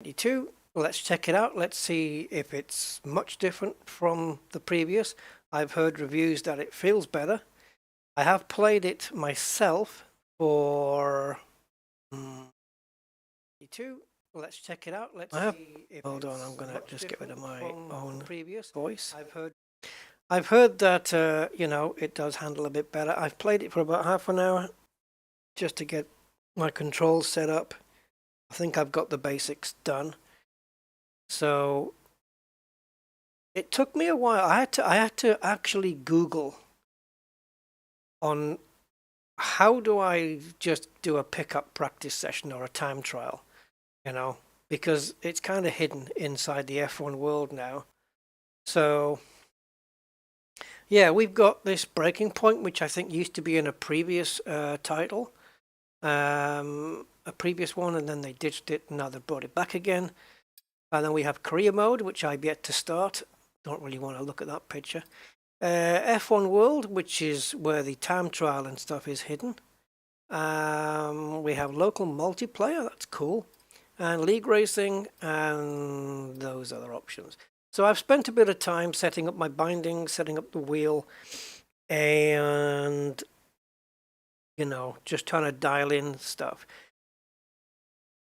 G19. Let's check it out. Let's see if it's much different from the previous. I've heard reviews that it feels better. I have played it myself for G2. Let's check it out. Let's see if hold on, I'm gonna just get rid of my own previous voice. I've heard that you know, it does handle a bit better. I've played it for about half an hour just to get my controls set up. I think I've got the basics done. So it took me a while. I had to actually Google on how do I just do a pickup practice session or a time trial, you know, because it's kind of hidden inside the F1 world now. So yeah, we've got this breaking point, which I think used to be in a previous title, a previous one, and then they ditched it, and now they brought it back again. And then we have career mode, which I've yet to start. Don't really want to look at that picture. F1 World, which is where the time trial and stuff is hidden. We have local multiplayer, that's cool. And league racing and those other options. So I've spent a bit of time setting up my bindings, setting up the wheel, and, you know, just trying to dial in stuff.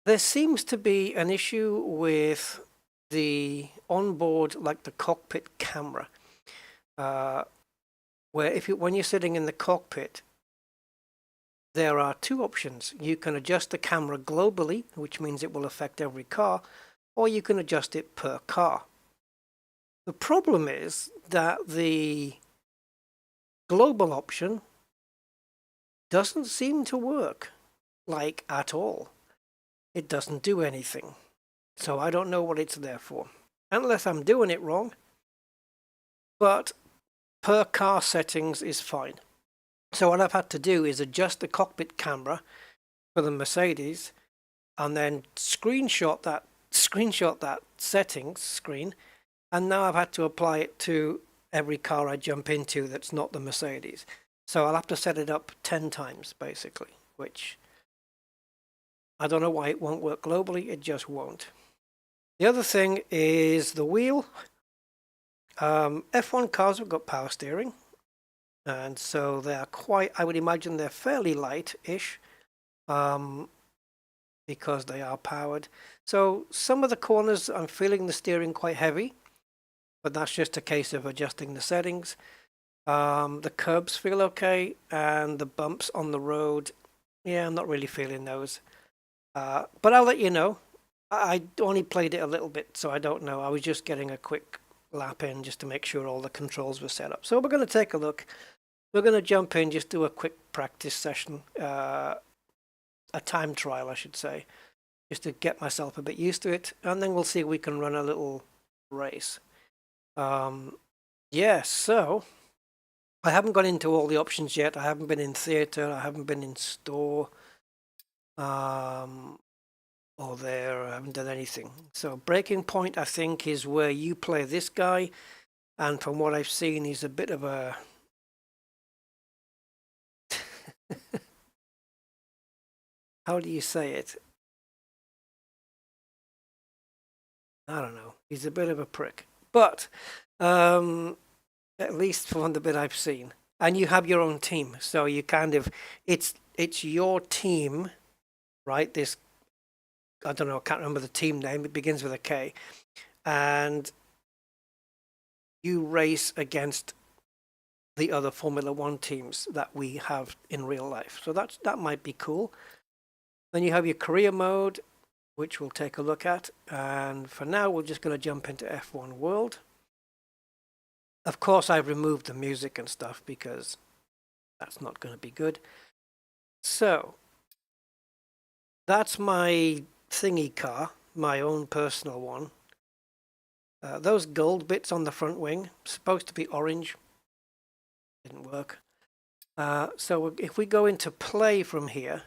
There seems to be an issue with the onboard, like the cockpit camera, where when you're sitting in the cockpit, there are two options. You can adjust the camera globally, which means it will affect every car, or you can adjust it per car. The problem is that the global option doesn't seem to work, like, at all. It doesn't do anything. So I don't know what it's there for, unless I'm doing it wrong. But per car settings is fine. So what I've had to do is adjust the cockpit camera for the Mercedes and then screenshot that settings screen, and now I've had to apply it to every car I jump into that's not the Mercedes. So I'll have to set it up 10 times basically, which I don't know why it won't work globally, it just won't. The other thing is the wheel. F1 cars have got power steering, and so they are quite, I would imagine they're fairly light-ish, because they are powered. So some of the corners I'm feeling the steering quite heavy, but that's just a case of adjusting the settings. The curbs feel okay, and the bumps on the road, yeah, I'm not really feeling those. But I'll let you know. I only played it a little bit, so I don't know. I was just getting a quick lap in just to make sure all the controls were set up. So we're going to take a look. We're going to jump in, just do a quick practice session, a time trial, I should say, just to get myself a bit used to it, and then we'll see if we can run a little race. Yeah, so I haven't gone into all the options yet. I haven't been in theater. I haven't been in store. Or there, I haven't done anything. So breaking point, I think, is where you play this guy, and from what I've seen, he's a bit of a how do you say it? I don't know. He's a bit of a prick, but at least from the bit I've seen. And you have your own team, so you kind of it's your team, right? This, I don't know, I can't remember the team name. It begins with a K, and you race against the other Formula One teams that we have in real life. So that might be cool. Then you have your career mode, which we'll take a look at. And for now, we're just going to jump into F1 World. Of course, I've removed the music and stuff because that's not going to be good. So that's my thingy car, my own personal one. Those gold bits on the front wing, supposed to be orange, didn't work. So if we go into play from here,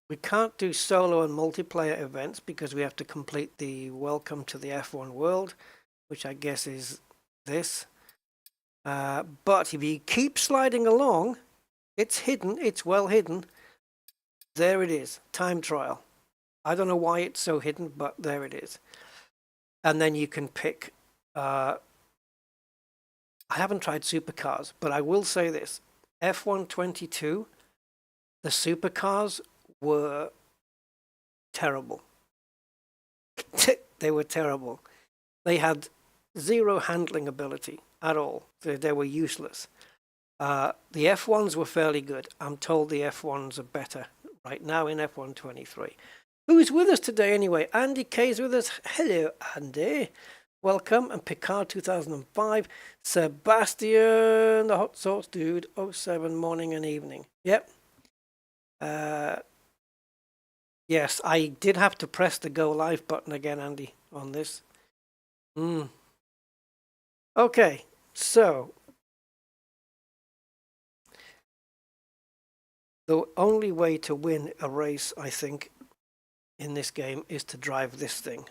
we can't do solo and multiplayer events because we have to complete the Welcome to the F1 World, which I guess is this. But if you keep sliding along, it's hidden, it's well hidden. There it is, time trial. I don't know why it's so hidden, but there it is. And then you can pick, I haven't tried supercars, but I will say this, F122, the supercars were terrible. They were terrible. They had zero handling ability at all. They were useless. The F1s were fairly good. I'm told the F1s are better right now in F123. Who's with us today anyway? Andy K's with us. Hello, Andy. Welcome. And Picard 2005. Sebastian, the hot sauce dude. 07 morning and evening. Yep. Yes, I did have to press the go live button again, Andy, on this. Okay, so the only way to win a race, I think, in this game is to drive this thing,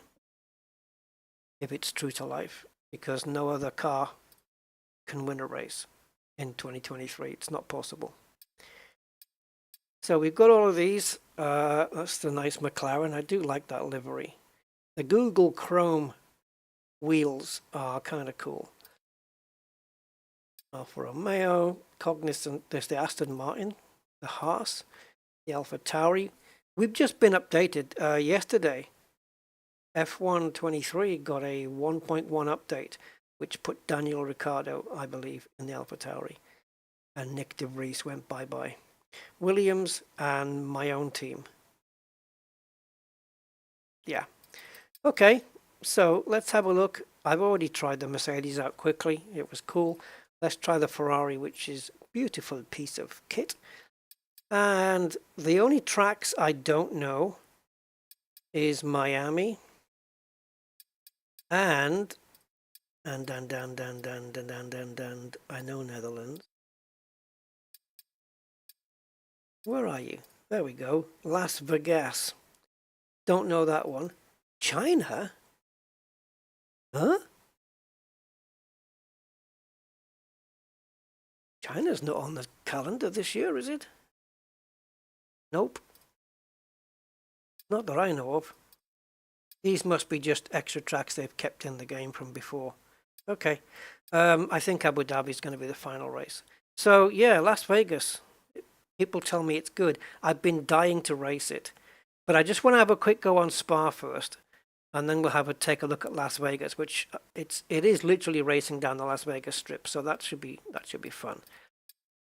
if it's true to life, because no other car can win a race in 2023. It's not possible. So we've got all of these. That's the nice McLaren. I do like that livery. The Google Chrome wheels are kind of cool. Alfa Romeo, Cognizant, there's the Aston Martin, the Haas, the Alpha Tauri. We've just been updated yesterday. F123 got a 1.1 update, which put Daniel Ricciardo, I believe, in the Alpha Tauri. And Nick de Vries went bye-bye. Williams and my own team. Yeah. Okay, so let's have a look. I've already tried the Mercedes out quickly. It was cool. Let's try the Ferrari, which is a beautiful piece of kit. And the only tracks I don't know is Miami and I know Netherlands. Where are you? There we go. Las Vegas. Don't know that one. China? Huh? China's not on the calendar this year, is it? Nope. Not that I know of. These must be just extra tracks they've kept in the game from before. Okay. I think Abu Dhabi is going to be the final race. So, yeah, Las Vegas. People tell me it's good. I've been dying to race it. But I just want to have a quick go on Spa first. And then we'll take a look at Las Vegas, which it is literally racing down the Las Vegas Strip. So that should be fun.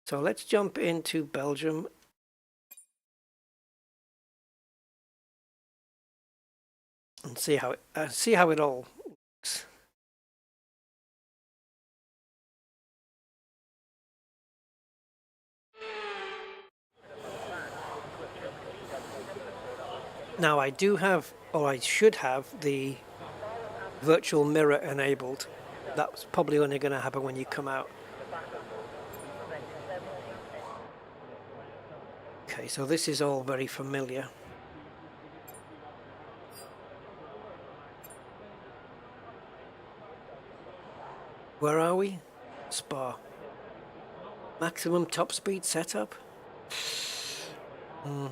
So let's jump into Belgium. And see how it all looks. Now I do have, or I should have, the virtual mirror enabled. That's probably only going to happen when you come out. Okay, so this is all very familiar. Where are we? Spa. Maximum top speed setup? I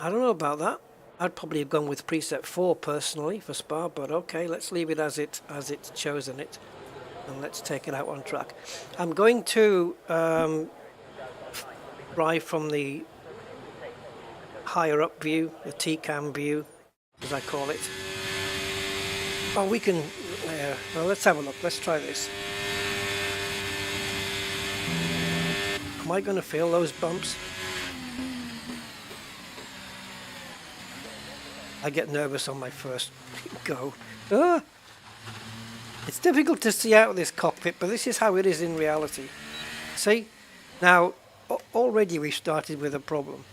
don't know about that. I'd probably have gone with preset 4 personally for Spa, but okay, let's leave it as it's chosen it, and let's take it out on track. I'm going to drive from the higher up view, the T-cam view, as I call it. Oh, we can. Well, let's have a look. Let's try this. Am I going to feel those bumps? I get nervous on my first go. It's difficult to see out of this cockpit, but this is how it is in reality. See? Now, already we've started with a problem.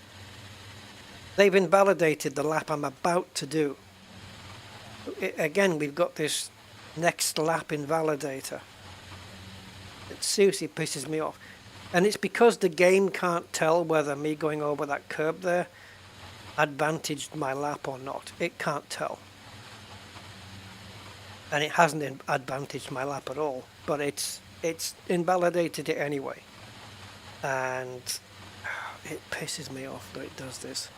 They've invalidated the lap I'm about to do. Again, we've got this next lap invalidator. It seriously pisses me off. And it's because the game can't tell whether me going over that curb there advantaged my lap or not. It can't tell. And it hasn't advantaged my lap at all, but it's invalidated it anyway. And it pisses me off that it does this.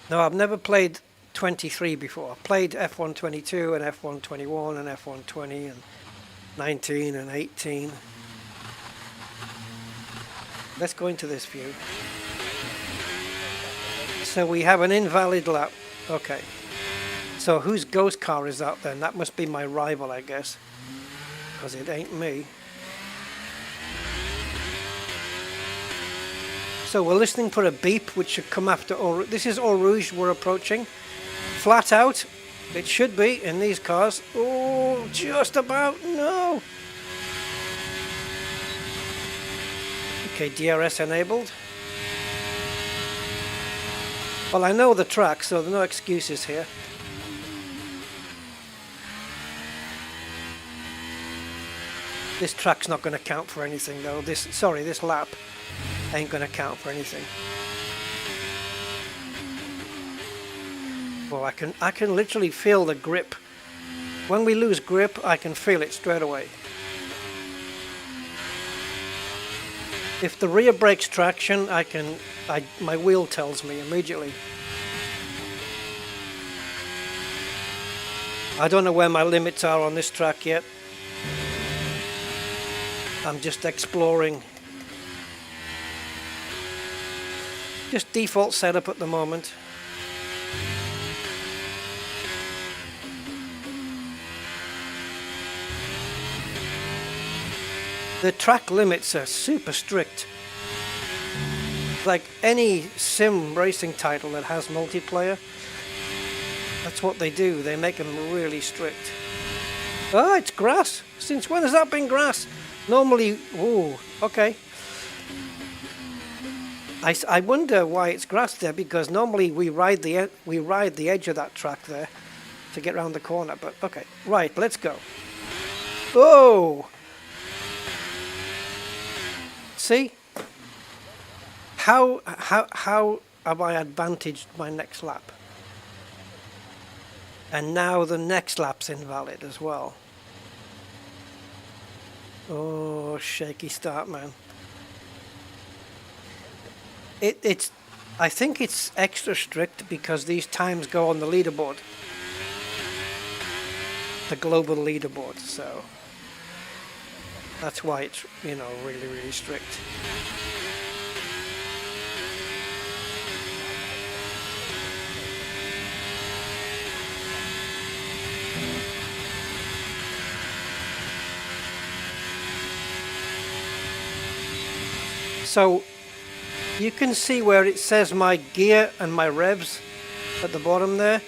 No, I've never played 23 before. I've played F122 and F121 and F120 and 19 and 18. Let's go into this view. So we have an invalid lap. Okay. So whose ghost car is that then? That must be my rival, I guess. Because it ain't me. So we're listening for a beep, which should come after Eau. This is Eau Rouge we're approaching. Flat out. It should be in these cars. Oh, just about. No. Okay, DRS enabled. Well, I know the track, so there are no excuses here. This track's not going to count for anything, though. This lap ain't going to count for anything. Well, I can literally feel the grip. When we lose grip, I can feel it straight away. If the rear breaks traction, my wheel tells me immediately. I don't know where my limits are on this track yet. I'm just exploring. Just default setup at the moment. The track limits are super strict. Like any sim racing title that has multiplayer, that's what they do. They make them really strict. Oh, it's grass. Since when has that been grass? Normally, ooh, okay. I wonder why it's grass there, because normally we ride the edge of that track there to get around the corner. But okay, right, let's go. Oh, see, how have I advantaged my next lap? And now the next lap's invalid as well. Oh, shaky start, man. I think it's extra strict because these times go on the leaderboard, the global leaderboard. So that's why it's, you know, really, really strict. So you can see where it says my gear and my revs at the bottom there.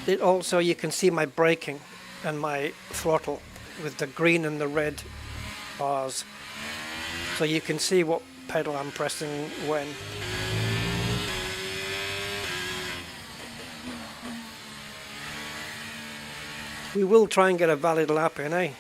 It also, you can see my braking and my throttle with the green and the red bars. So you can see what pedal I'm pressing when. We will try and get a valid lap in, eh?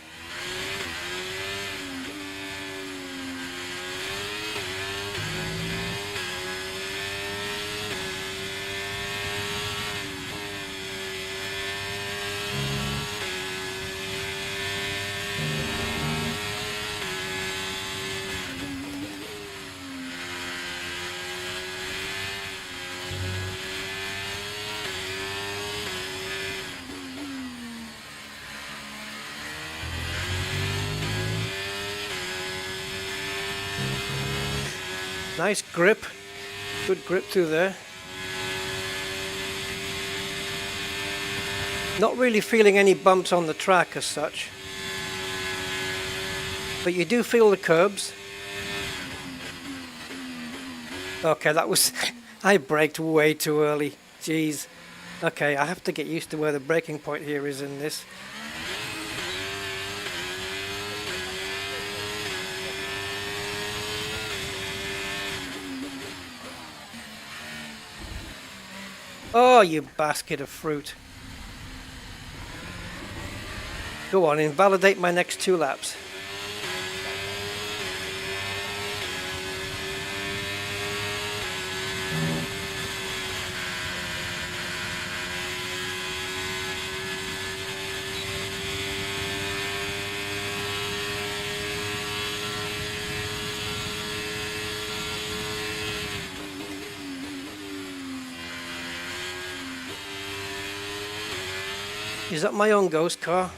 Nice grip, good grip through there. Not really feeling any bumps on the track as such, but you do feel the curbs. Okay, that was, I braked way too early, jeez. Okay, I have to get used to where the braking point here is in this. Oh, you basket of fruit. Go on, invalidate my next 2 laps. Is that my own ghost car?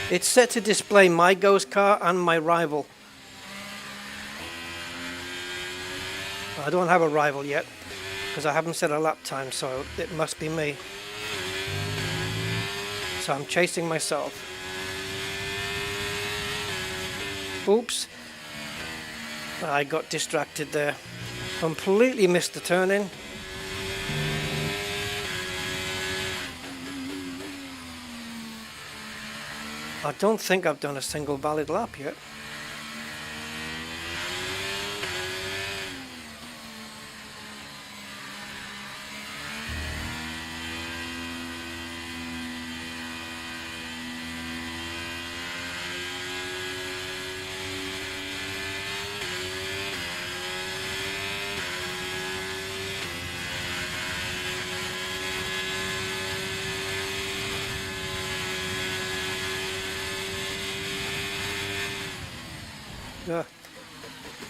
It's set to display my ghost car and my rival. I don't have a rival yet because I haven't set a lap time, so it must be me. So I'm chasing myself. Oops. I got distracted there. Completely missed the turn in. I don't think I've done a single valid lap yet.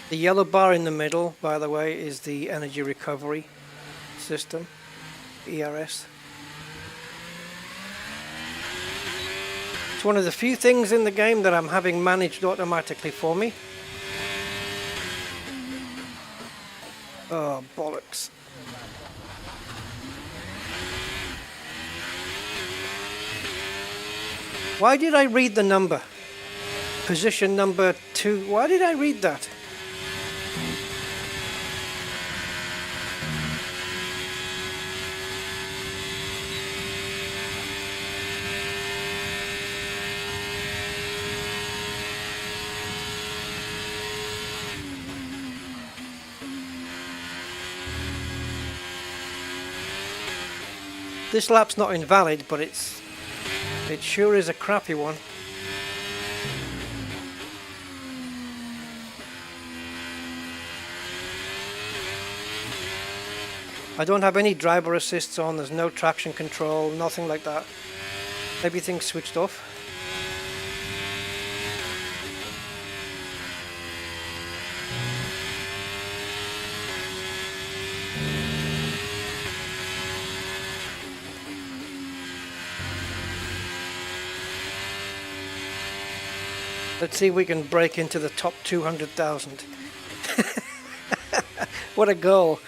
The yellow bar in the middle, by the way, is the energy recovery system, ERS. It's one of the few things in the game that I'm having managed automatically for me. Oh, bollocks. Why did I read the number? Position number 2. Why did I read that? This lap's not invalid, but it sure is a crappy one. I don't have any driver assists on, there's no traction control, nothing like that. Everything's switched off. Let's see if we can break into the top 200,000. What a goal.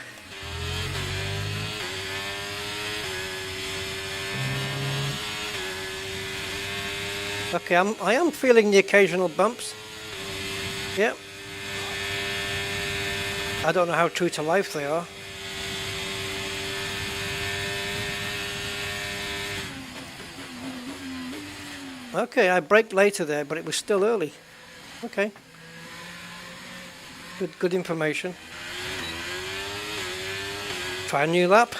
Okay, I am feeling the occasional bumps. Yep. I don't know how true to life they are. Okay, I braked later there, but it was still early. Okay. Good information. Try a new lap.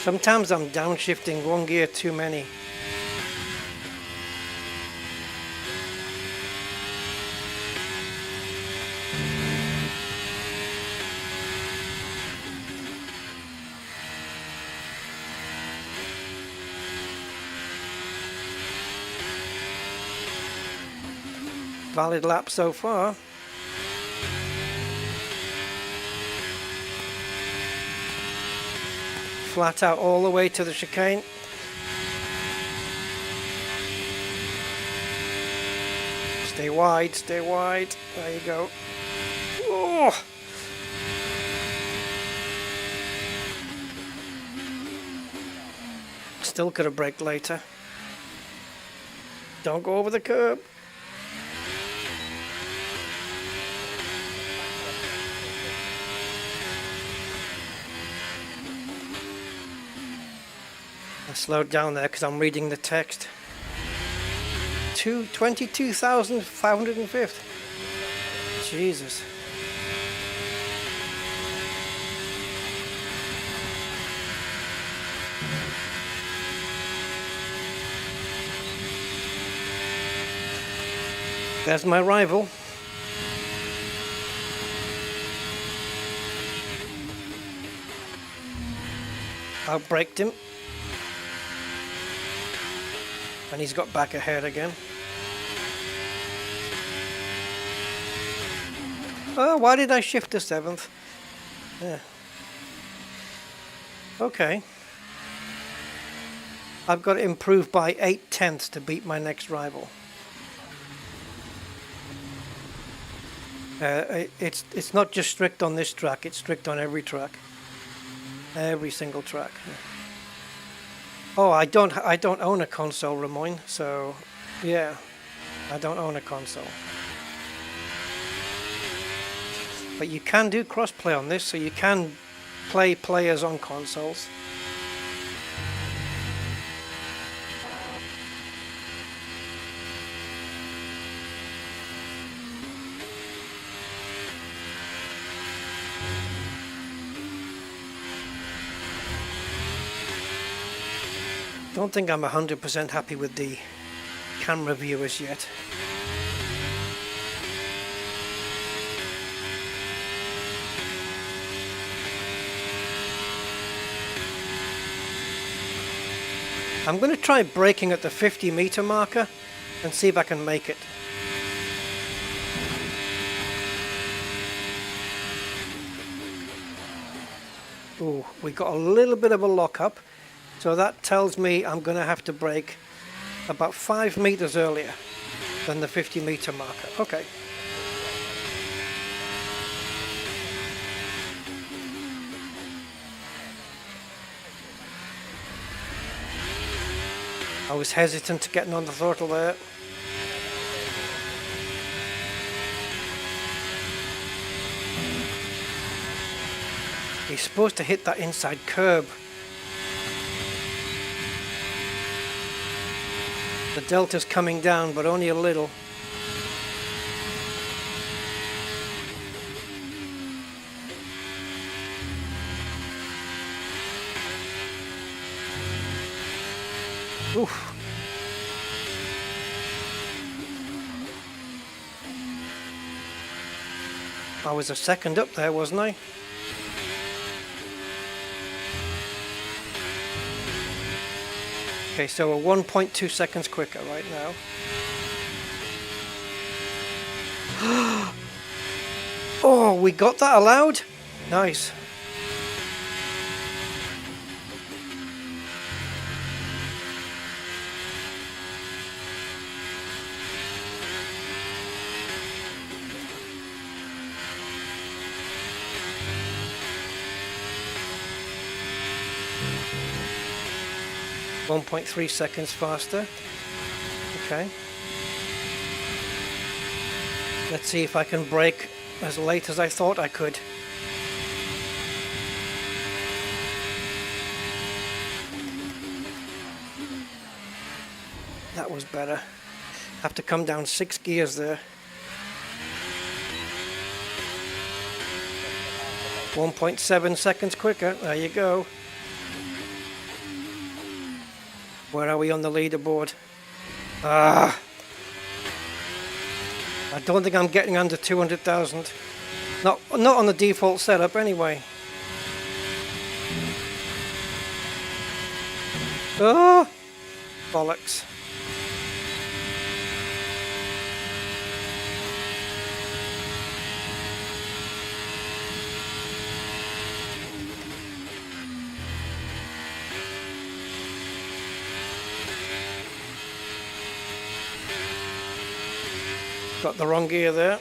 Sometimes I'm downshifting one gear too many. Valid lap so far. Flat out all the way to the chicane. Stay wide, stay wide. There you go. Oh! Still could have braked later. Don't go over the curb. I slowed down there because I'm reading the text. 22,550. Jesus. There's my rival. Outbraked him. And he's got back ahead again. Oh, why did I shift to 7th? Yeah. Okay. I've got to improve by 8/10 to beat my next rival. It's not just strict on this track, it's strict on every track. Every single track. Oh, I don't own a console, Ramon, so yeah, I don't own a console. But you can do crossplay on this, so you can play players on consoles. Don't think I'm 100% happy with the camera viewers yet. I'm going to try braking at the 50-meter marker and see if I can make it. Ooh, we got a little bit of a lock-up. So that tells me I'm going to have to brake about 5 meters earlier than the 50-meter marker. Okay. I was hesitant to getting on the throttle there. He's supposed to hit that inside curb. The delta's coming down, but only a little. Oof. I was a second up there, wasn't I? Okay, so we're 1.2 seconds quicker right now. Oh, we got that allowed? Nice. .3 seconds faster. Okay. Let's see if I can brake as late as I thought I could. That was better. Have to come down 6 gears there. 1.7 seconds quicker. There you go. Where are we on the leaderboard? I don't think I'm getting under 200,000. Not on the default setup anyway. Ah, bollocks. Got the wrong gear there.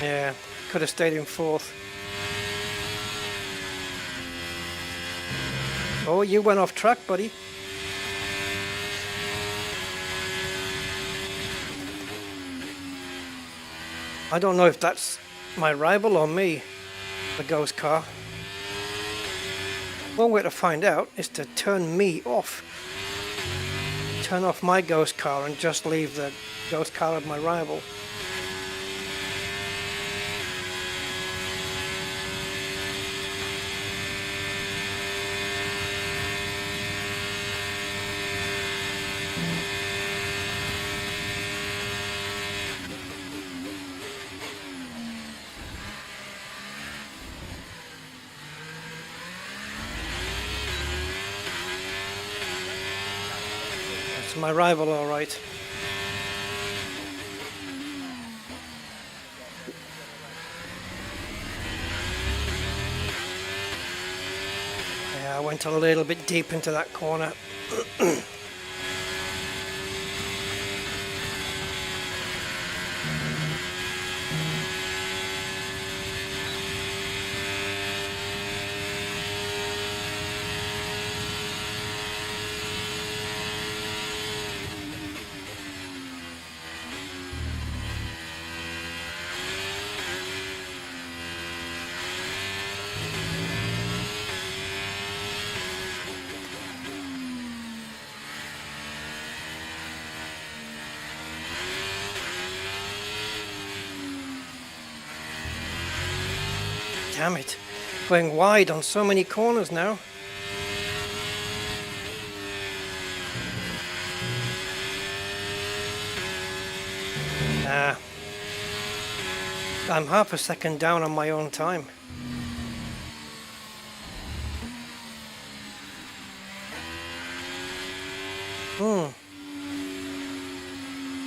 Yeah, could have stayed in 4th. Oh, you went off track, buddy. I don't know if that's my rival or me, the ghost car. One way to find out is to turn me off. Turn off my ghost car and just leave the ghost car of my rival. That's my rival, all right. Yeah, I went a little bit deep into that corner. Damn it, going wide on so many corners now. Nah, I'm half a second down on my own time.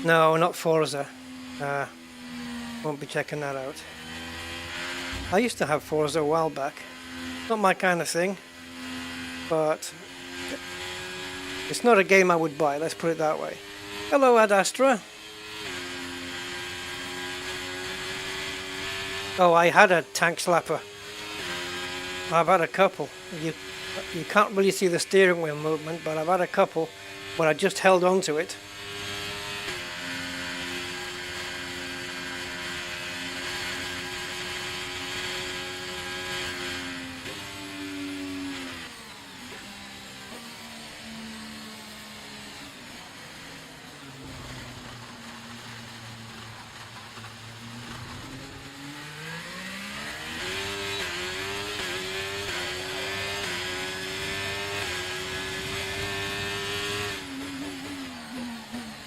No, not Forza. Won't be checking that out. I used to have Forza a while back. Not my kind of thing, but it's not a game I would buy, let's put it that way. Hello, Ad Astra. Oh, I had a tank slapper. I've had a couple. You can't really see the steering wheel movement, but I've had a couple where I just held on to it.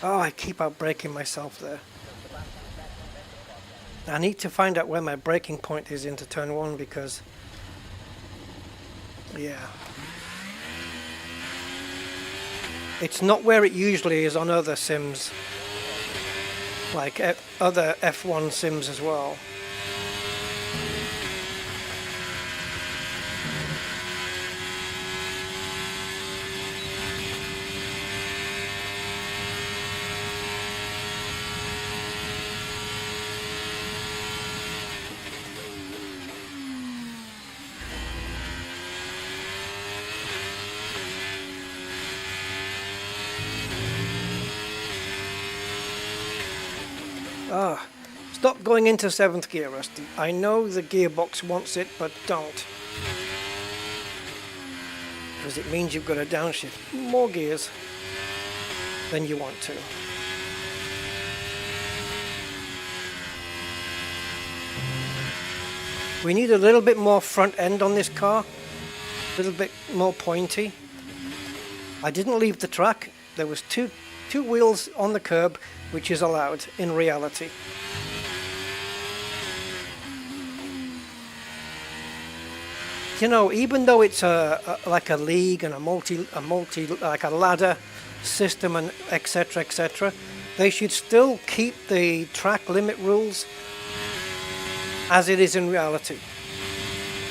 Oh, I keep out braking myself there. I need to find out where my braking point is into turn one because, yeah, it's not where it usually is on other sims, like other F1 sims as well. Ah, stop going into 7th gear, Rusty. I know the gearbox wants it, but don't. Because it means you've got to downshift more gears than you want to. We need a little bit more front end on this car. A little bit more pointy. I didn't leave the track. There was two wheels on the curb, which is allowed in reality. You know, even though it's like a league and a multi like a ladder system and etc., they should still keep the track limit rules as it is in reality.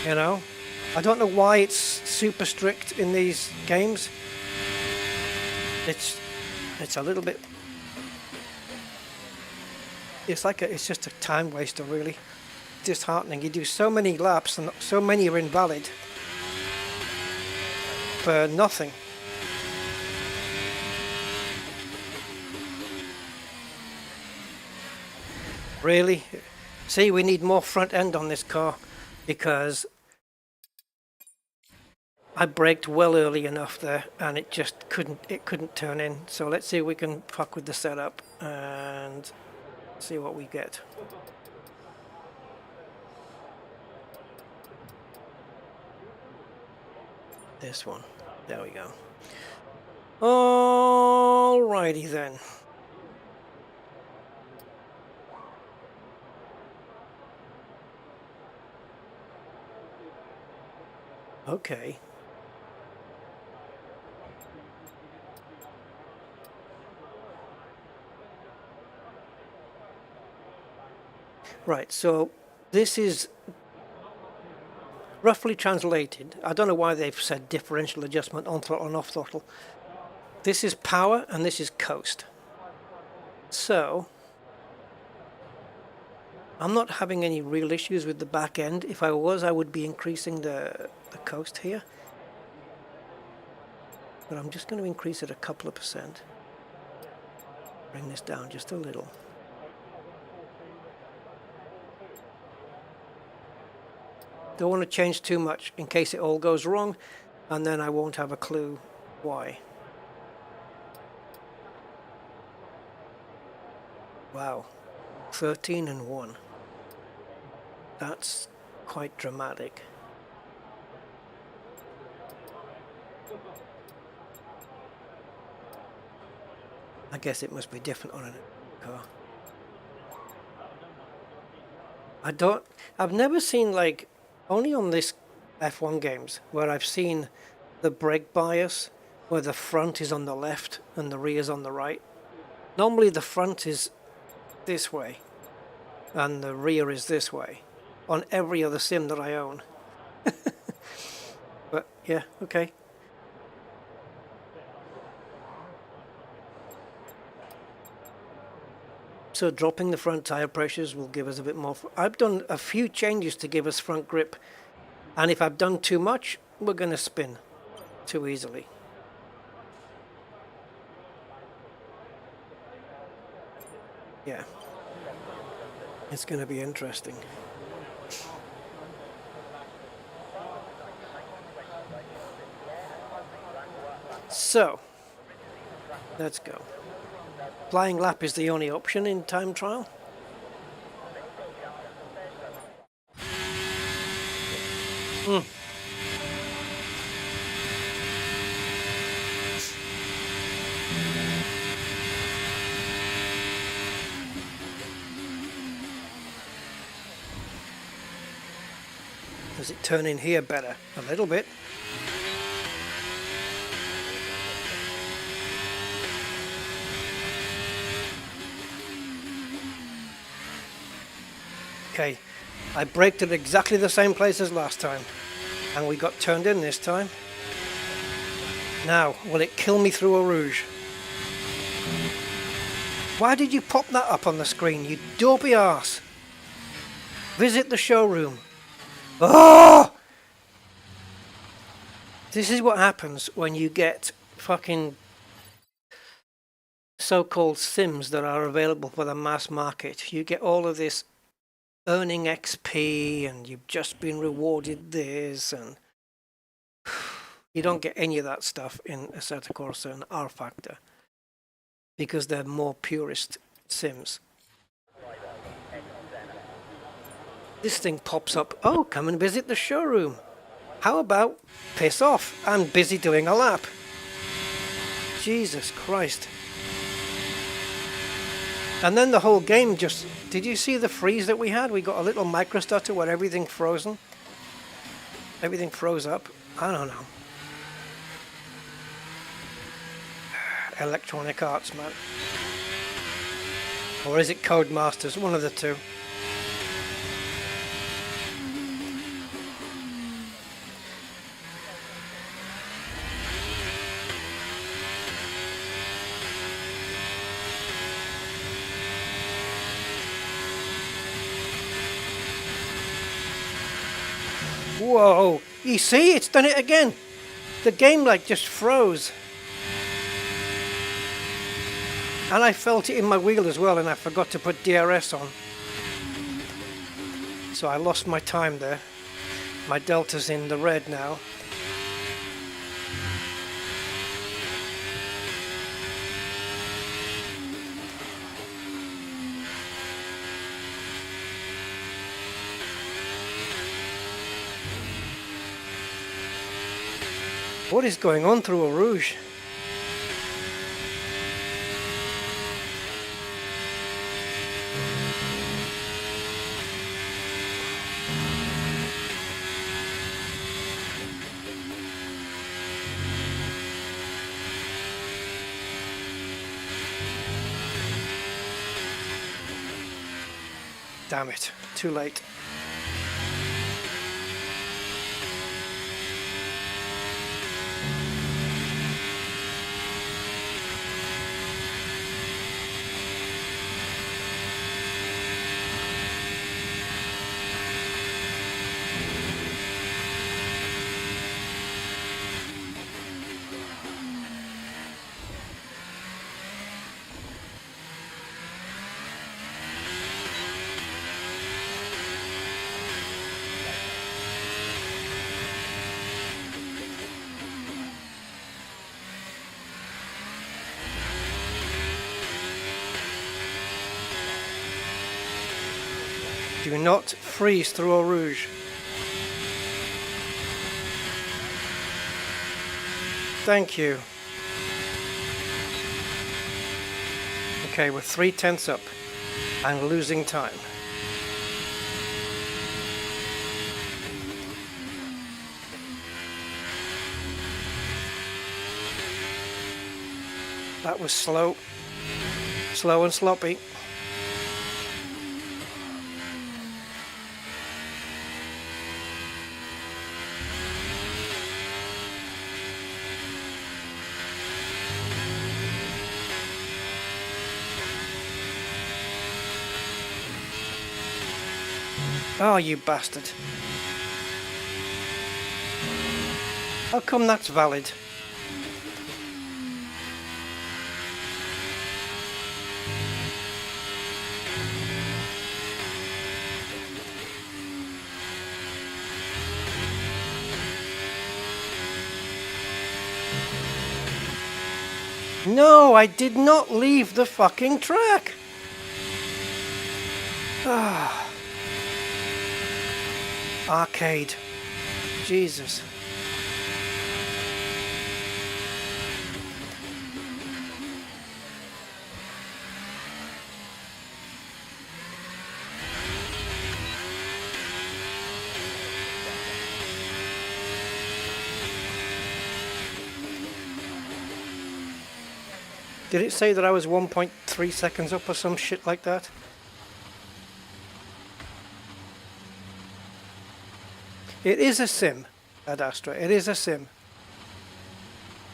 You know, I don't know why it's super strict in these games. It's a little bit. It's just a time waster, really. Disheartening. You do so many laps and so many are invalid for nothing. Really? See, we need more front end on this car because I braked well early enough there and it just couldn't turn in. So let's see if we can fuck with the setup and see what we get. This one. There we go. Alrighty then. Okay. Right, so this is roughly translated. I don't know why they've said differential adjustment on throttle and off throttle. This is power and this is coast. So I'm not having any real issues with the back end. If I was, I would be increasing the coast here. But I'm just going to increase it a couple of percent. Bring this down just a little. Don't want to change too much in case it all goes wrong, and then I won't have a clue why. Wow, 13 and 1. That's quite dramatic. I guess it must be different on a car. I've never seen, like, only on this F1 games where I've seen the brake bias where the front is on the left and the rear is on the right. Normally the front is this way and the rear is this way on every other sim that I own. But yeah, okay. So dropping the front tire pressures will give us a bit more. I've done a few changes to give us front grip, and if I've done too much, we're going to spin too easily. Yeah, it's going to be interesting. So let's go. Flying lap is the only option in time trial. Does it turn in here better? A little bit. Okay, I braked at exactly the same place as last time, and we got turned in this time. Now, will it kill me through a rouge? Why did you pop that up on the screen, you dopey arse? Visit the showroom. Oh! This is what happens when you get fucking so-called sims that are available for the mass market. You get all of this earning XP and you've just been rewarded this, and you don't get any of that stuff in Assetto Corsa and R Factor because they're more purist sims. This thing pops up, oh, come and visit the showroom. How about piss off? I'm busy doing a lap. Jesus Christ. And then the whole game just... Did you see the freeze that we had? We got a little micro stutter where everything frozen. Everything froze up. I don't know. Electronic Arts, man. Or is it Codemasters? One of the two. Whoa, you see, it's done it again. The game like just froze. And I felt it in my wheel as well, and I forgot to put DRS on. So I lost my time there. My delta's in the red now. What is going on through Eau Rouge? Damn it, too late. Do not freeze through Eau Rouge. Thank you. Okay, we're 3/10 up and losing time. That was slow. Slow and sloppy. Oh, you bastard. How come that's valid? No, I did not leave the fucking track. Ah. Arcade. Jesus. Did it say that I was 1.3 seconds up or some shit like that? It is a sim, Ad Astra. It is a sim.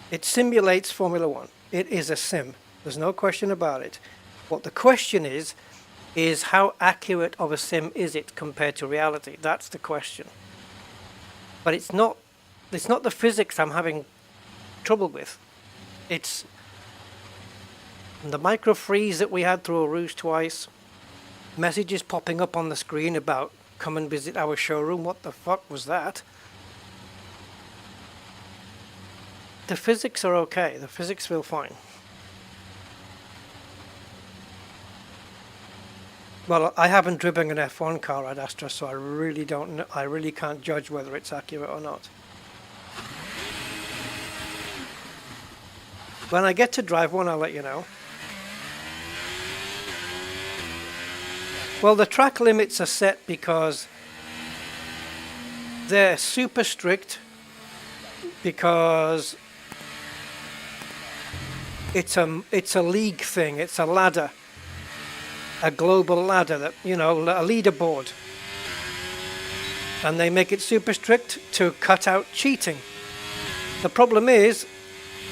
It simulates Formula One. It is a sim. There's no question about it. What the question is how accurate of a sim is it compared to reality? That's the question. But it's not the physics I'm having trouble with. It's the micro freeze that we had through Eau Rouge twice. Messages popping up on the screen about come and visit our showroom. What the fuck was that? The physics are okay. The physics feel fine. Well, I haven't driven an F1 car at Astra, so I really don't know. I really can't judge whether it's accurate or not. When I get to drive one, I'll let you know. Well, the track limits are set because they're super strict, because it's a league thing. It's a ladder, a global ladder, that, you know, a leaderboard, and they make it super strict to cut out cheating. The problem is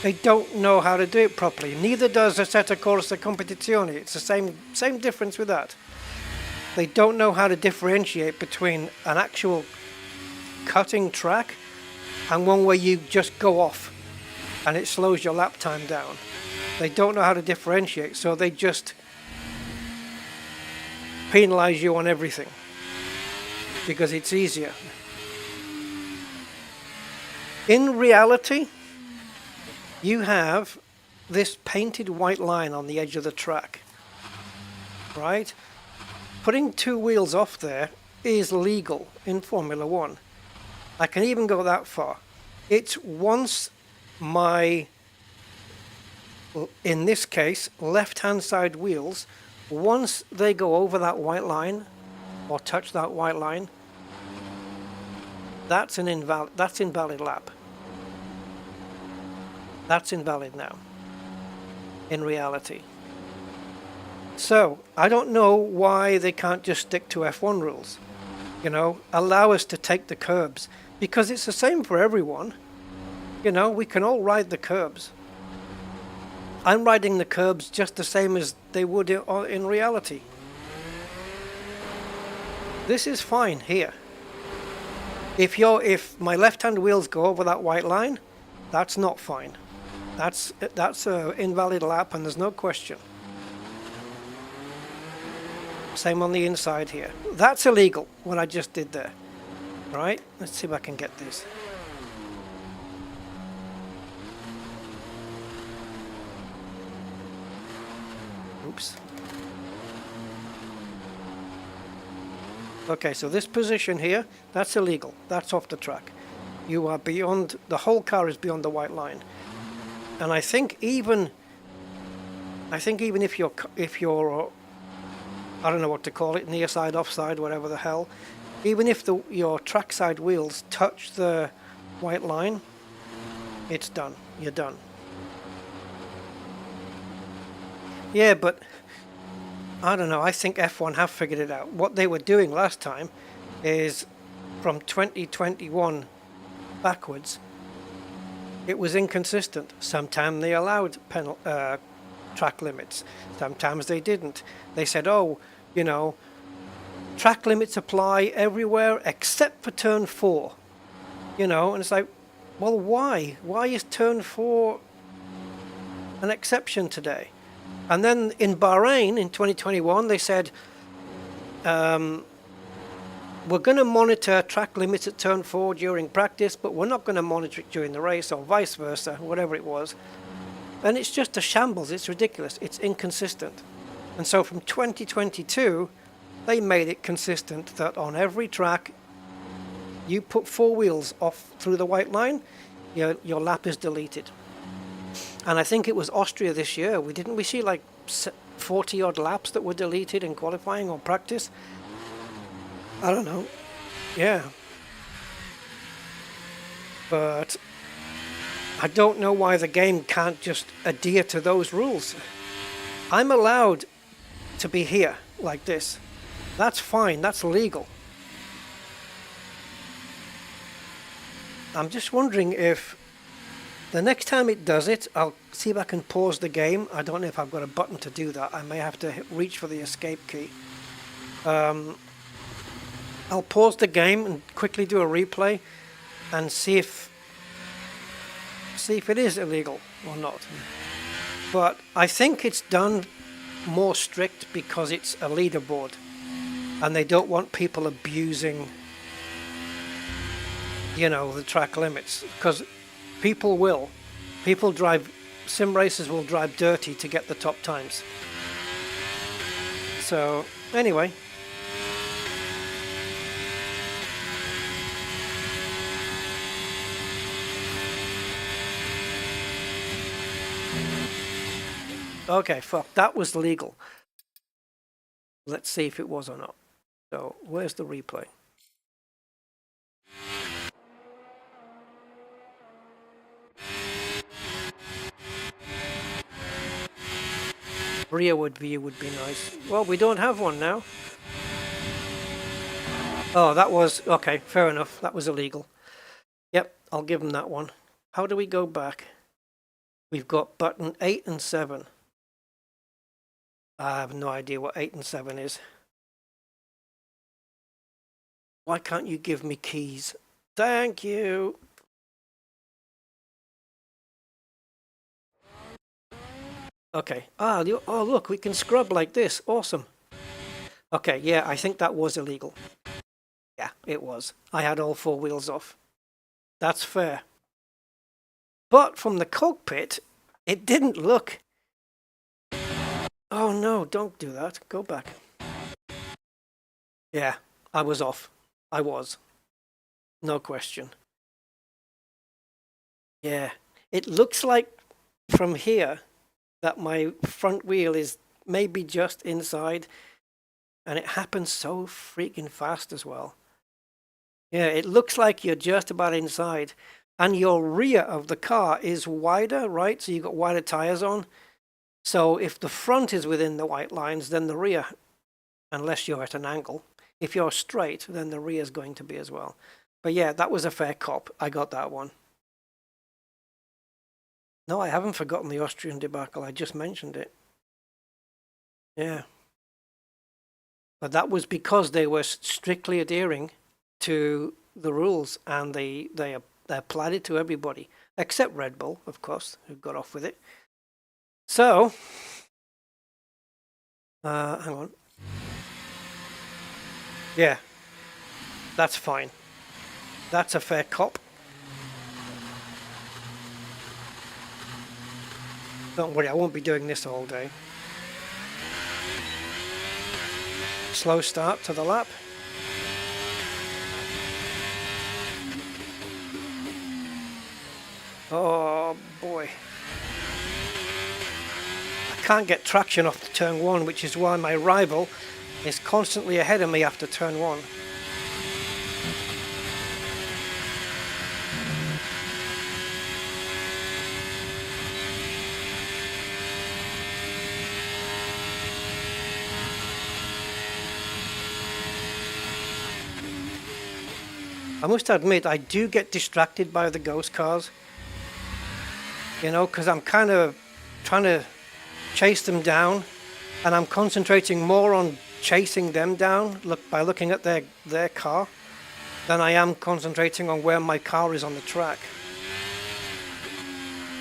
they don't know how to do it properly. Neither does Assetto Corsa Competizione. It's the same difference with that. They don't know how to differentiate between an actual cutting track and one where you just go off and it slows your lap time down. They don't know how to differentiate, so they just penalize you on everything. because it's easier. In reality, you have this painted white line on the edge of the track, right? Putting two wheels off there is legal in Formula One. I can even go that far. It's once my, in this case, left-hand side wheels, once they go over that white line or touch that white line, that's invalid lap. That's invalid now, in reality. So, I don't know why they can't just stick to F1 rules. You know, allow us to take the curbs, because it's the same for everyone. You know, we can all ride the curbs. I'm riding the curbs just the same as they would in reality. This is fine here. If my left-hand wheels go over that white line, that's not fine. That's an invalid lap, and there's no question. Same on the inside here. That's illegal, what I just did there. Right? Let's see if I can get this. Oops. Okay, so this position here, that's illegal. That's off the track. You are beyond, the whole car is beyond the white line. And I think even if you're I don't know what to call it, near side, offside, whatever the hell, even if your trackside wheels touch the white line, it's done. You're done. Yeah, but I don't know. I think F1 have figured it out. What they were doing last time is from 2021 backwards, it was inconsistent. Sometimes they allowed track limits. Sometimes they didn't. They said, oh, you know, track limits apply everywhere except for turn 4. You know, and it's like, well, why? Why is turn 4 an exception today? And then in Bahrain in 2021, they said, we're going to monitor track limits at turn 4 during practice, but we're not going to monitor it during the race, or vice versa, whatever it was. And it's just a shambles. It's ridiculous. It's inconsistent. And so from 2022, they made it consistent that on every track, you put 4 wheels off through the white line, your lap is deleted. And I think it was Austria this year. Didn't we see like 40 odd laps that were deleted in qualifying or practice? I don't know. Yeah. But I don't know why the game can't just adhere to those rules. I'm allowed to be here like this. That's fine. That's legal. I'm just wondering if the next time it does it, I'll see if I can pause the game. I don't know if I've got a button to do that. I may have to reach for the escape key. I'll pause the game and quickly do a replay and see if it is illegal or not. But I think it's done more strict because it's a leaderboard and they don't want people abusing, you know, the track limits, because people drive, sim racers will drive dirty to get the top times. So anyway, okay, fuck, that was legal. Let's see if it was or not. So where's the replay? Rearward view would be nice. Well, we don't have one now. Oh, that was, okay, fair enough. That was illegal. Yep, I'll give them that one. How do we go back? We've got button 8 and 7. I have no idea what 8 and 7 is. Why can't you give me keys? Thank you. Okay. Oh, look, we can scrub like this. Awesome. Okay, yeah, I think that was illegal. Yeah, it was. I had all four wheels off. That's fair. But from the cockpit, it didn't look... Oh no, don't do that. Go back. Yeah, I was off. I was. No question. Yeah, it looks like from here that my front wheel is maybe just inside, and it happens so freaking fast as well. Yeah, it looks like you're just about inside, and your rear of the car is wider, right? So you've got wider tires on. So if the front is within the white lines, then the rear, unless you're at an angle, if you're straight, then the rear is going to be as well. But yeah, that was a fair cop. I got that one. No, I haven't forgotten the Austrian debacle. I just mentioned it. Yeah. But that was because they were strictly adhering to the rules, and they applied it to everybody, except Red Bull, of course, who got off with it. So, hang on. Yeah, that's fine. That's a fair cop. Don't worry, I won't be doing this all day. Slow start to the lap. Oh boy. I can't get traction off the turn one, which is why my rival is constantly ahead of me after turn one. I must admit, I do get distracted by the ghost cars, you know, because I'm kind of trying to chase them down, and I'm concentrating more on chasing them down by looking at their car than I am concentrating on where my car is on the track.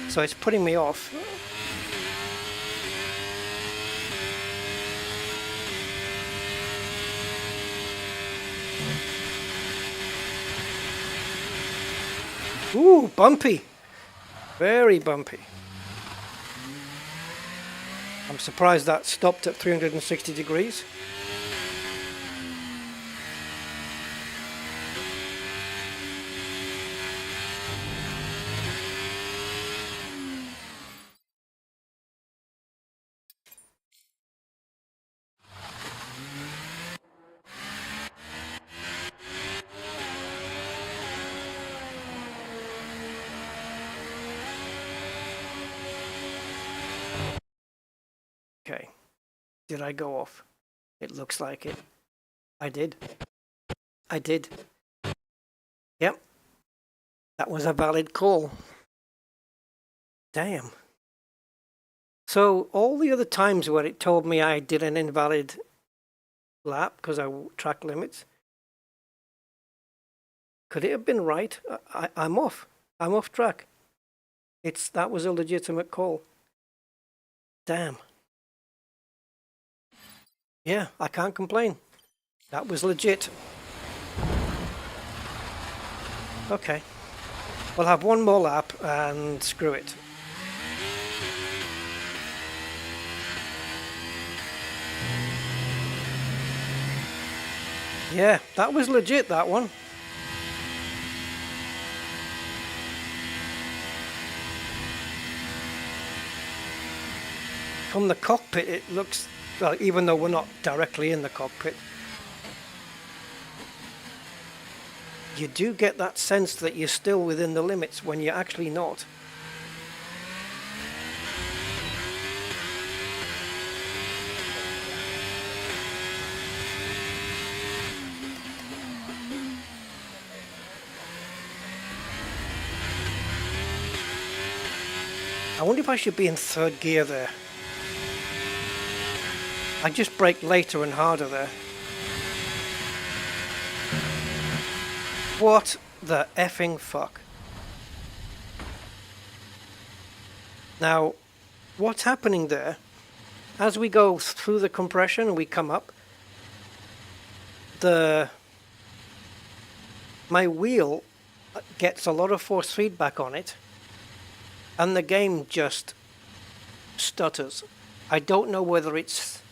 So it's putting me off. Ooh, bumpy. Very bumpy. I'm surprised that stopped at 360 degrees. Okay. Did I go off? It looks like it. I did. I did. Yep. That was a valid call. Damn. So all the other times where it told me I did an invalid lap because I track limits, could it have been right? I'm off. I'm off track. That was a legitimate call. Damn. Yeah, I can't complain. That was legit. Okay. We'll have one more lap and screw it. Yeah, that was legit, that one. From the cockpit, it looks, well, even though we're not directly in the cockpit, you do get that sense that you're still within the limits when you're actually not. I wonder if I should be in third gear there. I just brake later and harder there. What the effing fuck? Now, what's happening there? As we go through the compression and we come up, the my wheel gets a lot of force feedback on it, and the game just stutters. I don't know whether it's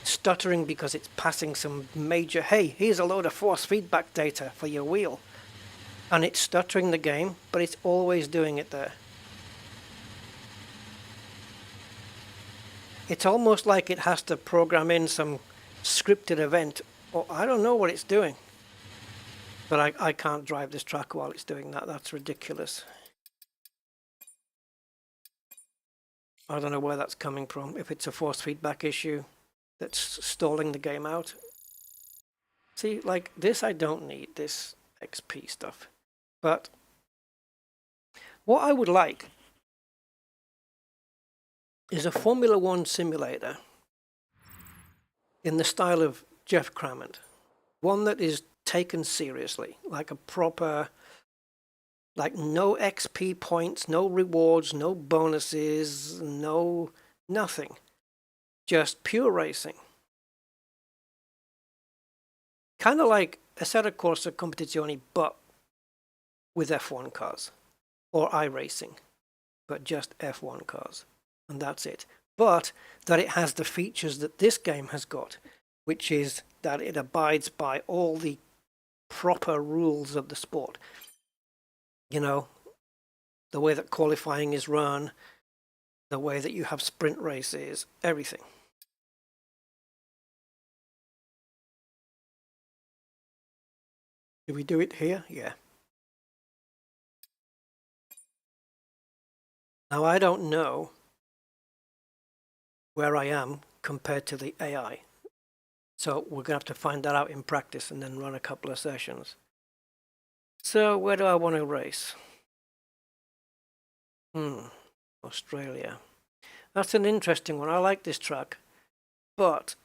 stuttering because it's passing some major, hey, here's a load of force feedback data for your wheel, and it's stuttering the game, but it's always doing it there. It's almost like it has to program in some scripted event, or I don't know what it's doing. But I can't drive this track while it's doing that. That's ridiculous. I don't know where that's coming from. If it's a force feedback issue that's stalling the game out. See, like this I don't need, this XP stuff. But what I would like is a Formula One simulator in the style of Jeff Crammond. One that is taken seriously, like a proper, like no XP points, no rewards, no bonuses, nothing. Just pure racing. Kind of like Assetto Corsa Competizione, but with F1 cars. Or iRacing, but just F1 cars. And that's it. But that it has the features that this game has got, which is that it abides by all the proper rules of the sport. You know, the way that qualifying is run, the way that you have sprint races, everything. Do we do it here? Yeah. Now I don't know where I am compared to the AI. So we're going to have to find that out in practice and then run a couple of sessions. So where do I want to race? Australia. That's an interesting one. I like this track. But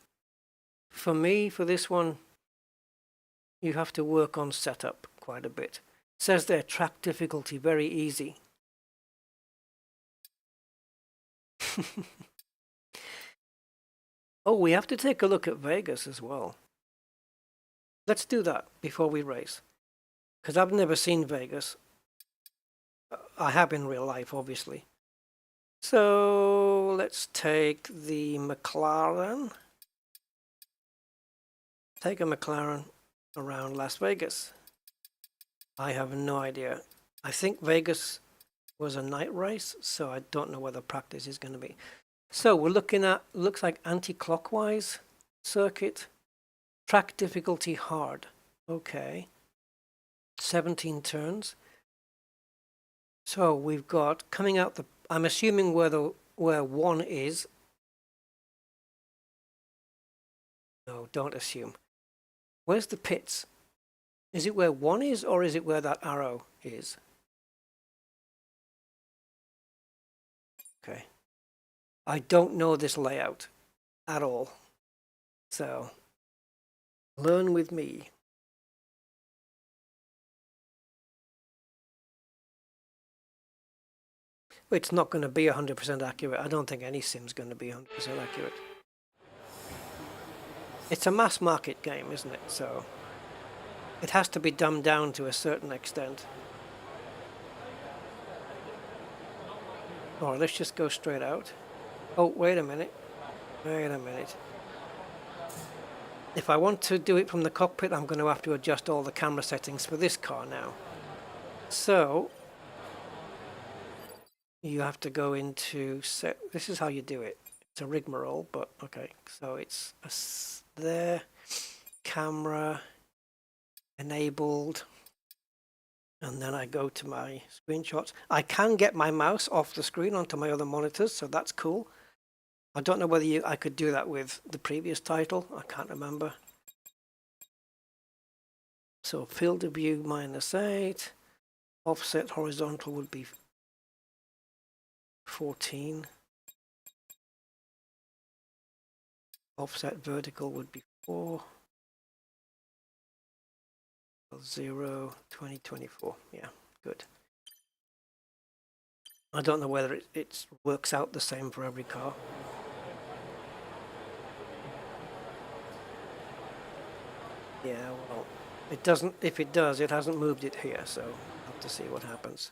for me, for this one, you have to work on setup quite a bit. It says there, track difficulty, very easy. Oh, we have to take a look at Vegas as well. Let's do that before we race. Because I've never seen Vegas. I have in real life, obviously. So let's take the McLaren. Take a McLaren around Las Vegas. I have no idea. I think Vegas was a night race, so I don't know where the practice is going to be. So we're looking at, looks like anti-clockwise circuit. Track difficulty hard. Okay. 17 turns. So we've got coming out the, I'm assuming where one is. No, don't assume. Where's the pits? Is it where one is, or is it where that arrow is? Okay. I don't know this layout at all. So learn with me. It's not going to be 100% accurate. I don't think any sim's going to be 100% accurate. It's a mass market game, isn't it? So it has to be dumbed down to a certain extent. Or let's just go straight out. Oh, wait a minute. Wait a minute. If I want to do it from the cockpit, I'm going to have to adjust all the camera settings for this car now. So you have to go into set. This is how you do it. It's a rigmarole, but okay. So it's there, camera enabled, and then I go to my screenshots. I can get my mouse off the screen onto my other monitors, so that's cool. I don't know whether I could do that with the previous title. I can't remember. So field of view -8, offset horizontal would be 14. Offset vertical would be 4. 0, 2024. Yeah, good. I don't know whether it works out the same for every car. Yeah, well, It doesn't, if it does, it hasn't moved it here, so I'll have to see what happens.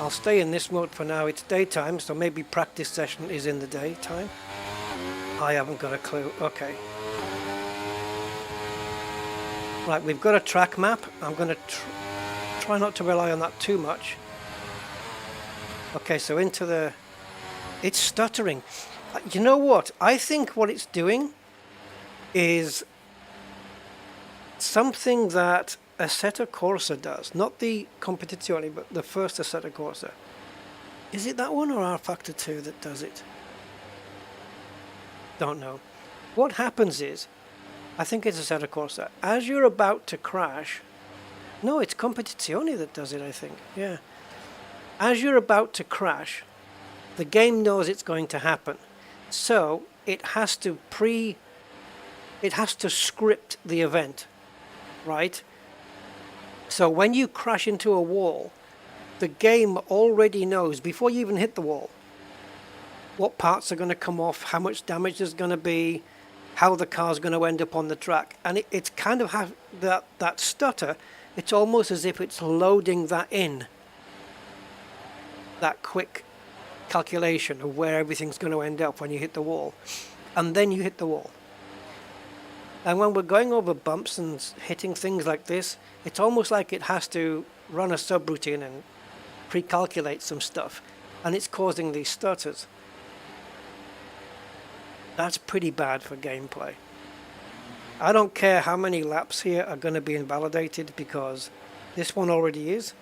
I'll stay in this mode for now. It's daytime, so maybe practice session is in the daytime. I haven't got a clue. Okay. Right, we've got a track map. I'm going to try not to rely on that too much. Okay, so into the... It's stuttering. You know what? I think what it's doing is something that Assetto Corsa does. Not the Competizione, but the first Assetto Corsa. Is it that one or R-Factor 2 that does it? Don't know. What happens is, I think it's Assetto Corsa. As you're about to crash... No, it's Competizione that does it, I think. Yeah. As you're about to crash, the game knows it's going to happen. So it has to script the event, right? So when you crash into a wall, the game already knows, before you even hit the wall, what parts are going to come off, how much damage there's going to be, how the car's going to end up on the track. And it's kind of have that stutter. It's almost as if it's loading that in, that quick calculation of where everything's going to end up when you hit the wall. And then you hit the wall. And when we're going over bumps and hitting things like this, it's almost like it has to run a subroutine and pre-calculate some stuff. And it's causing these stutters. That's pretty bad for gameplay. I don't care how many laps here are going to be invalidated, because this one already is.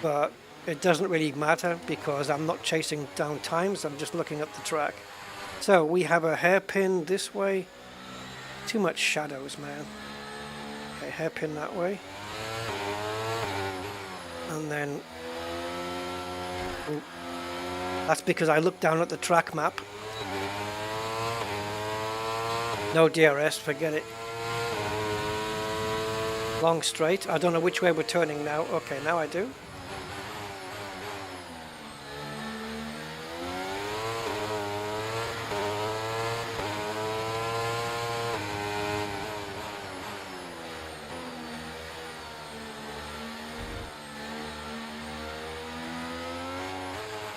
But it doesn't really matter because I'm not chasing down times, I'm just looking at the track. So we have a hairpin this way. Too much shadows, man. Okay, hairpin that way. And then... Ooh, that's because I looked down at the track map. No DRS, forget it. Long straight. I don't know which way we're turning now. Okay, now I do.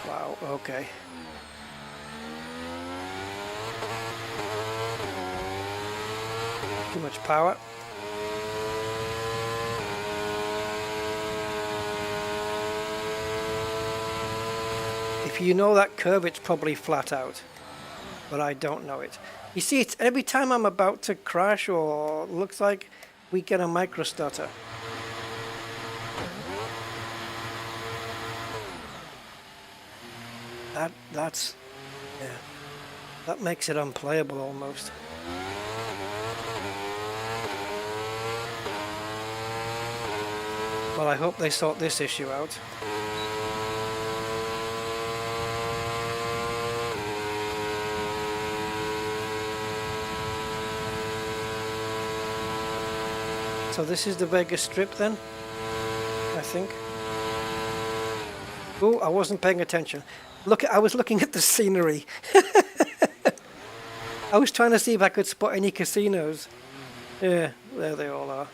Wow, okay. Too much power. If you know that curve, it's probably flat out, but I don't know it. You see, it's every time I'm about to crash, or looks like, we get a micro stutter. That's yeah, that makes it unplayable almost. Well, I hope they sort this issue out. So this is the Vegas Strip then, I think. Oh, I wasn't paying attention. Look, I was looking at the scenery. I was trying to see if I could spot any casinos. Yeah, there they all are.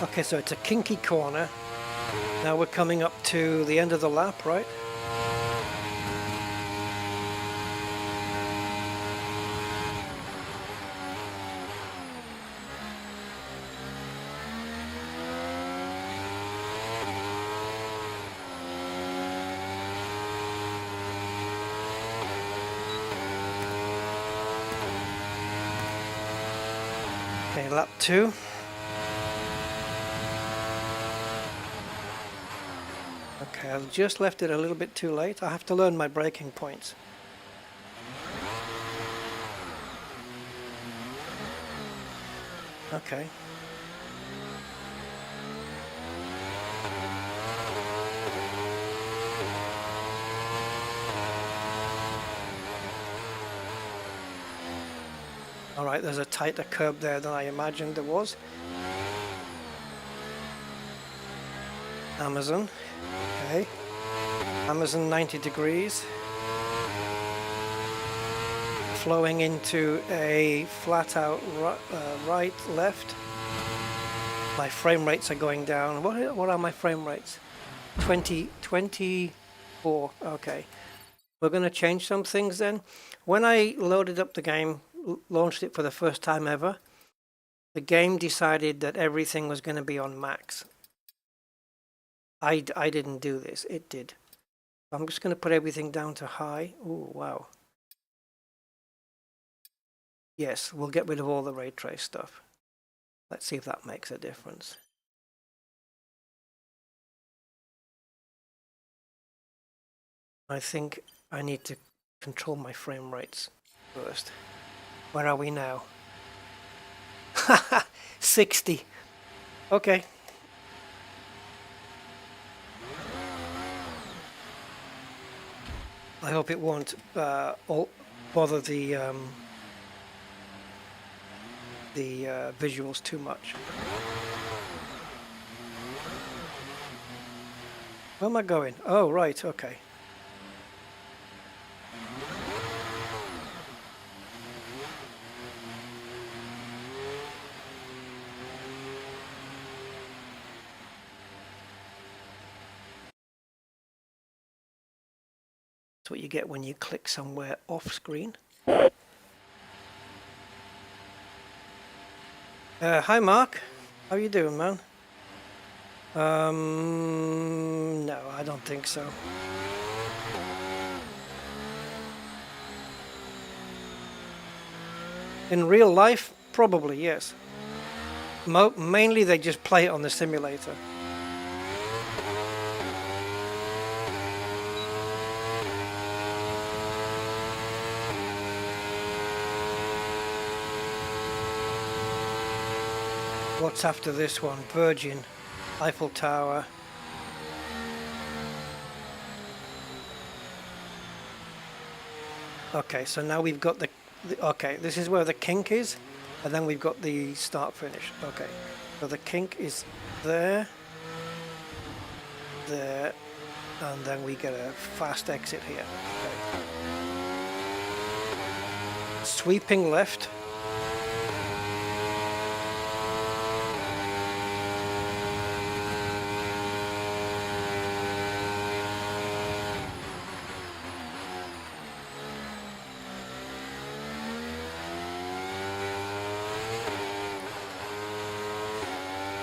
Okay, so it's a kinky corner. Now we're coming up to the end of the lap, right? Okay, lap 2. Okay, I've just left it a little bit too late. I have to learn my braking points. Okay. Alright, there's a tighter curb there than I imagined there was. Amazon. Okay. Okay. Amazon 90 degrees. Flowing into a flat out right, left. My frame rates are going down. What are my frame rates? 24. Okay. We're going to change some things then. When I loaded up the game, launched it for the first time ever, the game decided that everything was going to be on max. I didn't do this. It did. I'm just going to put everything down to high. Oh, wow. Yes, we'll get rid of all the ray trace stuff. Let's see if that makes a difference. I think I need to control my frame rates first. Where are we now? 60. Okay. I hope it won't bother the visuals too much. Where am I going? Oh, right, okay. That's what you get when you click somewhere off screen. Hi Mark, how you doing, man? No, I don't think so. In real life, probably yes. Mainly they just play it on the simulator. What's after this one? Virgin, Eiffel Tower. Okay, so now we've got the okay, this is where the kink is, and then we've got the start finish. Okay, so the kink is there, there, and then we get a fast exit here. Okay. Sweeping left.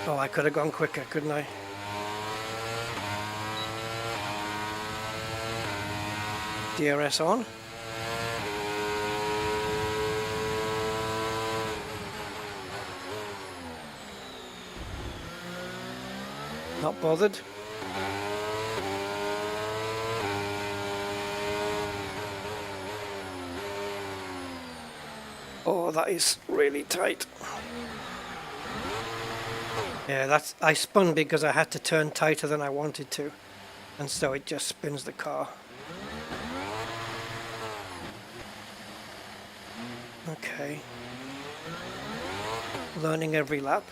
Oh, I could have gone quicker, couldn't I? DRS on. Not bothered. Oh, that is really tight. Yeah, I spun because I had to turn tighter than I wanted to, and so it just spins the car. Okay. Learning every lap.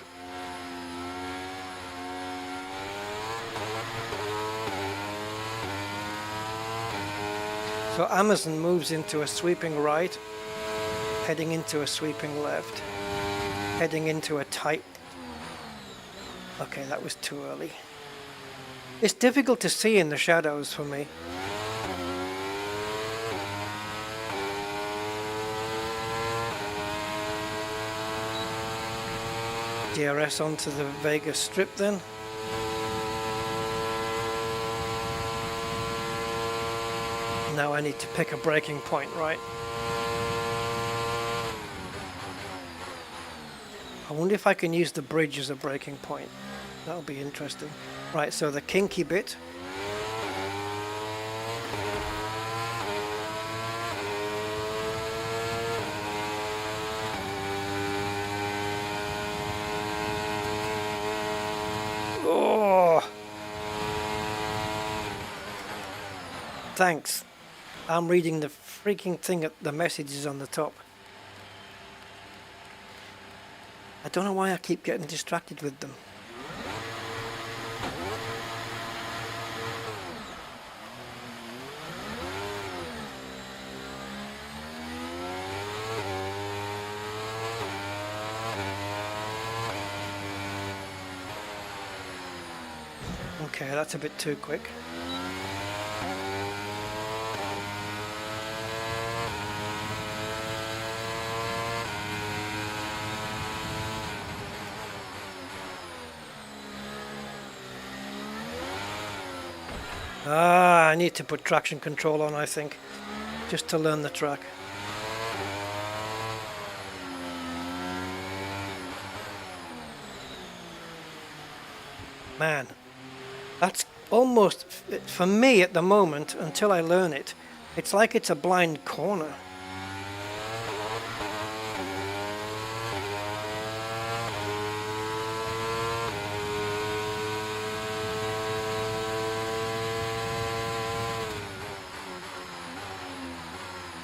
So Amazon moves into a sweeping right, heading into a sweeping left, heading into a tight. Okay, that was too early. It's difficult to see in the shadows for me. DRS onto the Vegas Strip then. Now I need to pick a braking point, right? I wonder if I can use the bridge as a braking point. That'll be interesting. Right, so the kinky bit. Oh! Thanks. I'm reading the freaking thing at the messages on the top. I don't know why I keep getting distracted with them. Okay, that's a bit too quick. I need to put traction control on, I think, just to learn the track. Man, that's almost, for me at the moment, until I learn it, it's like it's a blind corner.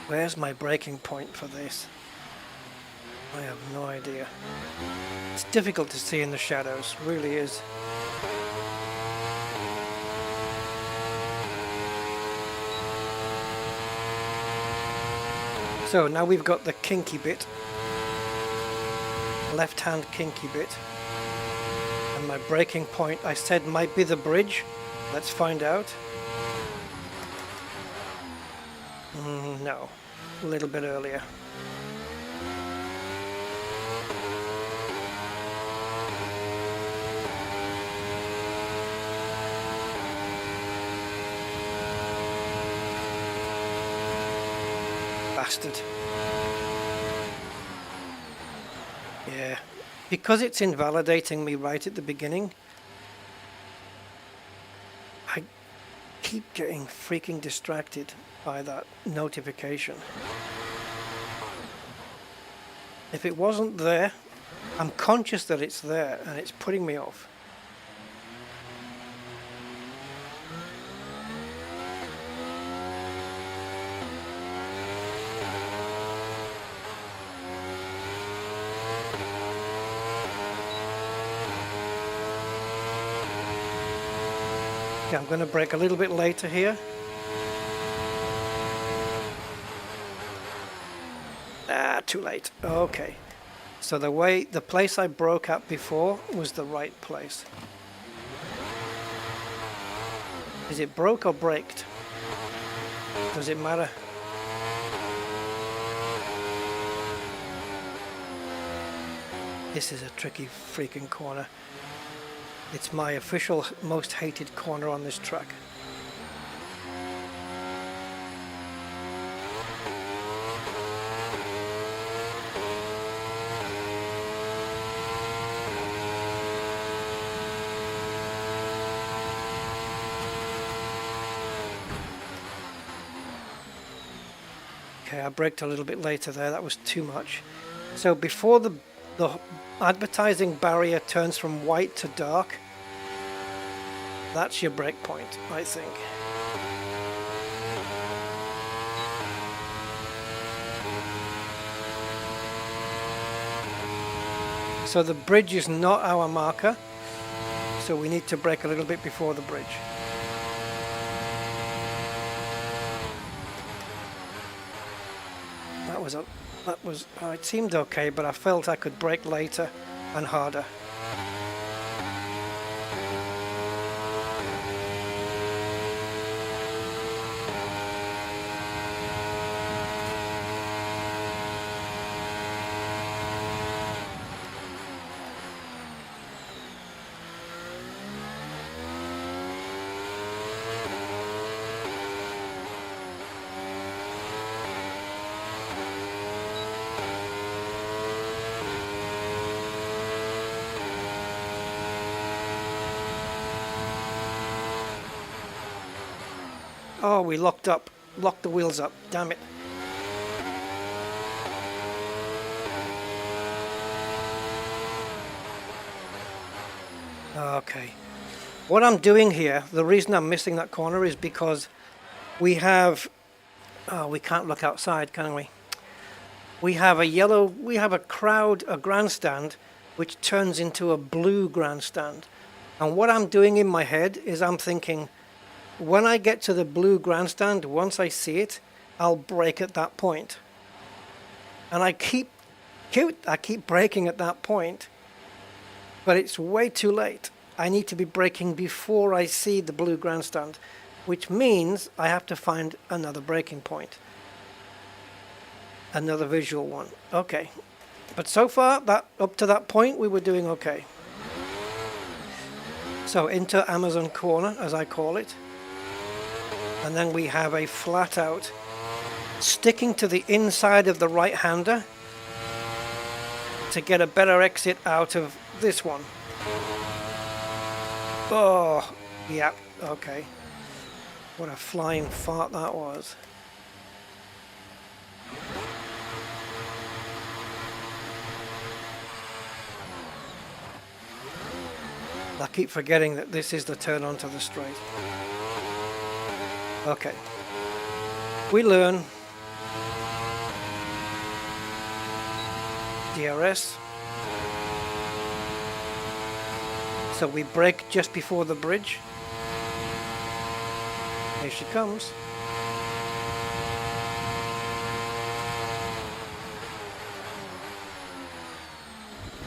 Where's my breaking point for this? I have no idea. It's difficult to see in the shadows, really is. So now we've got the kinky bit, left hand kinky bit, and my breaking point I said might be the bridge. Let's find out. No, a little bit earlier. Bastard. Yeah, because it's invalidating me right at the beginning, I keep getting freaking distracted by that notification. If it wasn't there, I'm conscious that it's there and it's putting me off. Okay, I'm going to brake a little bit later here. Too late. Okay. So the place I broke at before was the right place. Is it broke or braked? Does it matter? This is a tricky freaking corner. It's my official most hated corner on this track. Okay, I braked a little bit later there, that was too much. So before the advertising barrier turns from white to dark, that's your brake point, I think. So the bridge is not our marker, so we need to brake a little bit before the bridge. It seemed okay, but I felt I could brake later and harder. Oh, we locked the wheels up, damn it. Okay. What I'm doing here, the reason I'm missing that corner is because we have, we can't look outside, can we? We have a grandstand, which turns into a blue grandstand. And what I'm doing in my head is I'm thinking, when I get to the blue grandstand, once I see it, I'll brake at that point. And I keep braking at that point, but it's way too late. I need to be braking before I see the blue grandstand, which means I have to find another braking point. Another visual one. Okay. But so far, up to that point, we were doing okay. So into Amazon corner, as I call it. And then we have a flat out sticking to the inside of the right-hander to get a better exit out of this one. Oh, yeah, okay. What a flying fart that was. I keep forgetting that this is the turn onto the straight. Okay. We learn DRS. So we brake just before the bridge. Here she comes.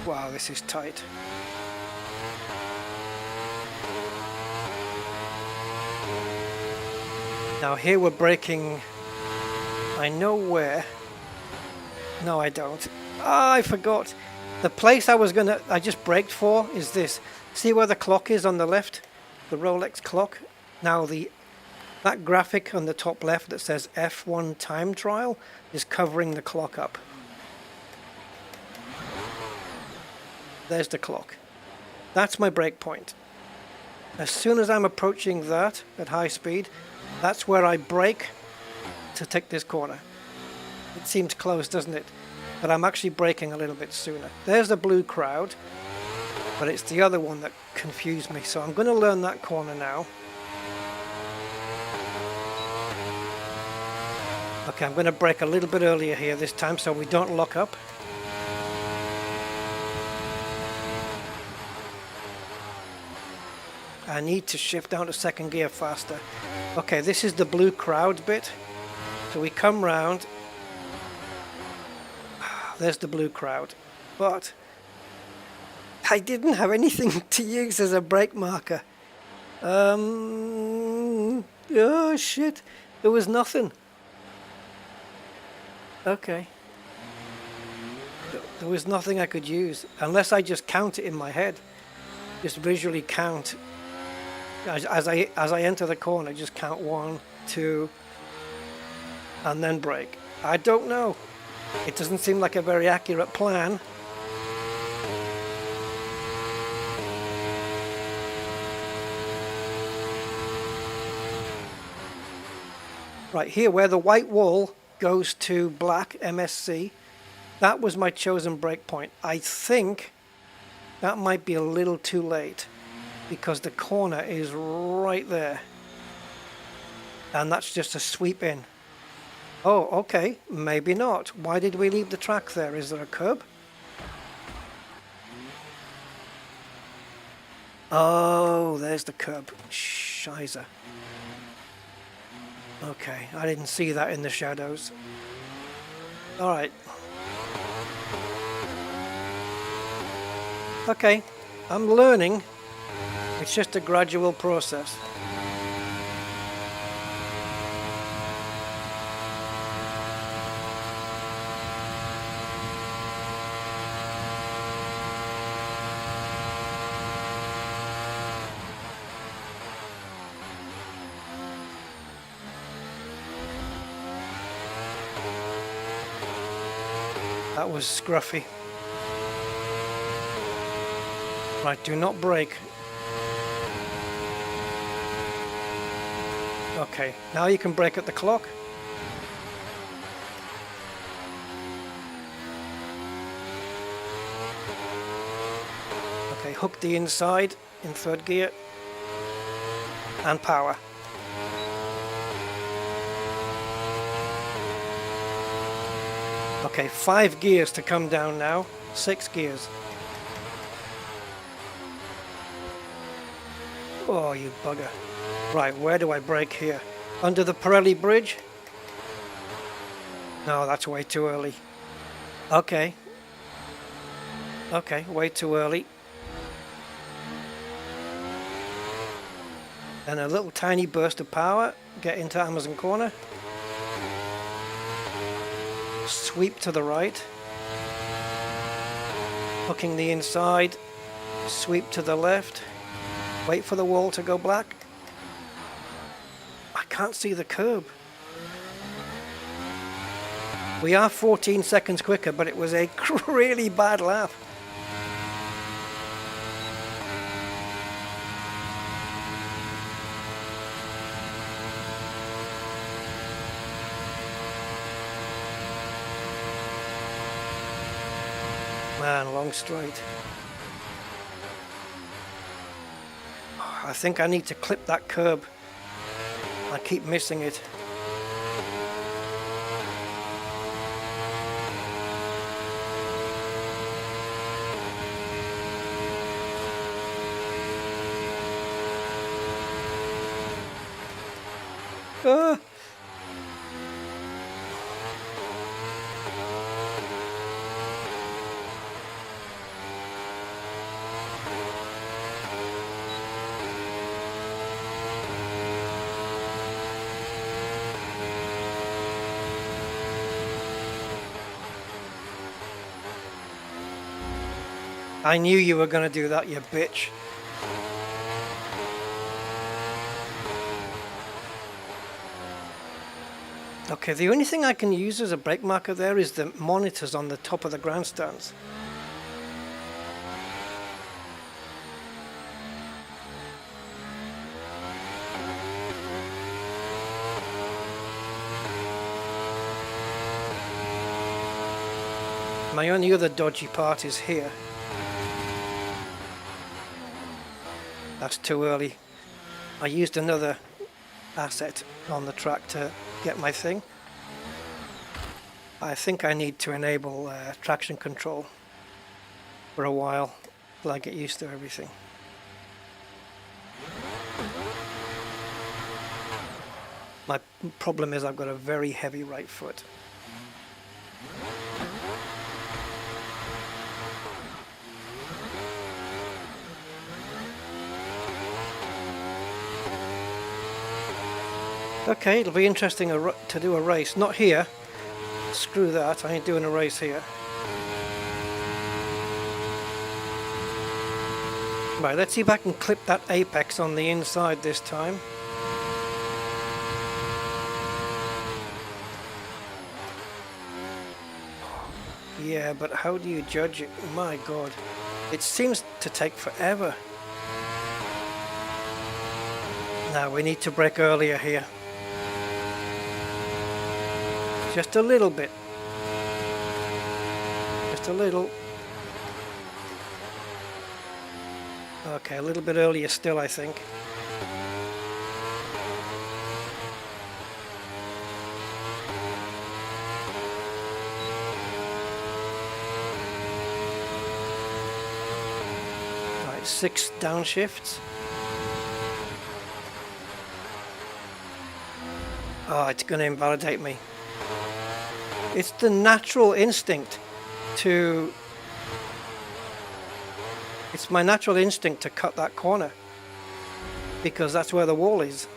Wow, this is tight. Now here we're braking, I know where. No, I don't. Ah, I forgot. The place I just braked for is this. See where the clock is on the left? The Rolex clock? Now that graphic on the top left that says F1 time trial is covering the clock up. There's the clock. That's my brake point. As soon as I'm approaching that at high speed, that's where I brake to take this corner. It seems close, doesn't it? But I'm actually braking a little bit sooner. There's the blue crowd, but it's the other one that confused me. So I'm going to learn that corner now. Okay, I'm going to brake a little bit earlier here this time so we don't lock up. I need to shift down to second gear faster. Okay, this is the blue crowd bit. So we come round. There's the blue crowd. But I didn't have anything to use as a brake marker. Oh shit. There was nothing. Okay. There was nothing I could use. Unless I just count it in my head. Just visually count. As I enter the corner, just count 1, 2, and then brake. I don't know. It doesn't seem like a very accurate plan. Right here, where the white wall goes to black MSC, that was my chosen brake point. I think that might be a little too late, because the corner is right there. And that's just a sweep in. Oh, okay, maybe not. Why did we leave the track there? Is there a curb? Oh, there's the curb. Scheiße. Okay, I didn't see that in the shadows. Alright. Okay, I'm learning. It's just a gradual process. That was scruffy. Right, do not brake. Okay, now you can brake at the clock. Okay, hook the inside in third gear. And power. Okay, 5 gears to come down now. 6 gears. Oh, you bugger. Right, where do I brake here? Under the Pirelli bridge? No, that's way too early. Okay. Okay, way too early. Then a little tiny burst of power, get into Amazon corner, sweep to the right, hooking the inside, sweep to the left, wait for the wall to go black. I can't see the curb. We are 14 seconds quicker, but it was a really bad lap. Man, long straight. I think I need to clip that curb. I keep missing it. Ah. I knew you were going to do that, you bitch. Okay, the only thing I can use as a brake marker there is the monitors on the top of the grandstands. My only other dodgy part is here. That's too early. I used another asset on the track to get my thing. I think I need to enable traction control for a while till I get used to everything. My problem is I've got a very heavy right foot. Okay, it'll be interesting to do a race. Not here. Screw that, I ain't doing a race here. Right, let's see if I can clip that apex on the inside this time. Yeah, but how do you judge it? My God. It seems to take forever. Now we need to brake earlier here. Just a little bit. Just a little. Okay, a little bit earlier still, I think. Right, 6 downshifts. Oh, it's going to invalidate me. It's the natural instinct to... It's my natural instinct to cut that corner, because that's where the wall is.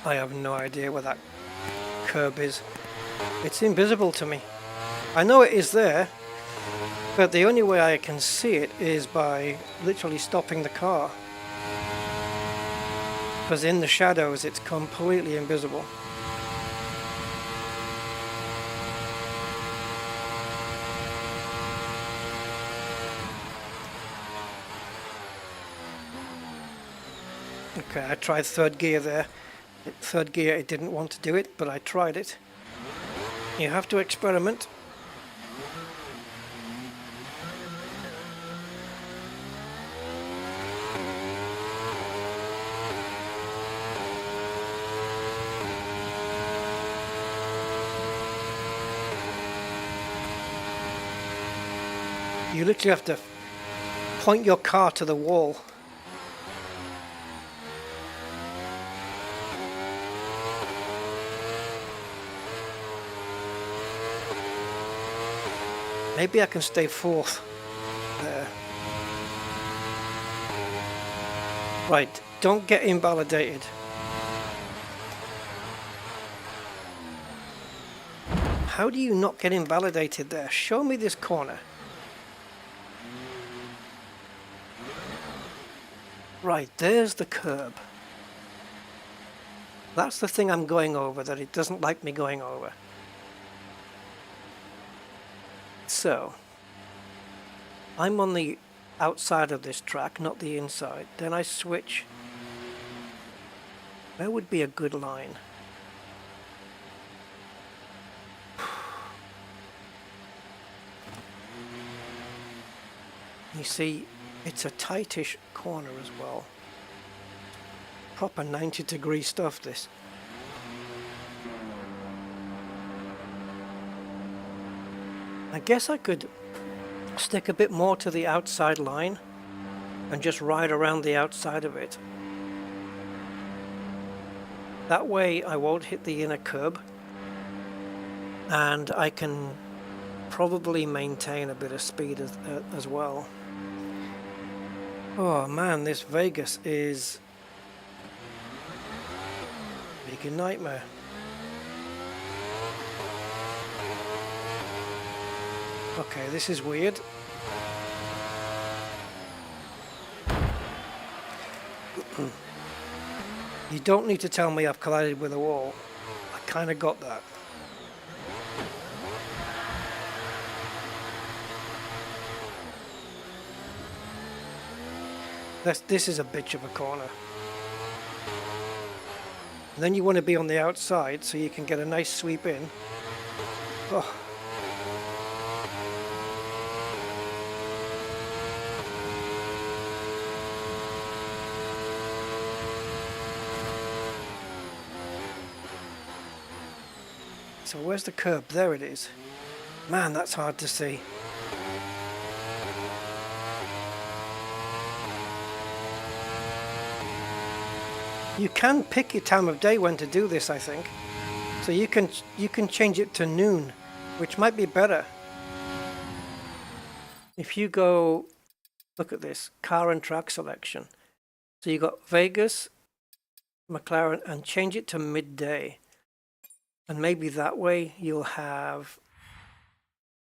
I have no idea where that curb is. It's invisible to me. I know it is there, but the only way I can see it is by literally stopping the car. Because in the shadows it's completely invisible. Okay, I tried third gear there. Third gear, it didn't want to do it, but I tried it. You have to experiment. You literally have to point your car to the wall. Maybe I can stay fourth there. Right, don't get invalidated. How do you not get invalidated there? Show me this corner. Right, there's the curb. That's the thing I'm going over, that it doesn't like me going over. So, I'm on the outside of this track, not the inside. Then I switch. Where would be a good line? You see, it's a tightish corner as well. Proper 90-degree stuff, this. I guess I could stick a bit more to the outside line and just ride around the outside of it. That way I won't hit the inner curb, and I can probably maintain a bit of speed as well. Oh man, this Vegas is a big nightmare. Okay, this is weird. You don't need to tell me I've collided with a wall. I kind of got that. This is a bitch of a corner. And then you want to be on the outside so you can get a nice sweep in. Oh. So where's the curb? There it is. Man, that's hard to see. You can pick your time of day when to do this, I think. So you can change it to noon, which might be better. If you go, look at this, car and track selection. So you got Vegas, McLaren, and change it to midday. And maybe that way you'll have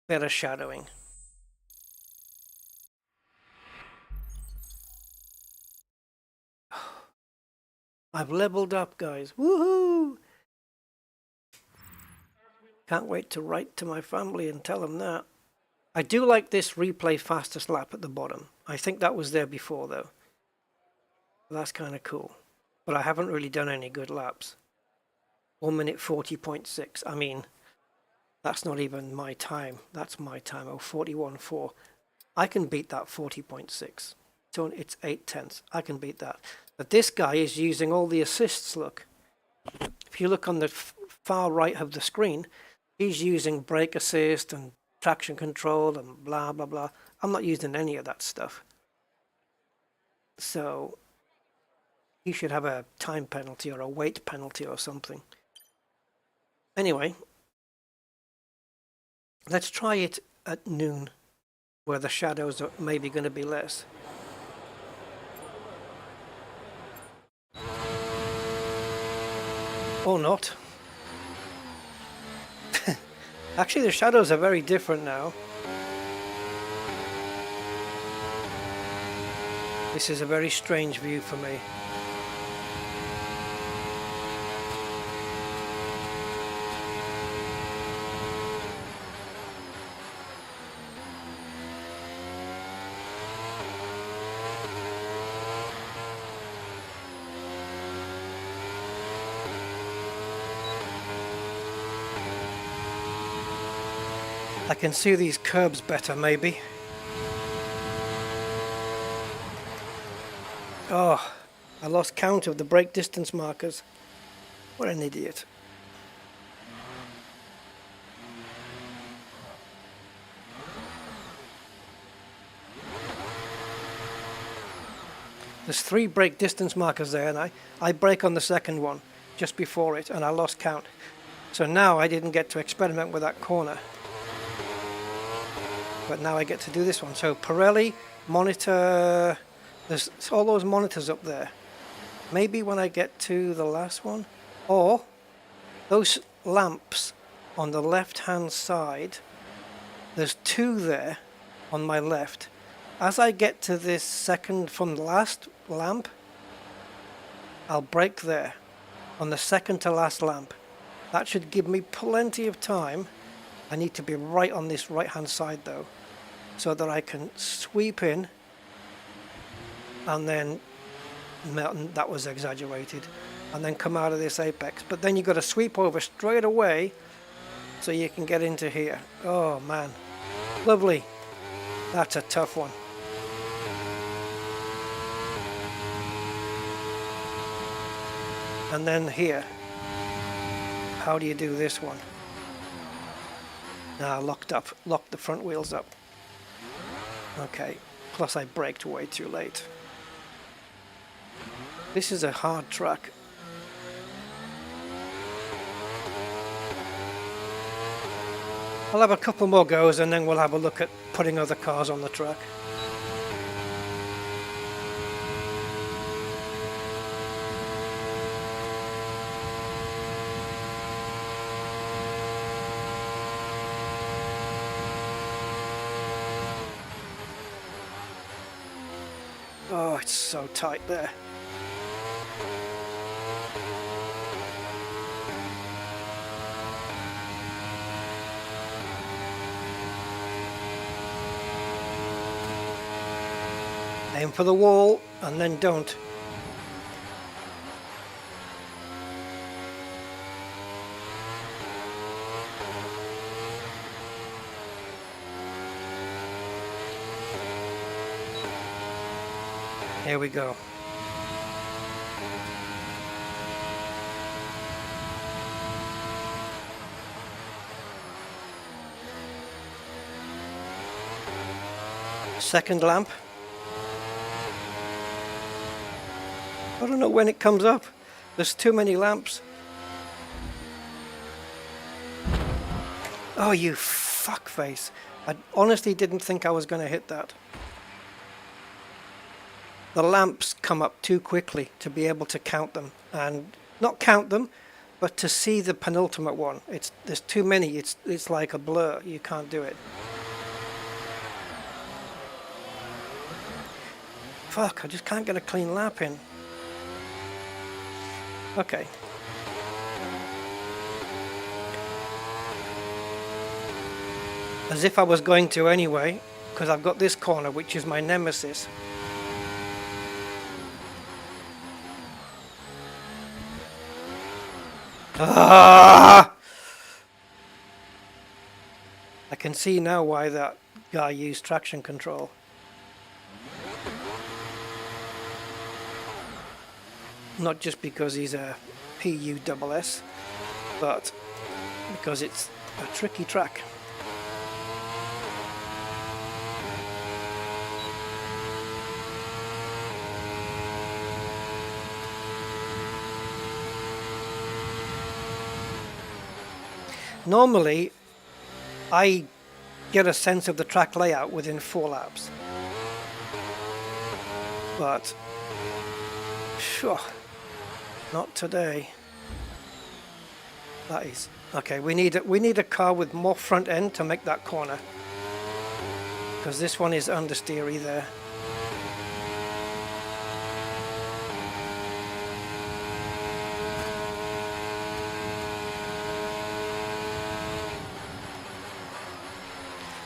better shadowing. I've leveled up, guys. Woohoo! Can't wait to write to my family and tell them that. I do like this replay fastest lap at the bottom. I think that was there before though. That's kind of cool. But I haven't really done any good laps. 1 minute 40.6. I mean, that's not even my time. That's my time. Oh, 41.4. I can beat that 40.6. So it's 8/10. I can beat that. But this guy is using all the assists, look. If you look on the far right of the screen, he's using brake assist and traction control and blah, blah, blah. I'm not using any of that stuff. So he should have a time penalty or a weight penalty or something. Anyway, let's try it at noon, where the shadows are maybe going to be less. Or not. Actually, the shadows are very different now. This is a very strange view for me. I can see these curbs better, maybe. Oh, I lost count of the brake distance markers. What an idiot. There's 3 brake distance markers there, and I brake on the second one just before it, and I lost count. So now I didn't get to experiment with that corner. But now I get to do this one. So Pirelli, monitor, there's all those monitors up there. Maybe when I get to the last one, or those lamps on the left hand side, there's 2 there on my left. As I get to this second from the last lamp, I'll brake there on the second to last lamp. That should give me plenty of time. I need to be right on this right hand side though, so that I can sweep in, and then that was exaggerated, and then come out of this apex. But then you've got to sweep over straight away so you can get into here. Oh man, lovely. That's a tough one. And then here, how do you do this one? Now locked the front wheels up. Okay, plus I braked way too late. This is a hard track. I'll have a couple more goes and then we'll have a look at putting other cars on the track. Oh, it's so tight there. Aim for the wall and then don't. Here we go. Second lamp. I don't know when it comes up. There's too many lamps. Oh, you fuckface. I honestly didn't think I was going to hit that. The lamps come up too quickly to be able to count them, and not count them, but to see the penultimate one. There's too many. It's like a blur. You can't do it. Fuck! I just can't get a clean lap in. Okay. As if I was going to anyway, because I've got this corner, which is my nemesis. Ah! I can see now why that guy used traction control. Not just because he's a PUSS, but because it's a tricky track. Normally, I get a sense of the track layout within 4 laps. But, sure, not today. That is okay. We need a car with more front end to make that corner, because this one is understeery there.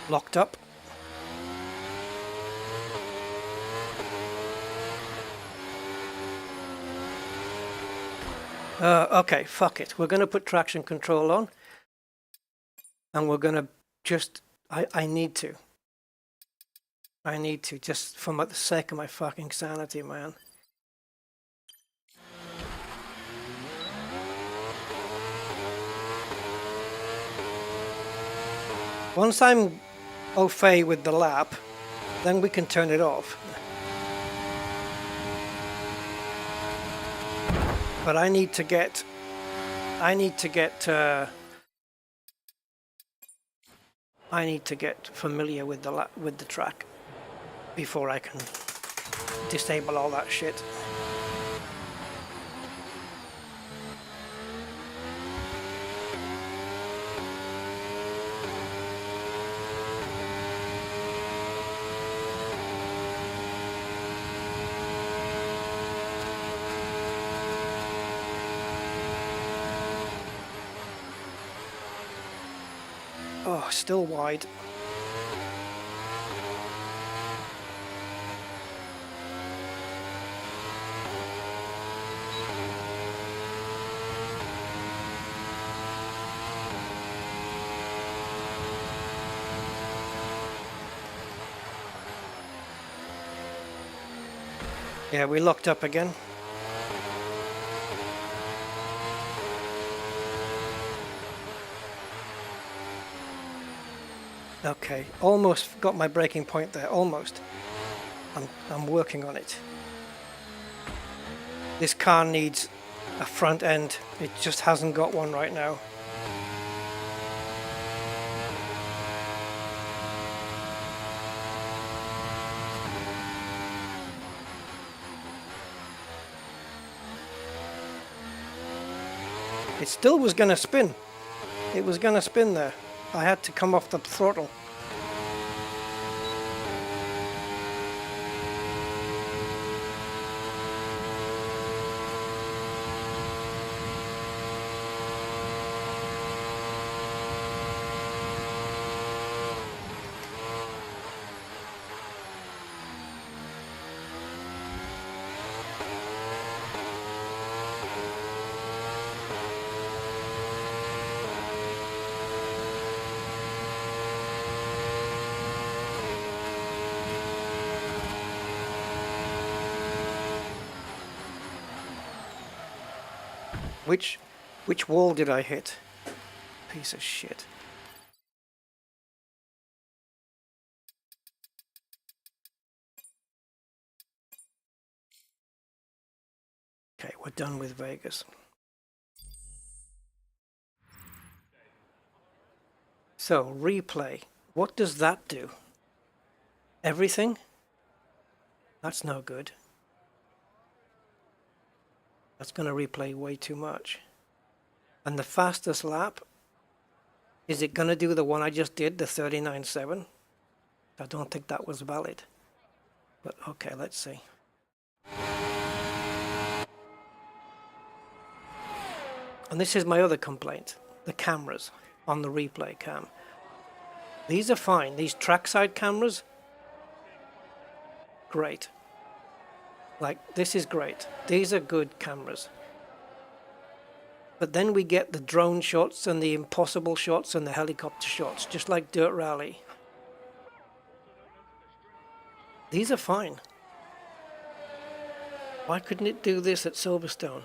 Locked up. Okay, fuck it. We're going to put traction control on. And we're going to just... I need to. I need to, just for the sake of my fucking sanity, man. Once I'm au fait with the lap, then we can turn it off. But I need to get familiar with the track before I can disable all that shit. Oh, still wide. Yeah, we locked up again. Okay, almost got my breaking point there, almost. I'm working on it. This car needs a front end, it just hasn't got one right now. It still was going to spin. It was going to spin there. I had to come off the throttle. Which wall did I hit? Piece of shit. Okay, we're done with Vegas. So, replay. What does that do? Everything? That's no good. That's going to replay way too much. And the fastest lap, is it going to do the one I just did, the 39.7? I don't think that was valid. But okay, let's see. And this is my other complaint, the cameras on the replay cam. These are fine. These trackside cameras, great. Like, this is great. These are good cameras. But then we get the drone shots and the impossible shots and the helicopter shots, just like Dirt Rally. These are fine. Why couldn't it do this at Silverstone?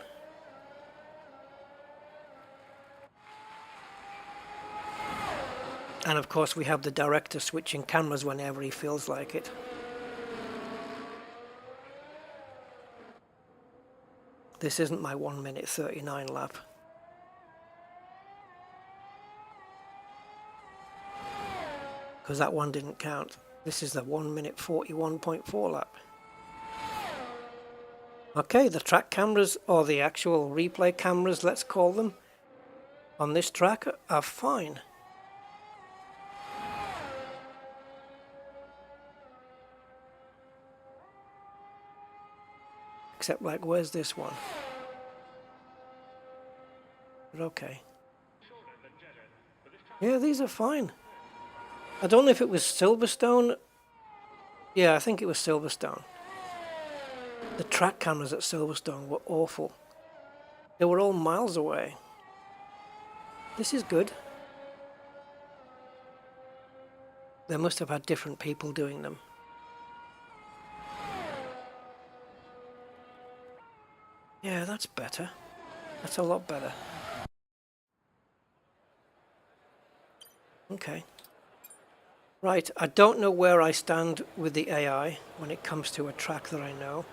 And of course we have the director switching cameras whenever he feels like it. This isn't my 1:39 lap. Because that one didn't count. This is the 1:41.4 lap. Okay, the track cameras, or the actual replay cameras, let's call them, on this track are fine. Except, like, where's this one? But okay. Yeah, these are fine. I don't know if it was Silverstone. Yeah, I think it was Silverstone. The track cameras at Silverstone were awful. They were all miles away. This is good. They must have had different people doing them. Yeah, that's better. That's a lot better. Okay. Right, I don't know where I stand with the AI when it comes to a track that I know.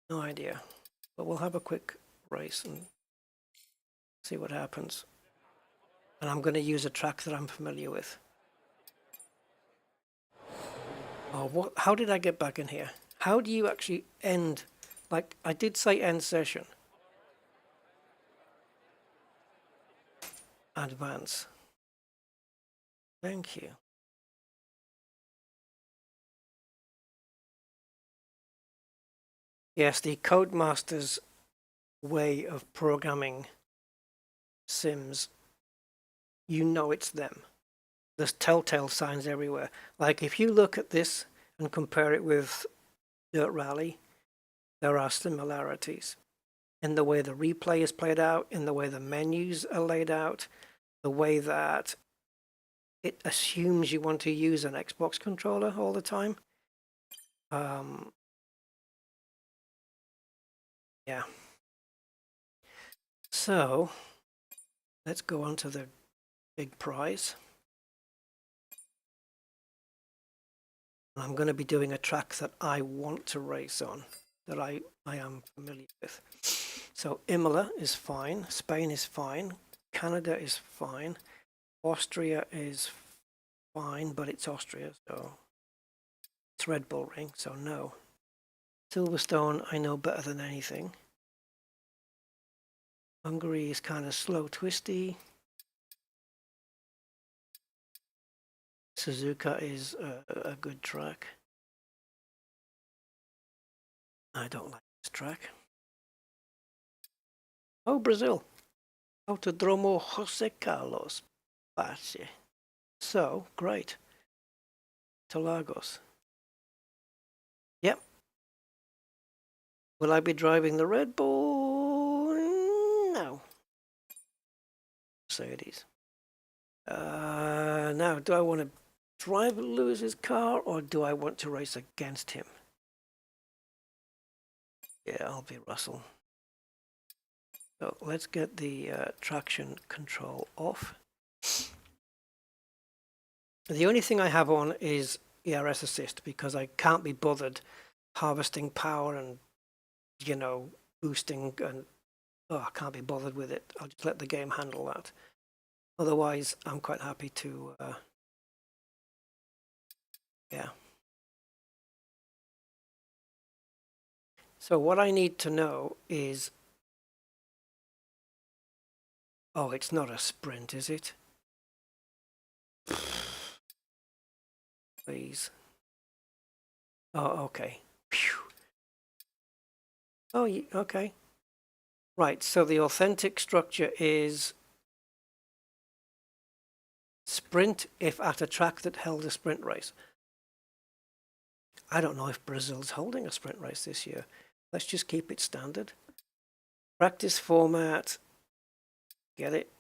No idea. But we'll have a quick race and see what happens. And I'm going to use a track that I'm familiar with. Oh, what? How did I get back in here? How do you actually end? Like, I did say end session. Advance. Thank you. Yes, the Codemasters way of programming Sims, you know it's them. There's telltale signs everywhere. Like if you look at this and compare it with Dirt Rally, there are similarities in the way the replay is played out, in the way the menus are laid out, the way that it assumes you want to use an Xbox controller all the time. Yeah. So let's go on to the big prize. I'm going to be doing a track that I want to race on, that I am familiar with. So Imola is fine, Spain is fine, Canada is fine, Austria is fine, but it's Austria, so it's Red Bull Ring, so no. Silverstone I know better than anything. Hungary is kind of slow, twisty. Suzuka is a good track. I don't like this track. Oh, Brazil. Autodromo José Carlos Pache. So, great. Interlagos. Yep. Will I be driving the Red Bull? No. Mercedes. Now, do I want to drive Lewis's car or do I want to race against him? Yeah, I'll be Russell. So let's get the traction control off. The only thing I have on is ERS assist because I can't be bothered harvesting power and, you know, boosting and, oh, I can't be bothered with it. I'll just let the game handle that. Otherwise, I'm quite happy to, yeah. So what I need to know is, oh, it's not a sprint, is it? Please. Oh, okay. Phew. Oh, okay. Right, so the authentic structure is sprint if at a track that held a sprint race. I don't know if Brazil's holding a sprint race this year. Let's just keep it standard. Practice format. Get it?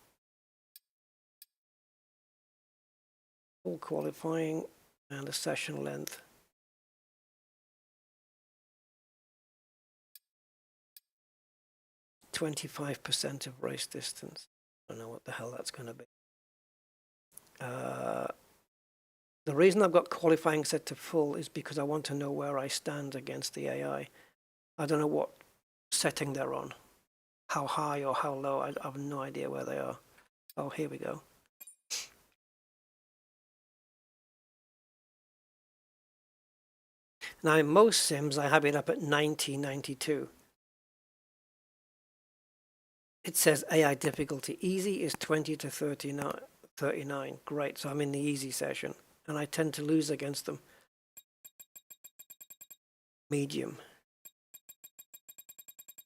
Full qualifying and a session length. %25 of race distance. I don't know what the hell that's going to be. The reason I've got qualifying set to full is because I want to know where I stand against the AI. I don't know what setting they're on, how high or how low. I have no idea where they are. Oh, here we go. Now, in most sims, I have it up at 90, 92. It says AI difficulty. Easy is 20 to 39. Great, so I'm in the easy session. And I tend to lose against them. Medium.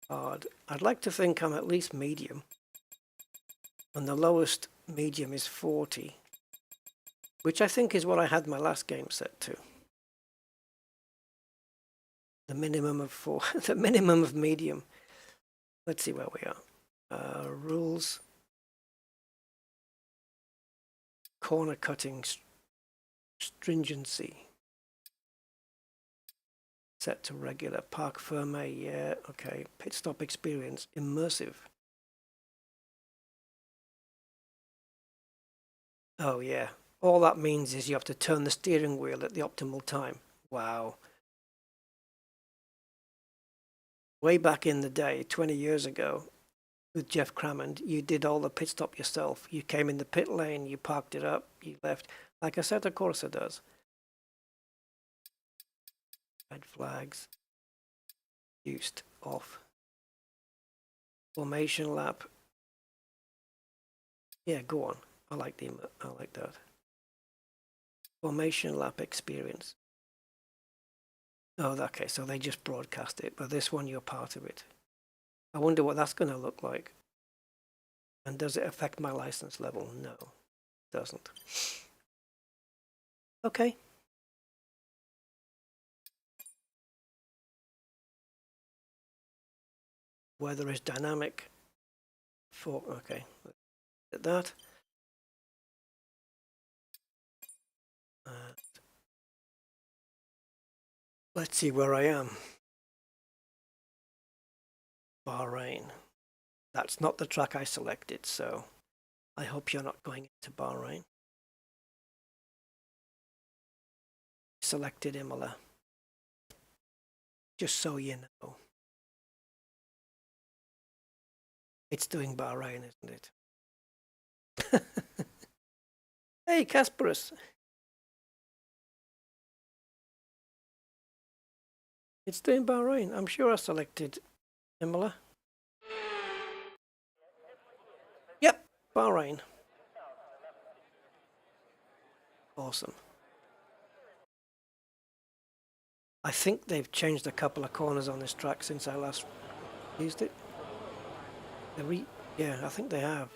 Hard. I'd like to think I'm at least medium. And the lowest medium is 40. Which I think is what I had my last game set to. The minimum of 4. The minimum of medium. Let's see where we are. Rules. Corner cutting. Stringency. Set to regular. Park ferme, yeah, okay. Pit stop experience, immersive. Oh yeah, all that means is you have to turn the steering wheel at the optimal time. Wow. way back in the day, 20 years ago, with Jeff Crammond, you did all the pit stop yourself. You came in the pit lane, you parked it up, you left, like I said, the Corsair does. Red flags, used, off. Formation lap. Yeah, go on. I like that. Formation lap experience. Oh, okay, so they just broadcast it, but this one you're part of it. I wonder what that's going to look like. And does it affect my license level? No, it doesn't. Okay. Weather is dynamic. Okay, at that. Let's see where I am. Bahrain. That's not the track I selected, so I hope you're not going into Bahrain. Selected Imola. Just so you know. It's doing Bahrain, isn't it? Hey, Kasparus. It's doing Bahrain. I'm sure I selected Imola. Yep, Bahrain. Awesome. I think they've changed a couple of corners on this track since I last used it. Yeah, I think they have.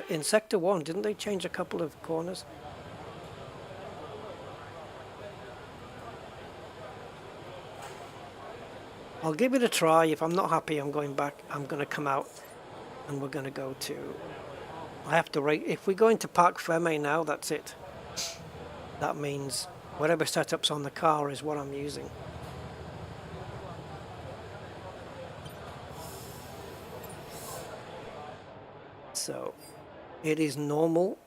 In Sector 1, didn't they change a couple of corners? I'll give it a try. If I'm not happy, I'm going back. I'm going to come out and we're going to go to... I have to rate... If we go into Parc Fermé now, that's it. That means whatever setup's on the car is what I'm using. So it is normal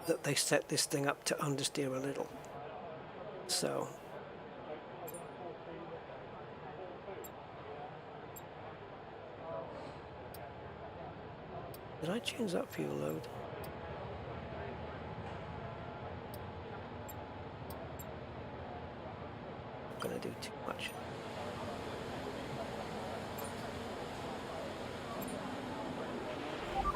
that they set this thing up to understeer a little. So did I change that fuel load? I'm going to do too much.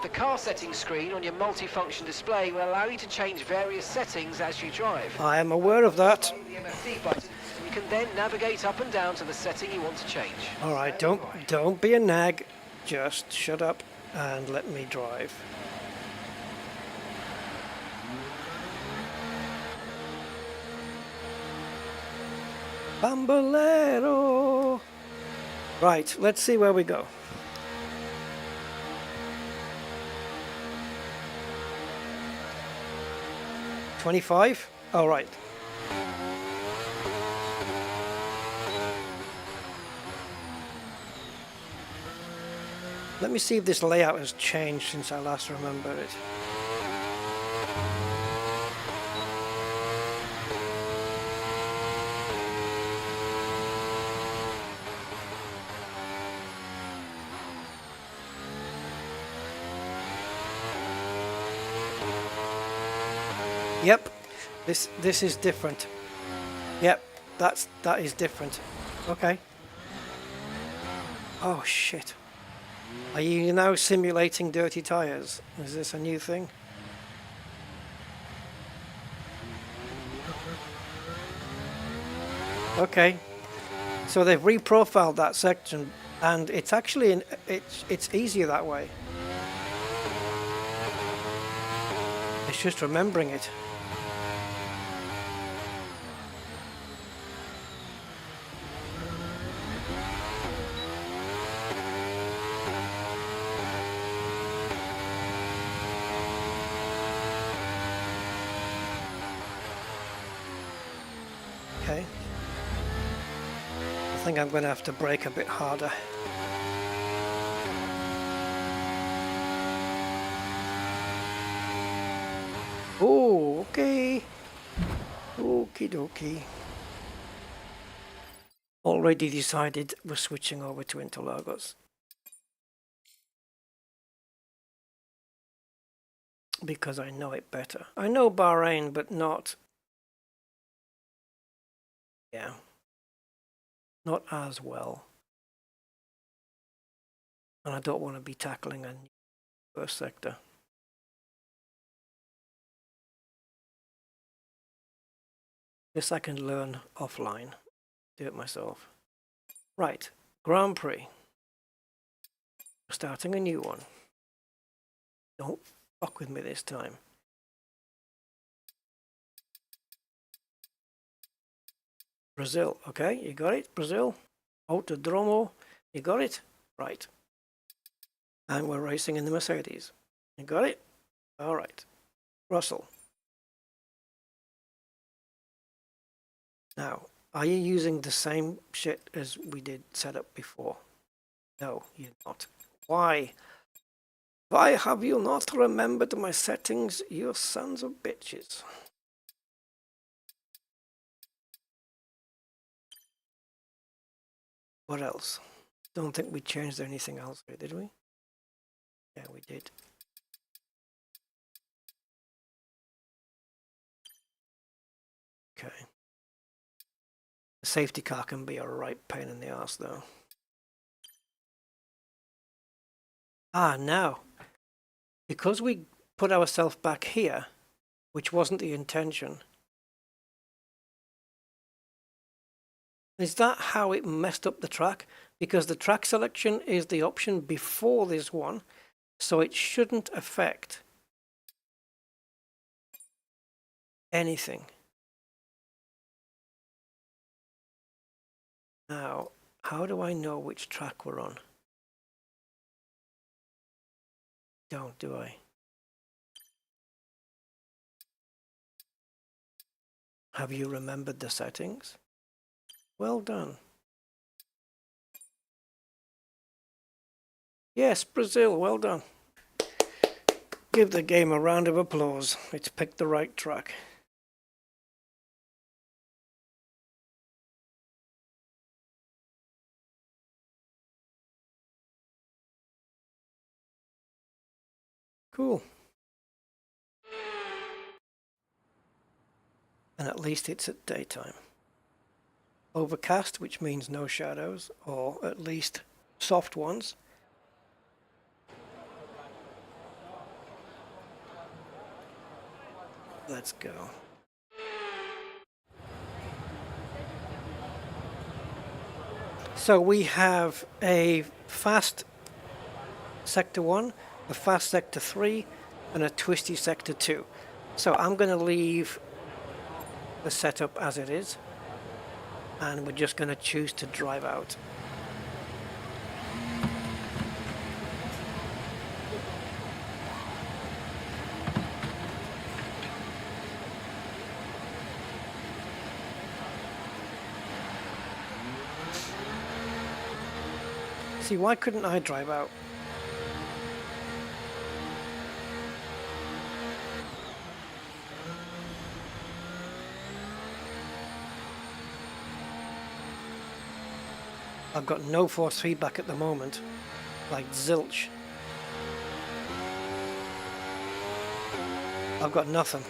The car settings screen on your multifunction display will allow you to change various settings as you drive. I am aware of that. The MFD button, and you can then navigate up and down to the setting you want to change. All right, don't be a nag. Just shut up and let me drive. Bambolero. Right, let's see where we go. $25? All right. Let me see if this layout has changed since I last remember it. Yep, this is different. Yep, that is different. Okay. Oh shit. Are you now simulating dirty tires? Is this a new thing? Okay. So they've reprofiled that section and it's actually it's easier that way. It's just remembering it. Okay. I think I'm going to have to brake a bit harder. Oh, okay. Okie dokie. already decided we're switching over to Interlagos. Because I know it better. I know Bahrain, but not... yeah. Not as well. And I don't want to be tackling a new first sector. This I can learn offline. Do it myself. Right. Grand Prix. We're starting a new one. Don't fuck with me this time. Brazil. Okay, you got it? Brazil. Autodromo. You got it? Right. And we're racing in the Mercedes. You got it? All right. Russell. Now, are you using the same shit as we did set up before? No, you're not. Why? Why have you not remembered my settings, you sons of bitches? What else? Don't think we changed anything else here, did we? Yeah, we did. Okay. The safety car can be a right pain in the ass, though. Ah, now, because we put ourselves back here, which wasn't the intention, is that how it messed up the track? Because the track selection is the option before this one, so it shouldn't affect anything. Now, how do I know which track we're on? Don't, do I? Have you remembered the settings? Well done. Yes, Brazil, well done. Give the game a round of applause. It's picked the right track. Cool. And at least it's at daytime. Overcast, which means no shadows, or at least soft ones. Let's go. So we have a fast sector 1, a fast sector 3, and a twisty sector 2. So I'm going to leave the setup as it is, and we're just going to choose to drive out. See, why couldn't I drive out? I've got no force feedback at the moment, like zilch. I've got nothing.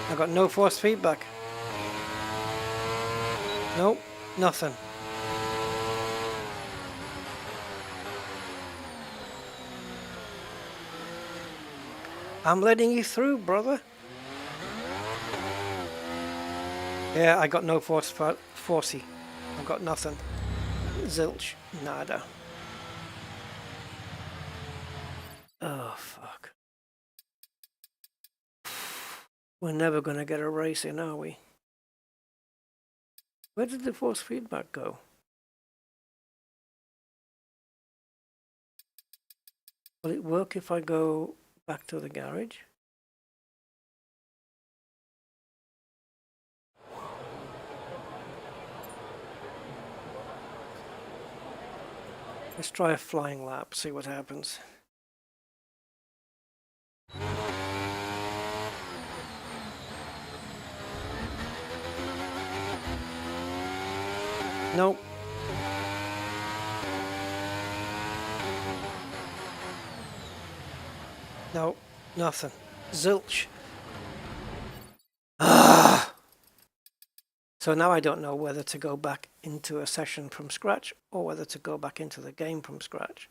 I've got no force feedback. Nope, nothing. I'm letting you through, brother. Yeah, I got no forcey. I've got nothing. Zilch. Nada. Oh, fuck. We're never going to get a race in, are we? Where did the force feedback go? Will it work if I go back to the garage? Let's try a flying lap, see what happens. Nope. Nope. Nothing. Zilch. Ah! So now I don't know whether to go back into a session from scratch or whether to go back into the game from scratch.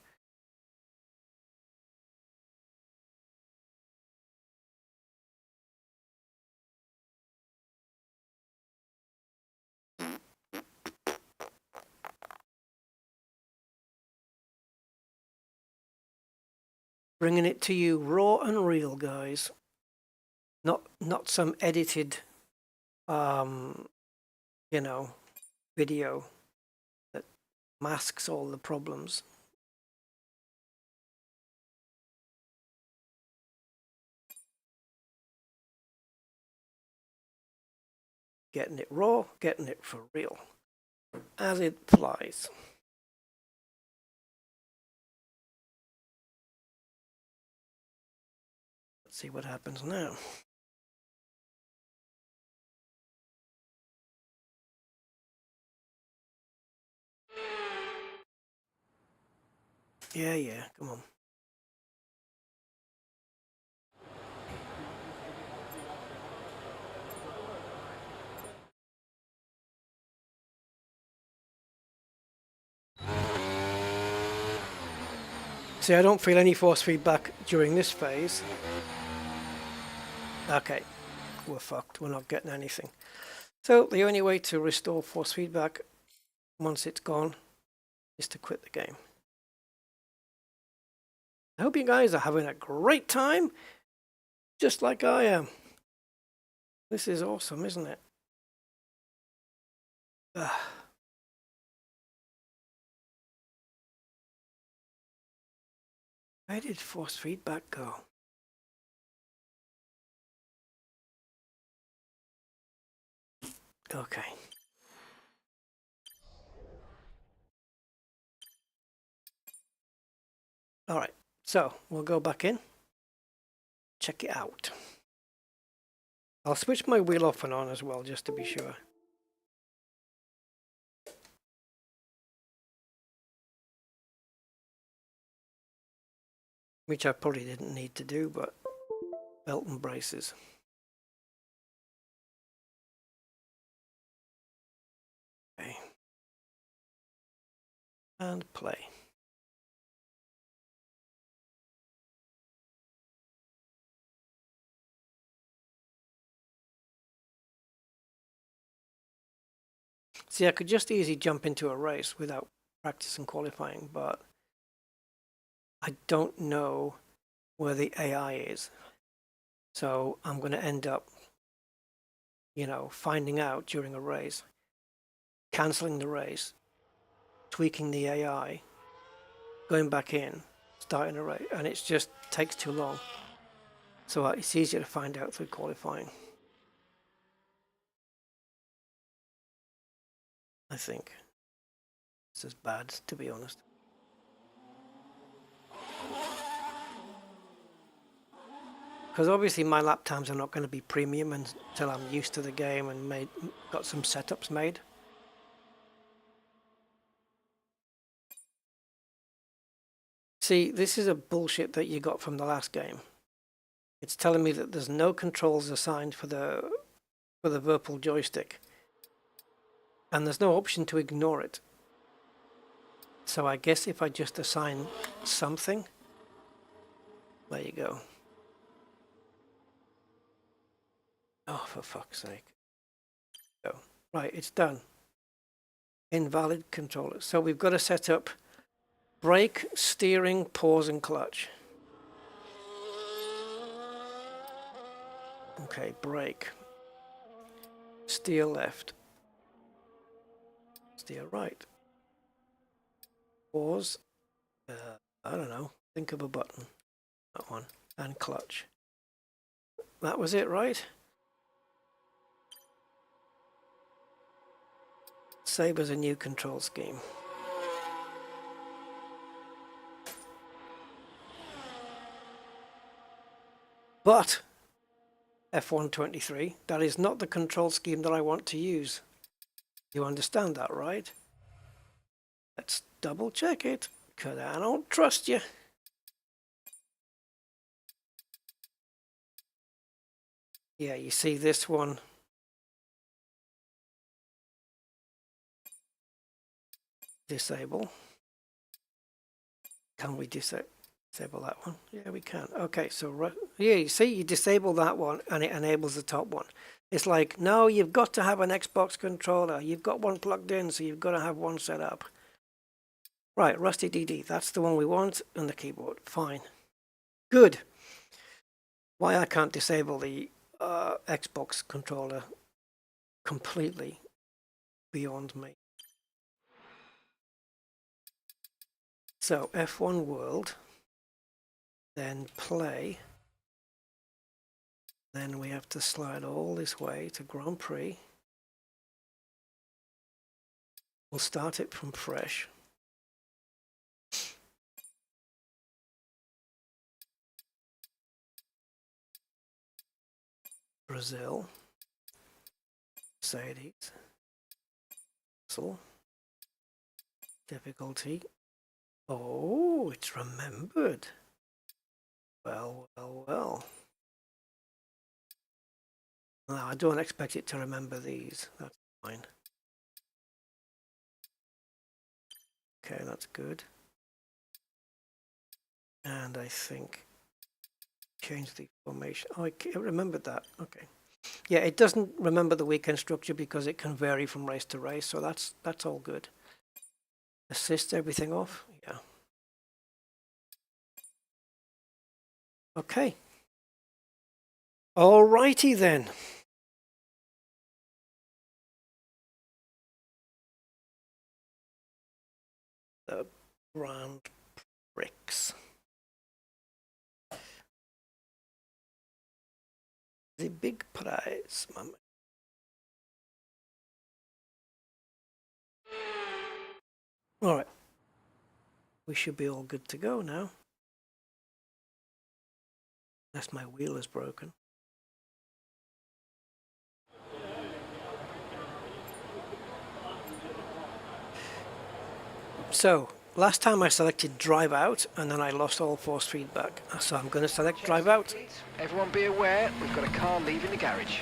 Bringing it to you raw and real, guys. Not some edited, you know, video that masks all the problems. Getting it raw, getting it for real, as it flies. Let's see what happens now. Yeah, come on. See, I don't feel any force feedback during this phase. Okay, we're fucked. We're not getting anything. So the only way to restore force feedback once it's gone is to quit the game. I hope you guys are having a great time, just like I am. This is awesome, isn't it? Where did force feedback go? Okay. All right, so we'll go back in, check it out. I'll switch my wheel off and on as well, just to be sure. Which I probably didn't need to do, but belt and braces. Okay. And play. See, I could just easily jump into a race without practice and qualifying, but I don't know where the AI is. So I'm going to end up, you know, finding out during a race, cancelling the race, tweaking the AI, going back in, starting a race, and it just takes too long. So it's easier to find out through qualifying, I think. It's as bad, to be honest. Because obviously my lap times are not going to be premium until I'm used to the game and got some setups made. See, this is a bullshit that you got from the last game. It's telling me that there's no controls assigned for the Virpil joystick. And there's no option to ignore it. So I guess if I just assign something, there you go. Oh, for fuck's sake. So, right, it's done. Invalid controller. So we've got to set up brake, steering, pause, and clutch. Okay, brake. Steer left. Steer right. Pause. I don't know. Think of a button. That one. And clutch. That was it, right? Save as a new control scheme. But F123, that is not the control scheme that I want to use. You understand that, right? Let's double check it, because I don't trust you. Yeah, you see this one. Disable. Can we disable that one? Yeah, we can. Okay, so yeah, you see, you disable that one and it enables the top one. It's like, no, you've got to have an Xbox controller. You've got one plugged in, so you've got to have one set up. Right, Rusty DD, that's the one we want, and the keyboard. Fine. Good. Why I can't disable the Xbox controller completely beyond me. So F1 World, then play. Then we have to slide all this way to Grand Prix. We'll start it from fresh. Brazil. Mercedes. Difficulty. Oh, it's remembered. Well, well, well. No, I don't expect it to remember these. That's fine. Okay, that's good. And I think change the formation. Oh, it remembered that. Okay. Yeah, it doesn't remember the weekend structure because it can vary from race to race, so that's all good. Assist everything off. Yeah. Okay. Alrighty then. The Grand Prix. The big prize, mama. All right. We should be all good to go now. Unless my wheel is broken. So, last time I selected drive out and then I lost all force feedback. So I'm going to select drive out. Everyone be aware, we've got a car leaving the garage.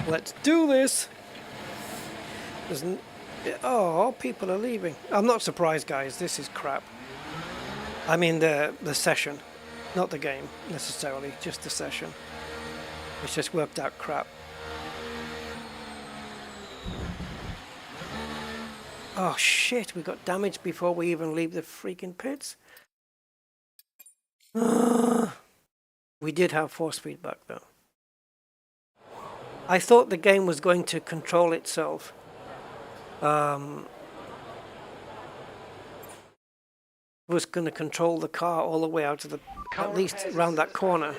Let's do this. Oh, people are leaving. I'm not surprised, guys. This is crap. I mean the session, not the game necessarily, just the session. It's just worked out crap. Oh shit, we got damaged before we even leave the freaking pits. We did have force feedback though. I thought the game was going to control itself. Was going to control the car all the way out to the, at least around that corner.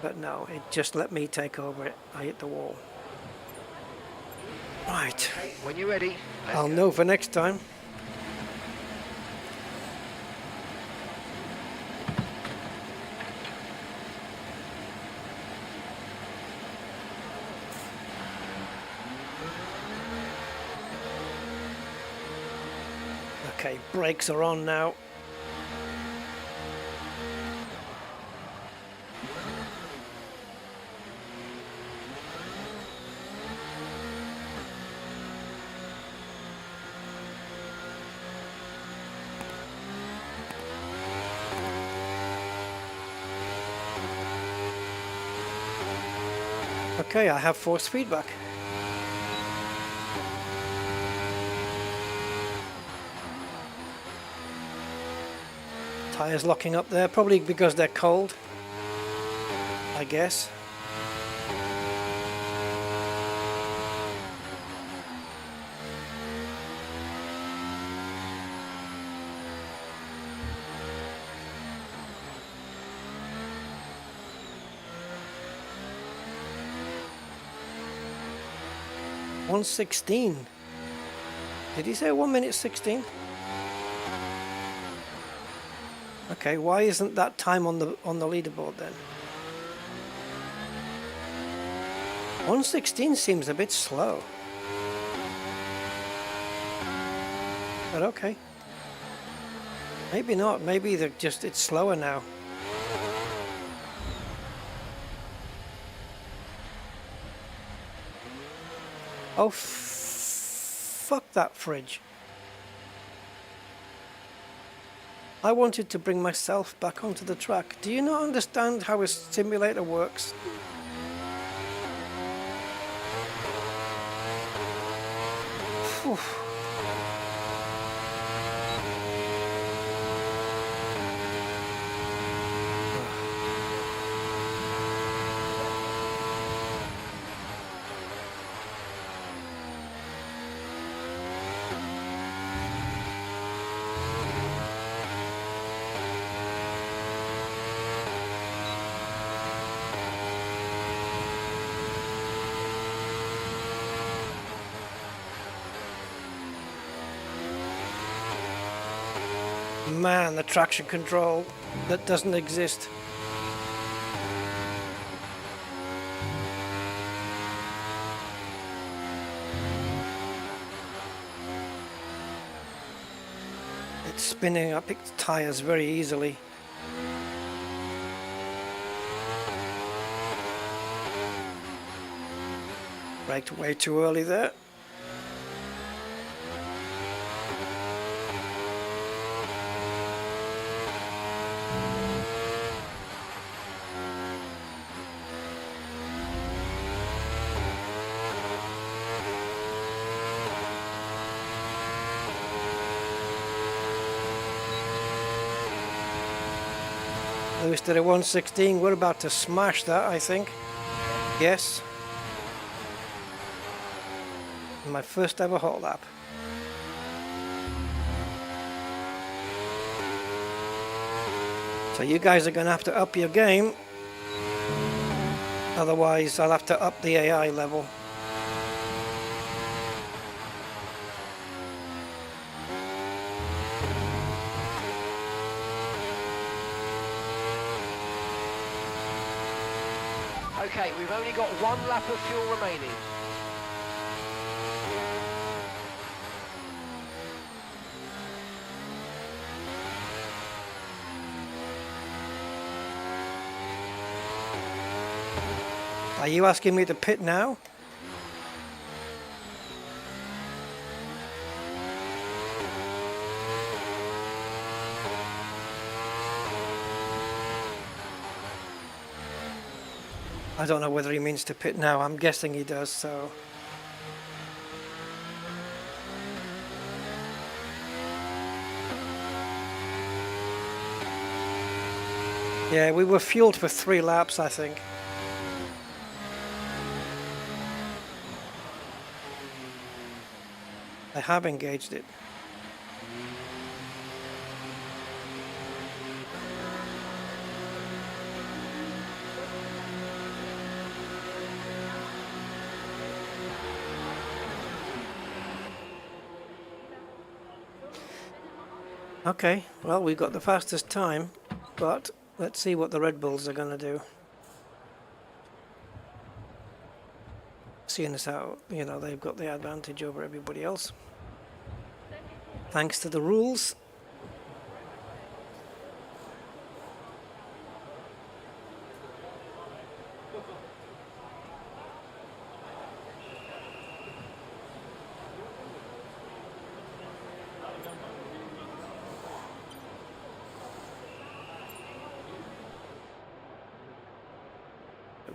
But no, it just let me take over it. I hit the wall. Right. When you're ready, I'll know for next time. Okay, brakes are on now. Okay, I have force feedback. Tires locking up there, probably because they're cold, I guess. .1:16. Did he say 1:16? Okay, why isn't that time on the leaderboard then? 1:16 seems a bit slow. But okay. Maybe not. Maybe they're just, it's slower now. Oh, fuck that fridge. I wanted to bring myself back onto the track. Do you not understand how a simulator works? Whew. Man, the traction control that doesn't exist. It's spinning up its tires very easily. Braked way too early there. Lewis did a 116. We're about to smash that, I think. Yes. My first ever hot lap. So you guys are going to have to up your game. Otherwise, I'll have to up the AI level. Okay, we've only got one lap of fuel remaining. Are you asking me to pit now? I don't know whether he means to pit now. I'm guessing he does, so... Yeah, we were fueled for 3 laps, I think. I have engaged it. Okay, well, we got the fastest time, but let's see what the Red Bulls are going to do. Seeing as how, you know, they've got the advantage over everybody else. Thanks to the rules.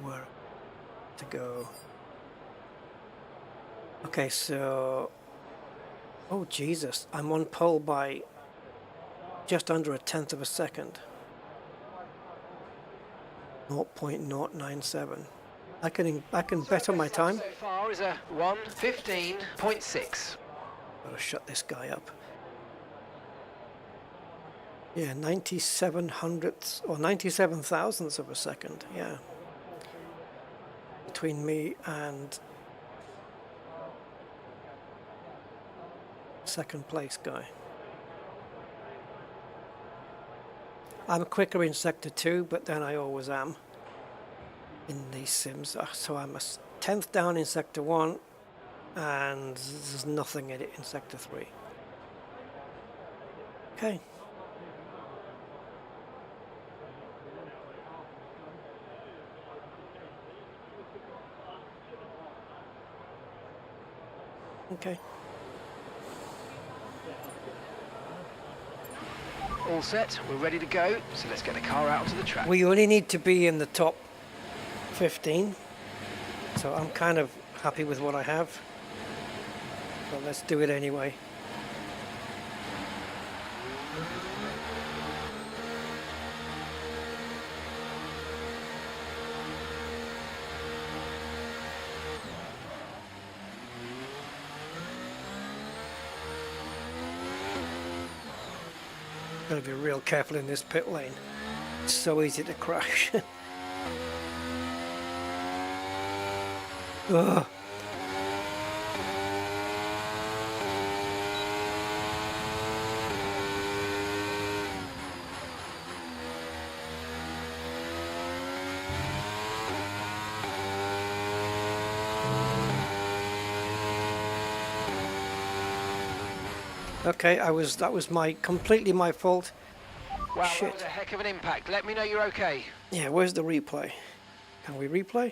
Where to go? Okay, so... Oh, Jesus. I'm on pole by just under 1/10 of a second. 0.097. I can better my time. So far is a 1:15.6. Gotta shut this guy up. Yeah, 97 hundredths or 97 thousandths of a second. Yeah. Between me and second place guy. I'm quicker in sector 2, but then I always am in these sims. So I'm a 10th down in sector 1 and there's nothing in it in sector 3. Okay. Okay. All set, we're ready to go, so let's get the car out onto the track. We only need to be in the top 15, so I'm kind of happy with what I have. But let's do it anyway. Gotta be real careful in this pit lane. It's so easy to crash. Ugh. Okay, that was completely my fault. Wow, Shit. that was a heck of an impact. Let me know you're okay. Yeah, where's the replay? Can we replay?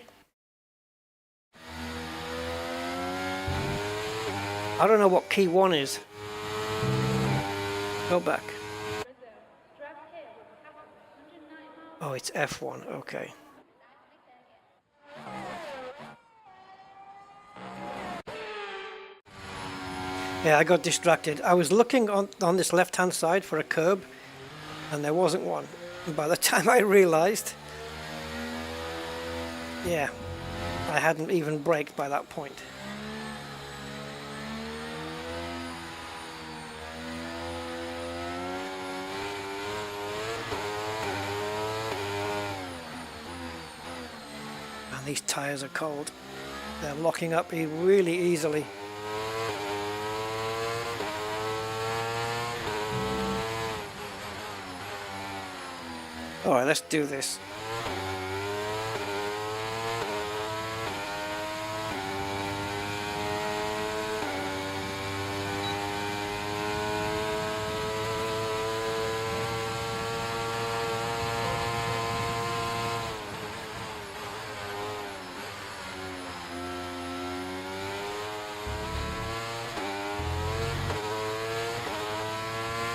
I don't know what key 1 is. Go back. Oh, it's F1, okay. Yeah, I got distracted. I was looking on this left-hand side for a curb, and there wasn't one. And by the time I realized, yeah, I hadn't even braked by that point. And these tires are cold. They're locking up really easily. All right, let's do this.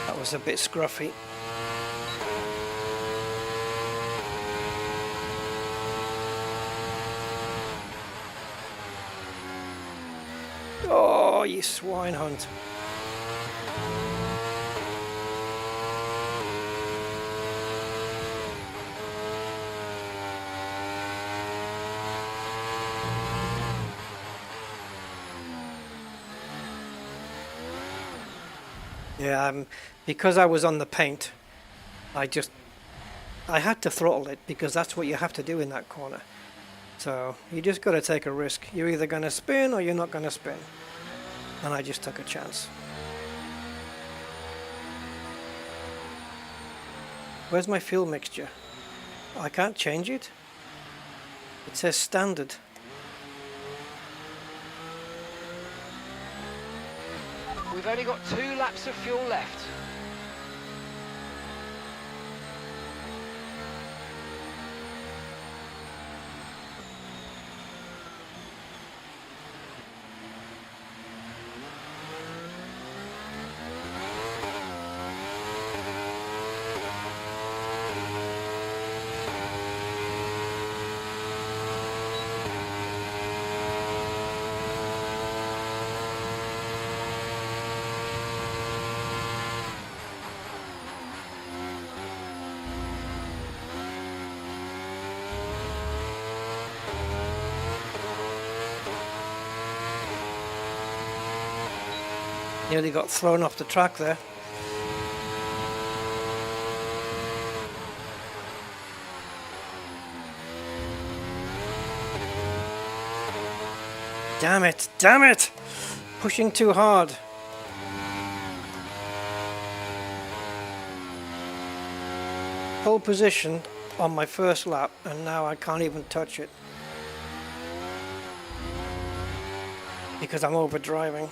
That was a bit scruffy. Oh, you swine hunt. Yeah, because I was on the paint, I had to throttle it because that's what you have to do in that corner. So you just got to take a risk. You're either going to spin or you're not going to spin. And I just took a chance. Where's my fuel mixture? I can't change it. It says standard. We've only got 2 laps of fuel left. Nearly got thrown off the track there. Damn it, damn it! Pushing too hard. Pole position on my first lap, and now I can't even touch it because I'm over driving.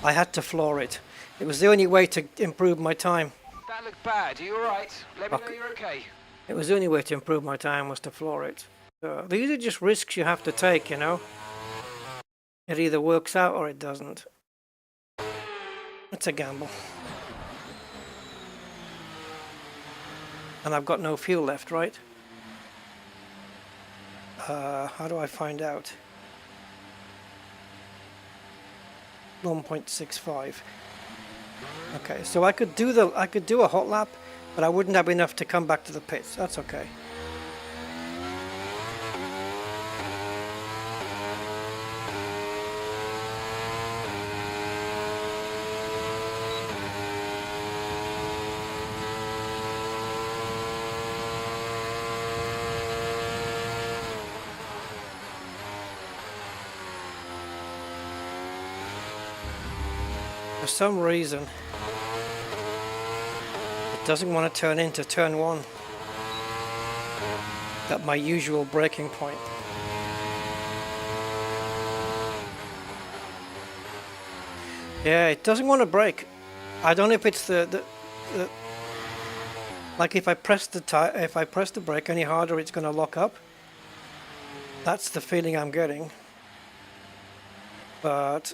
I had to floor it. It was the only way to improve my time. That looked bad. Are you alright? Let me know Okay. you're okay. It was the only way to improve my time was to floor it. These are just risks you have to take, you know. It either works out or it doesn't. It's a gamble. And I've got no fuel left, right? How do I find out? 1.65. Okay, so I could do a hot lap, but I wouldn't have enough to come back to the pits. That's okay. For some reason, it doesn't want to turn into turn one at my usual braking point. Yeah, it doesn't want to brake. I don't know if it's the like if I press the brake any harder, it's going to lock up. That's the feeling I'm getting. But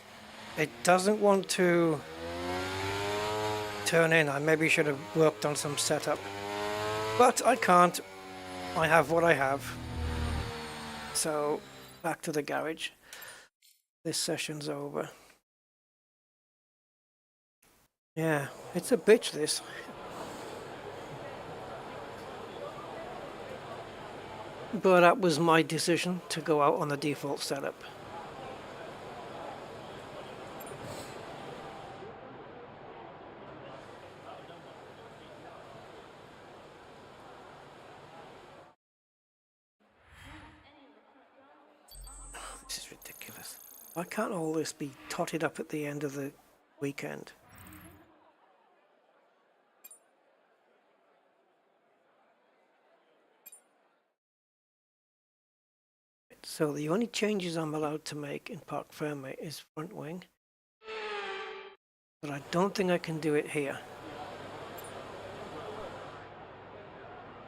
it doesn't want to turn in. I maybe should have worked on some setup, but I can't. I have what I have. So back to the garage. This session's over. Yeah, it's a bitch, this. But that was my decision to go out on the default setup. This is ridiculous. Why can't all this be totted up at the end of the weekend? So the only changes I'm allowed to make in Parc Ferme is front wing. But I don't think I can do it here.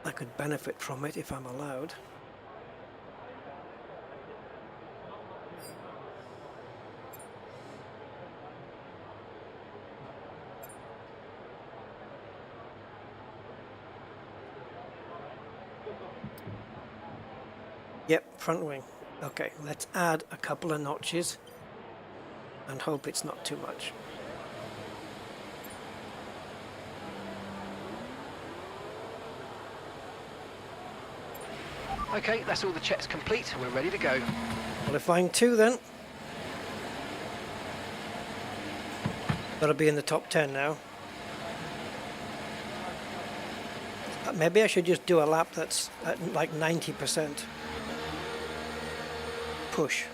I could benefit from it if I'm allowed. Yep, front wing. Okay, let's add a couple of notches and hope it's not too much. Okay, that's all the checks complete. We're ready to go. Qualifying 2 then. Gotta be in the top 10 now. Maybe I should just do a lap that's at like 90%. Push.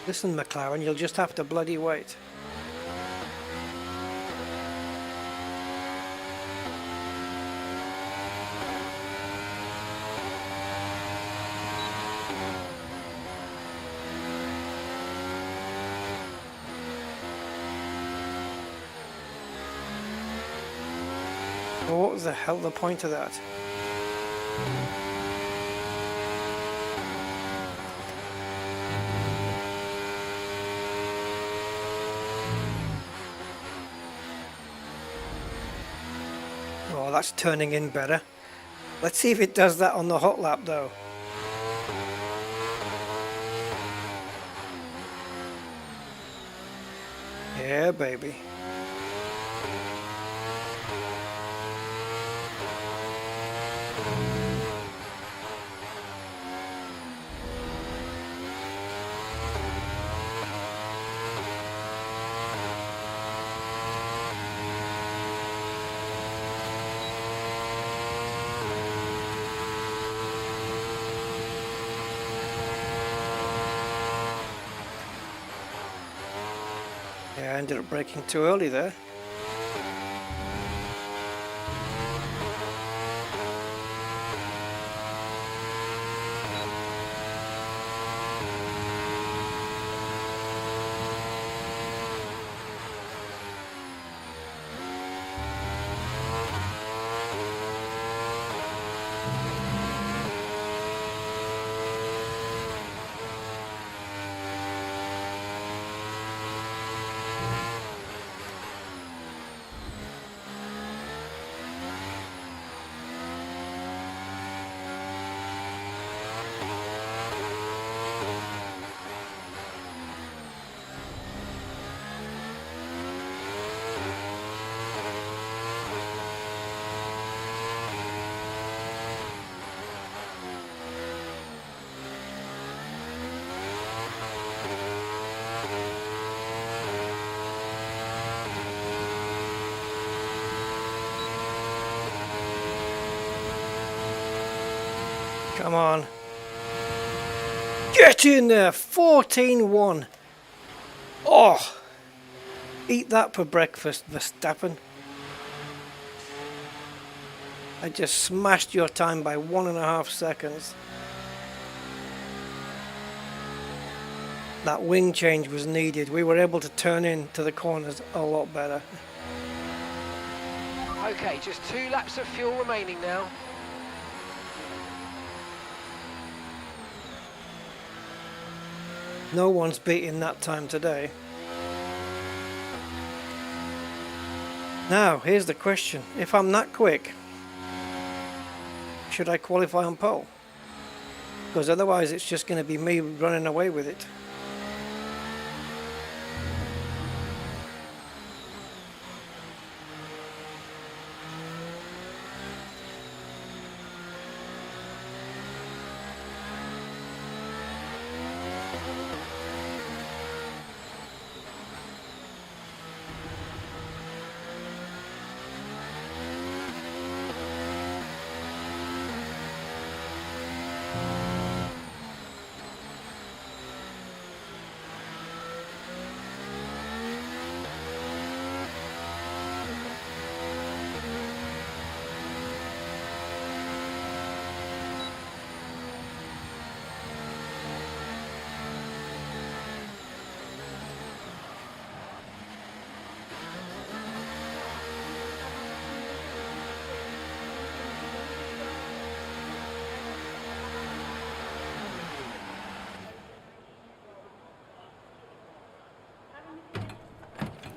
Listen, McLaren, you'll just have to bloody wait. What was the hell the point of that? Oh, that's turning in better. Let's see if it does that on the hot lap though. Yeah, baby. Yeah, I ended up braking too early there. Come on. Get in there! 14-1. Oh! Eat that for breakfast, Verstappen. I just smashed your time by 1.5 seconds. That wing change was needed. We were able to turn into the corners a lot better. Okay, just 2 laps of fuel remaining now. No one's beating that time today. Now, here's the question. If I'm that quick, should I qualify on pole? Because otherwise it's just going to be me running away with it.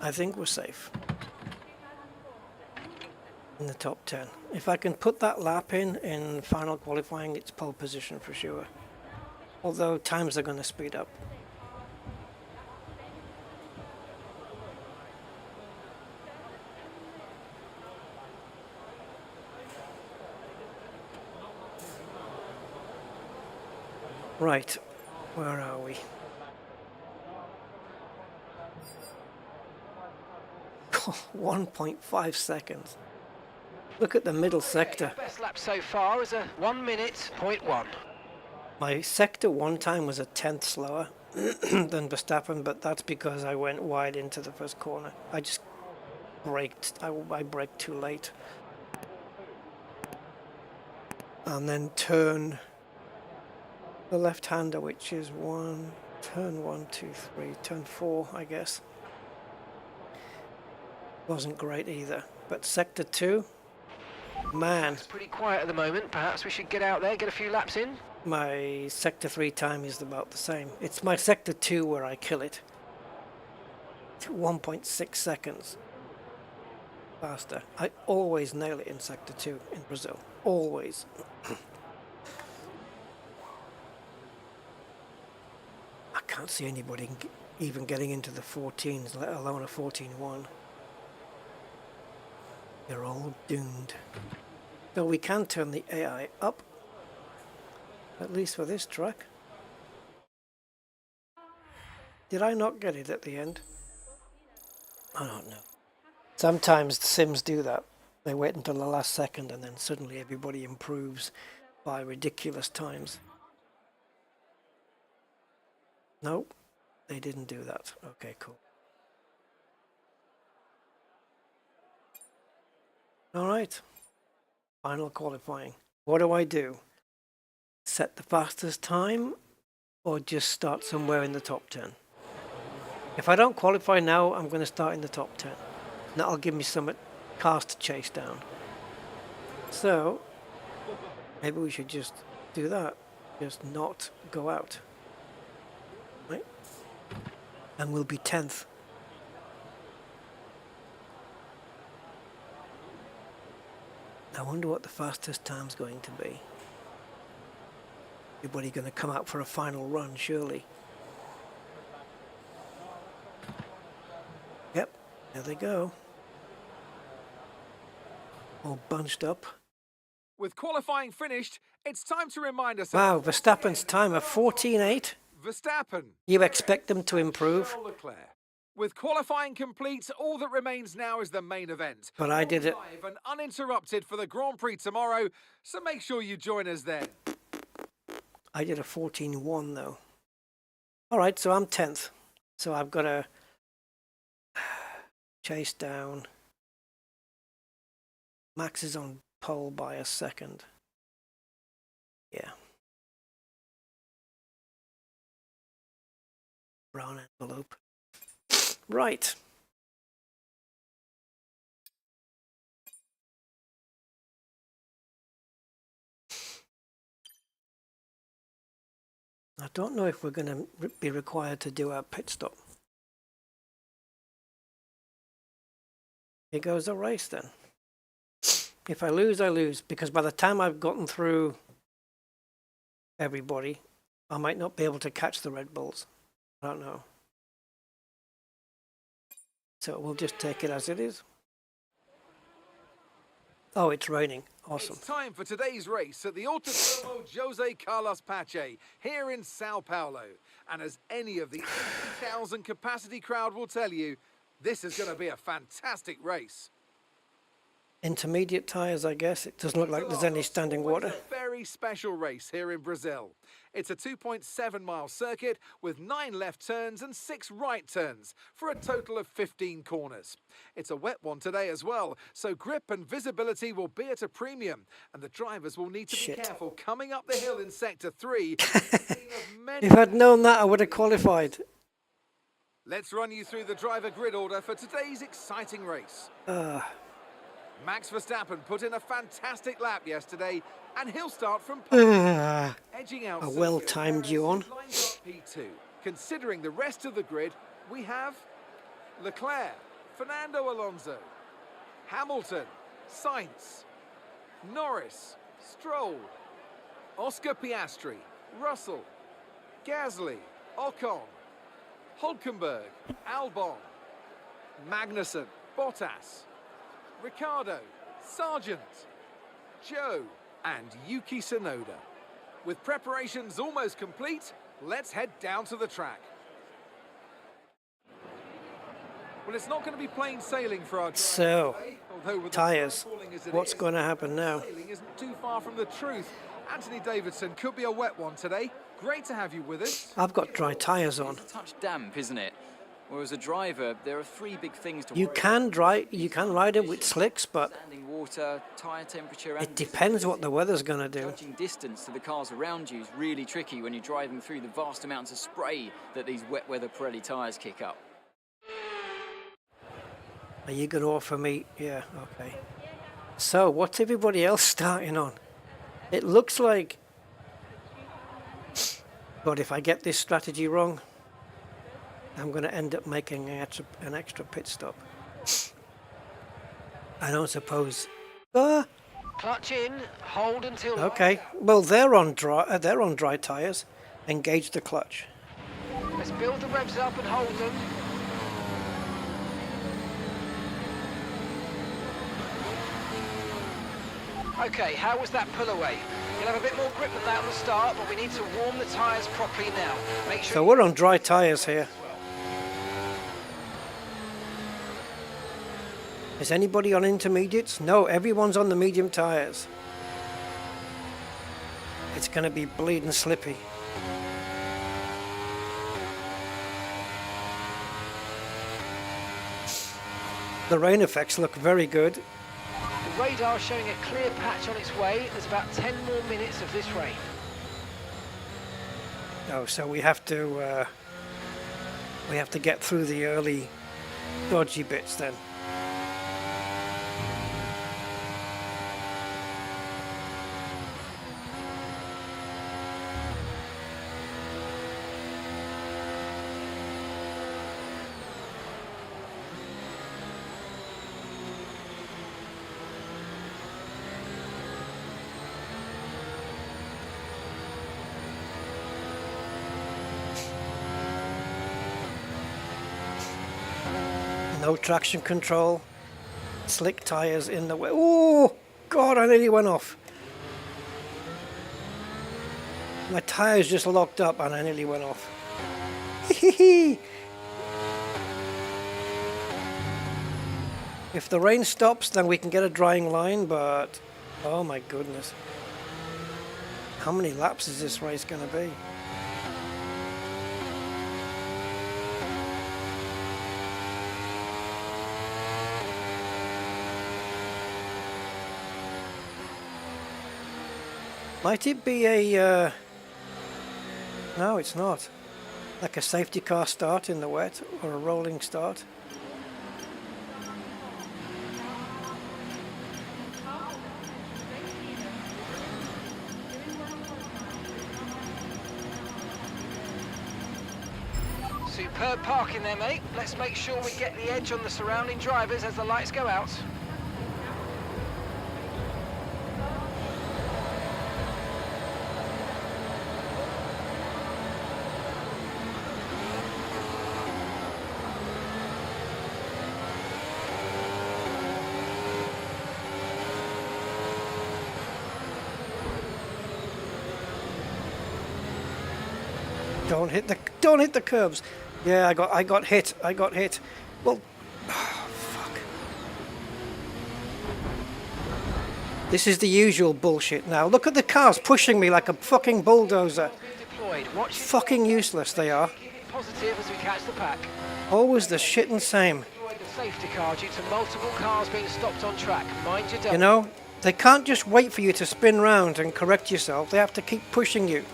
I think we're safe in the top 10. If I can put that lap in final qualifying, it's pole position for sure. Although times are going to speed up. Right, where are we? 1.5 seconds. Look at the middle sector. Best lap so far is a 1 minute, 0.1. My sector 1 time was a 10th slower than Verstappen, but that's because I went wide into the first corner. I just braked. I braked too late. And then turn the left-hander, which is turn 1, 2, 3, turn 4, I guess. Wasn't great either. But sector 2, man. It's pretty quiet at the moment. Perhaps we should get out there, get a few laps in. My sector 3 time is about the same. It's my sector 2 where I kill it. 1.6 seconds faster. I always nail it in sector 2 in Brazil. Always. I can't see anybody even getting into the 14s, let alone a 14-1. They're all doomed. But we can turn the AI up, at least for this track. Did I not get it at the end? I don't know. Sometimes the sims do that. They wait until the last second and then suddenly everybody improves by ridiculous times. Nope, they didn't do that. Okay, cool. All right, final qualifying. What do? Set the fastest time or just start somewhere in the top 10? If I don't qualify now, I'm going to start in the top 10. That'll give me some cars to chase down. So, maybe we should just do that. Just not go out. Right? And we'll be 10th. I wonder what the fastest time's going to be. Everybody going to come out for a final run, surely. Yep, there they go. All bunched up. With qualifying finished, it's time to remind ourselves. Wow, Verstappen's time of 14.8. Verstappen. You expect them to improve? Charles Leclerc. With qualifying complete, all that remains now is the main event. But I did it. Live and uninterrupted for the Grand Prix tomorrow, so make sure you join us then. I did a 14.1 though. All right, so I'm 10th. So I've got to chase down. Max is on pole by a second. Yeah. Brown envelope. Right. I don't know if we're going to be required to do our pit stop. Here goes the race then. If I lose, I lose, because by the time I've gotten through everybody, I might not be able to catch the Red Bulls. I don't know. So we'll just take it as it is. Oh, it's raining. Awesome. It's time for today's race at the Autodromo Jose Carlos Pache here in Sao Paulo. And as any of the 80,000 capacity crowd will tell you, this is going to be a fantastic race. Intermediate tyres, I guess. It doesn't look like there's any standing water. It's a very special race here in Brazil. It's a 2.7-mile circuit with 9 left turns and 6 right turns for a total of 15 corners. It's a wet one today as well, so grip and visibility will be at a premium, and the drivers will need to be careful coming up the hill in Sector 3. If I'd known that, I would have qualified. Let's run you through the driver grid order for today's exciting race. Max Verstappen put in a fantastic lap yesterday, and he'll start from edging out a well-timed yawn. P2. Considering the rest of the grid, we have Leclerc, Fernando Alonso, Hamilton, Sainz, Norris, Stroll, Oscar Piastri, Russell, Gasly, Ocon, Hulkenberg, Albon, Magnussen, Bottas, Ricciardo, Sargent, Joe, and Yuki Tsunoda. With preparations almost complete, let's head down to the track. Well, it's not going to be plain sailing for our So, tyres. What's What's going to happen now? Sailing isn't too far from the truth. Anthony Davidson could be a wet one today. Great to have you with us. I've got dry tyres on. It's a touch damp, isn't it? Well, as a driver, there are 3 big things to You can ride it with slicks, but standing water, tyre temperature, and it depends what the weather's going to do. judging distance to the cars around you is really tricky when you're driving through the vast amounts of spray that these wet weather Pirelli tyres kick up. Are you going to offer me? Yeah, okay. So, what's everybody else starting on? It looks like... But if I get this strategy wrong, I'm going to end up making an extra pit stop. I don't suppose... Clutch in, hold until... Okay, well they're on dry tyres. Engage the clutch. Let's build the revs up and hold them. Okay, how was that pull away? You'll have a bit more grip than that on the start, but we need to warm the tyres properly now. Make sure. So we're on dry tyres here. Is anybody on intermediates? No, everyone's on the medium tyres. It's going to be bleeding slippy. The rain effects look very good. The radar showing a clear patch on its way. There's about 10 more minutes of this rain. Oh, so we have to get through the early dodgy bits then. No traction control, slick tyres in the way. Oh, God, I nearly went off. My tyres just locked up and I nearly went off. If the rain stops, then we can get a drying line, but oh my goodness. How many laps is this race going to be? Might it be a... No, it's not. Like a safety car start in the wet, or a rolling start. Superb parking there, mate. Let's make sure we get the edge on the surrounding drivers as the lights go out. Don't hit the curbs. Yeah, I got hit. Well, oh, fuck. This is the usual bullshit now. Look at the cars pushing me like a fucking bulldozer. Fucking useless they are. Positive as we catch the pack. Always the shit and same. The safety car due to multiple cars being stopped on track. Mind your You know, they can't just wait for you to spin round and correct yourself. They have to keep pushing you.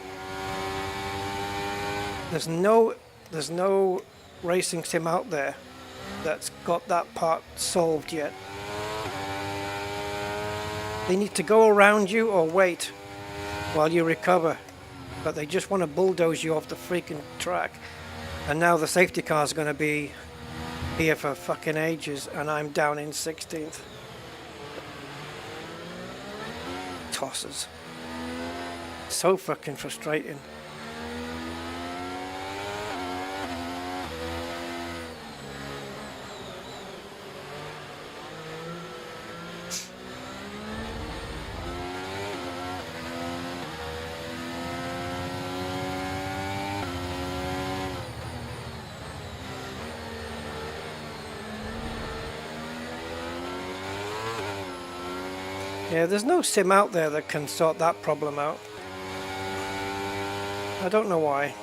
There's no racing sim out there that's got that part solved yet. They need to go around you or wait while you recover, but they just want to bulldoze you off the freaking track. And now the safety car is going to be here for fucking ages, and I'm down in 16th. Tosses. So fucking frustrating. Yeah, there's no sim out there that can sort that problem out. I don't know why.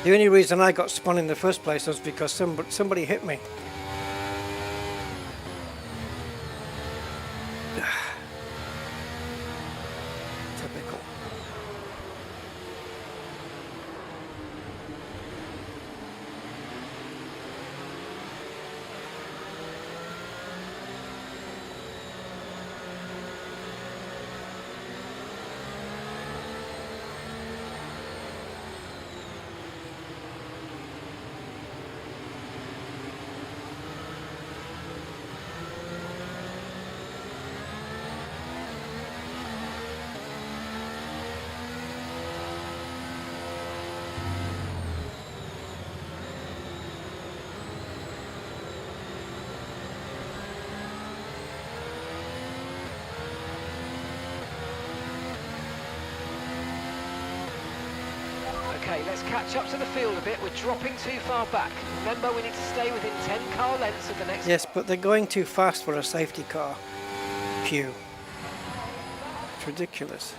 The only reason I got spun in the first place was because somebody hit me. Typical. Okay, let's catch up to the field a bit. We're dropping too far back. Remember, we need to stay within 10 car lengths of the next... Yes, but they're going too fast for a safety car. Pew. It's ridiculous.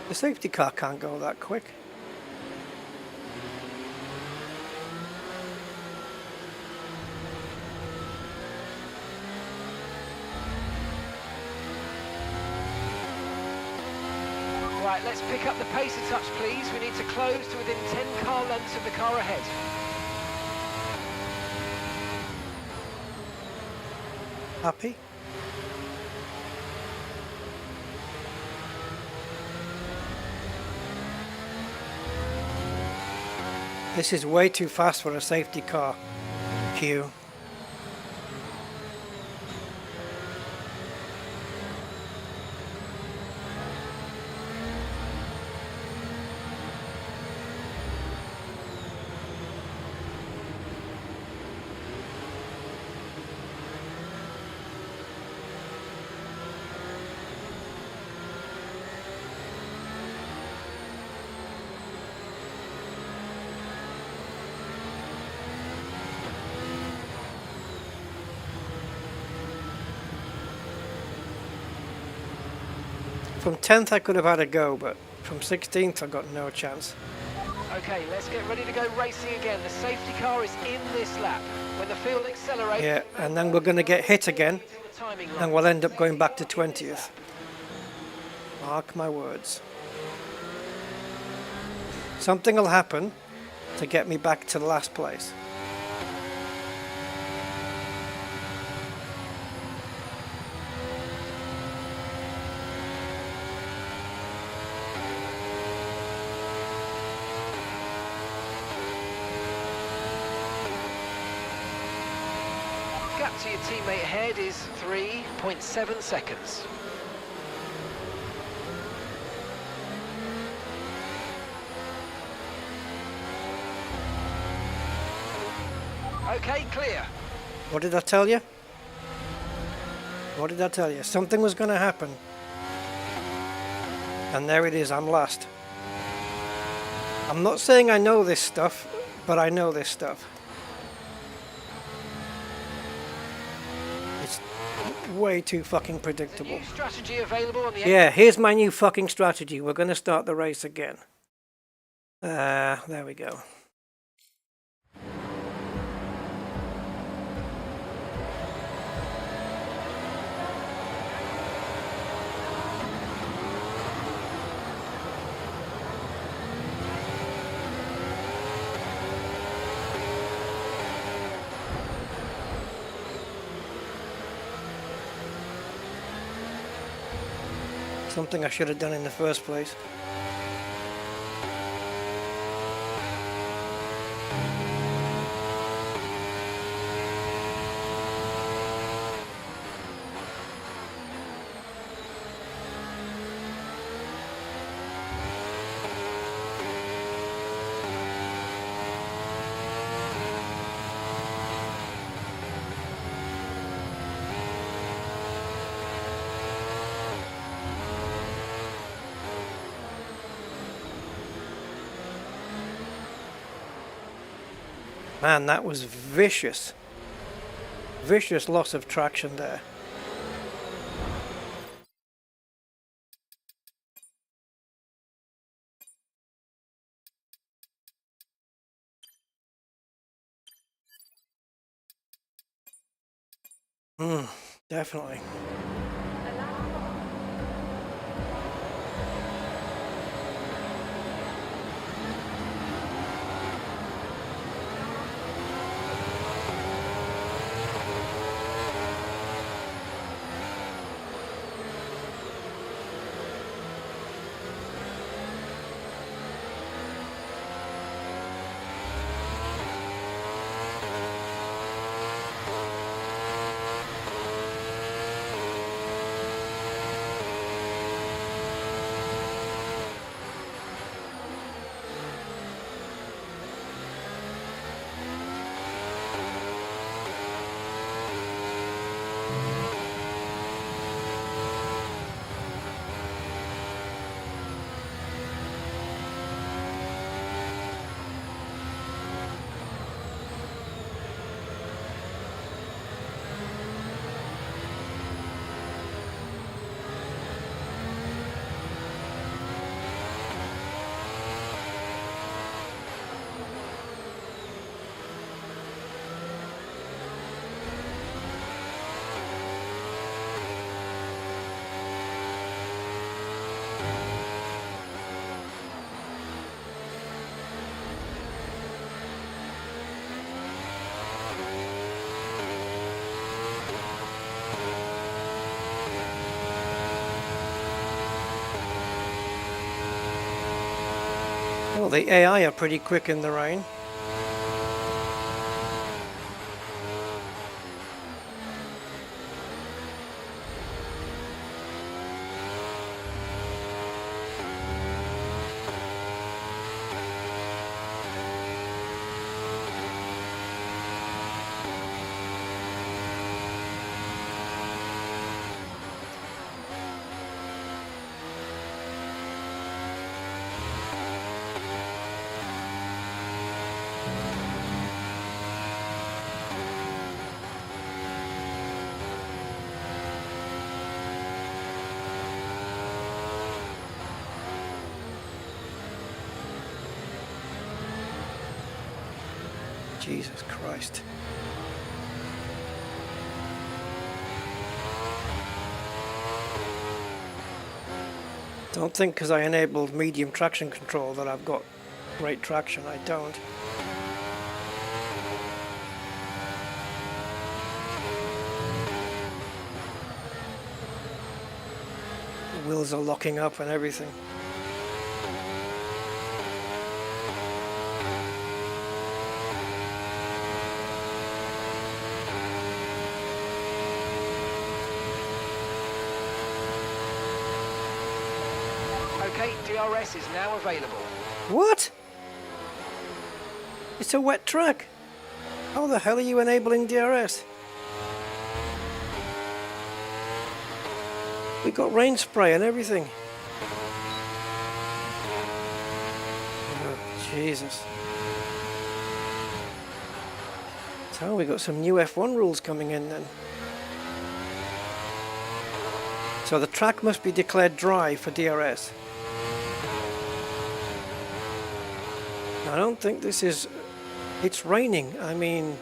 The safety car can't go that quick. Right, let's pick up the pace a touch, please. We need to close to within 10 car lengths of the car ahead. Happy? This is way too fast for a safety car. Fuck you. From 10th I could have had a go, but from 16th I got no chance. Okay, let's get ready to go racing again. The safety car is in this lap. When the field accelerates... Yeah, and then we're going to get hit again, and we'll end up going back to 20th. Mark my words. Something will happen to get me back to the last place. Gap to your teammate ahead is 3.7 seconds. Okay, clear. What did I tell you? What did I tell you? Something was going to happen. And there it is, I'm last. I'm not saying I know this stuff, but I know this stuff. It's way too fucking predictable. New strategy available on the... Yeah, here's my new fucking strategy. We're going to start the race again. There we go. Something I should have done in the first place. Man, that was vicious. Vicious loss of traction there. Definitely. Well, the AI are pretty quick in the rain. Jesus Christ. Don't think because I enabled medium traction control that I've got great traction. I don't. The wheels are locking up and everything. Okay, DRS is now available. What? It's a wet track. How the hell are you enabling DRS? We got rain spray and everything. Oh, Jesus. So we got some new F1 rules coming in then. So the track must be declared dry for DRS. I don't think this is... It's raining. I mean...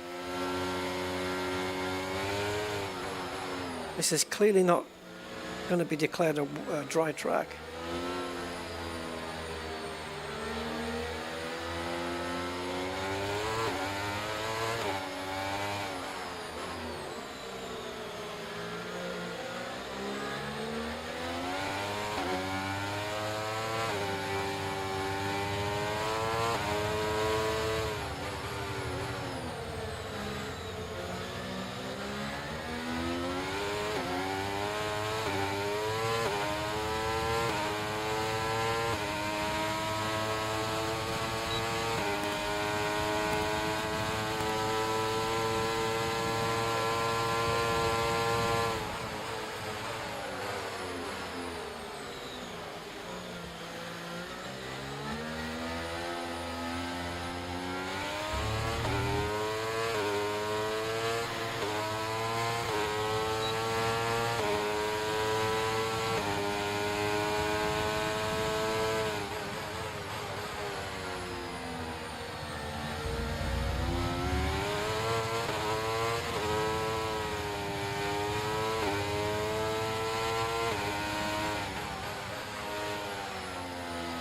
This is clearly not going to be declared a dry track.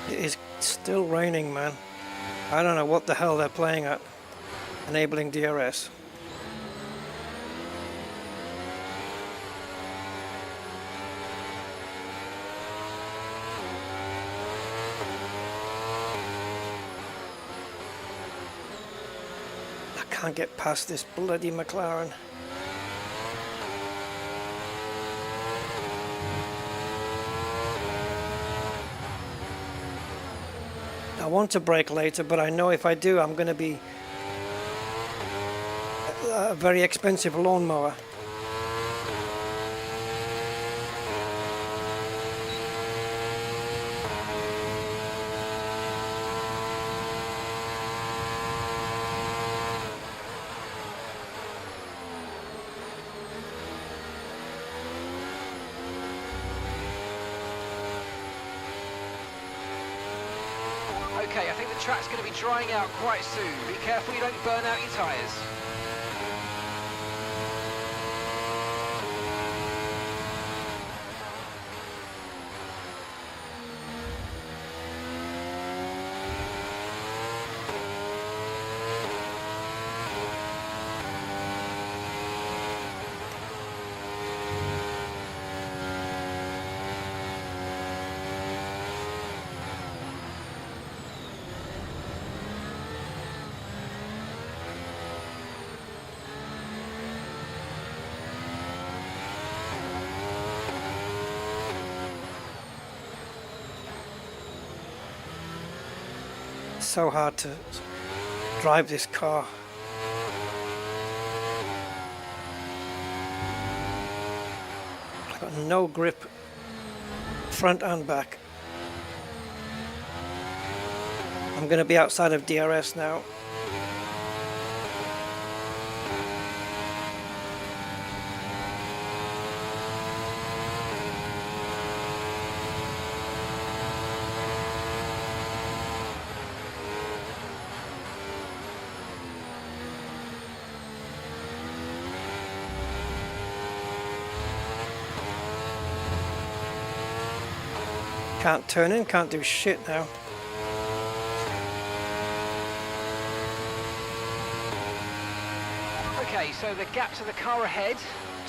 It is still raining, man. I don't know what the hell they're playing at. Enabling DRS. I can't get past this bloody McLaren. I want to brake later, but I know if I do, I'm going to be a very expensive lawnmower. Okay, I think the track's going to be drying out quite soon. Be careful you don't burn out your tyres. So hard to drive this car. I've got no grip, front and back. I'm going to be outside of DRS now. Can't turn in, can't do shit now. Okay, so the gap to the car ahead,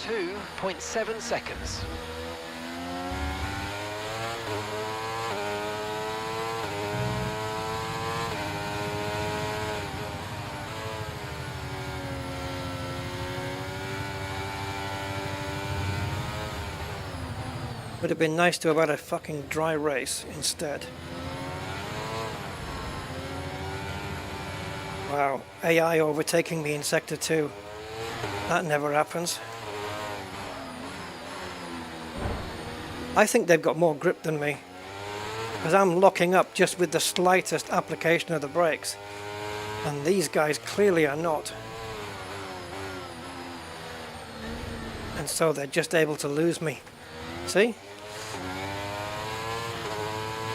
2.7 seconds. Would have been nice to have had a fucking dry race instead. Wow, AI overtaking me in Sector 2. That never happens. I think they've got more grip than me, because I'm locking up just with the slightest application of the brakes, and these guys clearly are not. And so they're just able to lose me. See?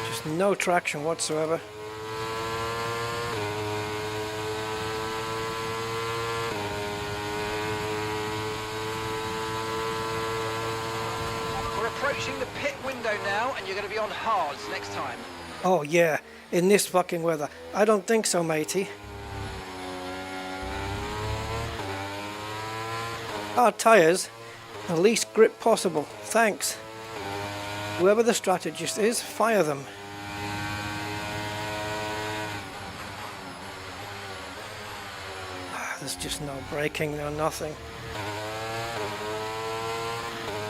Just no traction whatsoever. We're approaching the pit window now, and you're going to be on hards next time. Oh yeah, in this fucking weather. I don't think so, matey. Hard tyres, the least grip possible. Thanks. Whoever the strategist is, fire them. There's just no braking, no nothing.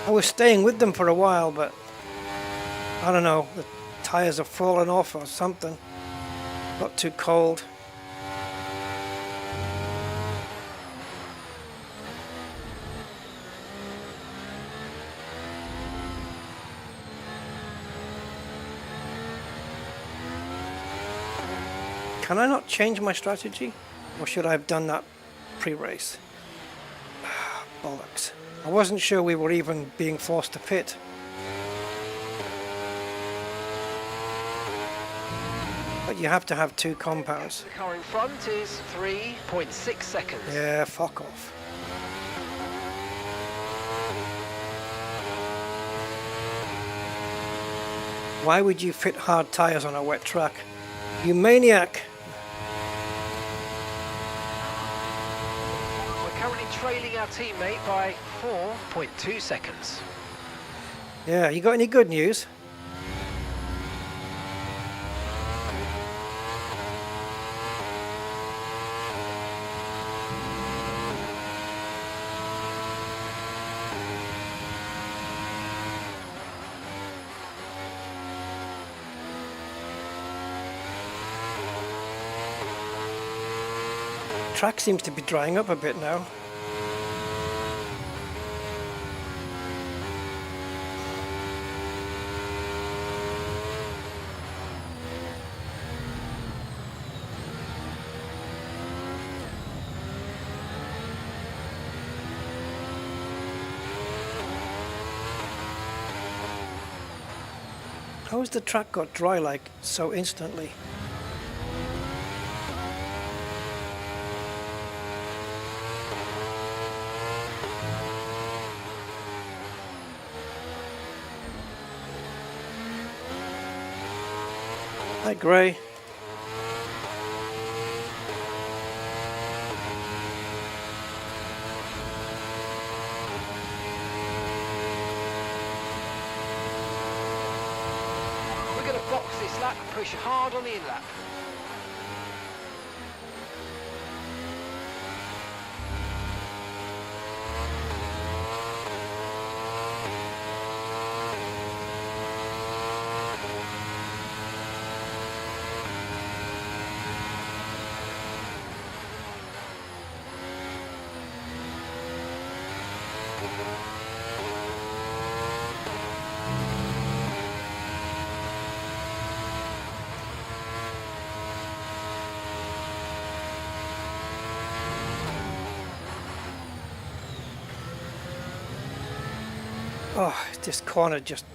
I was staying with them for a while, but I don't know, the tyres have fallen off or something. Got too cold. Can I not change my strategy? Or should I have done that pre-race? Bollocks. I wasn't sure we were even being forced to pit. But you have to have two compounds. The car in front is 3.6 seconds. Yeah, fuck off. Why would you fit hard tyres on a wet track? You maniac! We're currently trailing our teammate by 4.2 seconds. Yeah, you got any good news? Track seems to be drying up a bit now. How has the track got dry like so instantly? Hi, Gray. We're going to box this lap and push hard on the in-lap. Oh, this corner just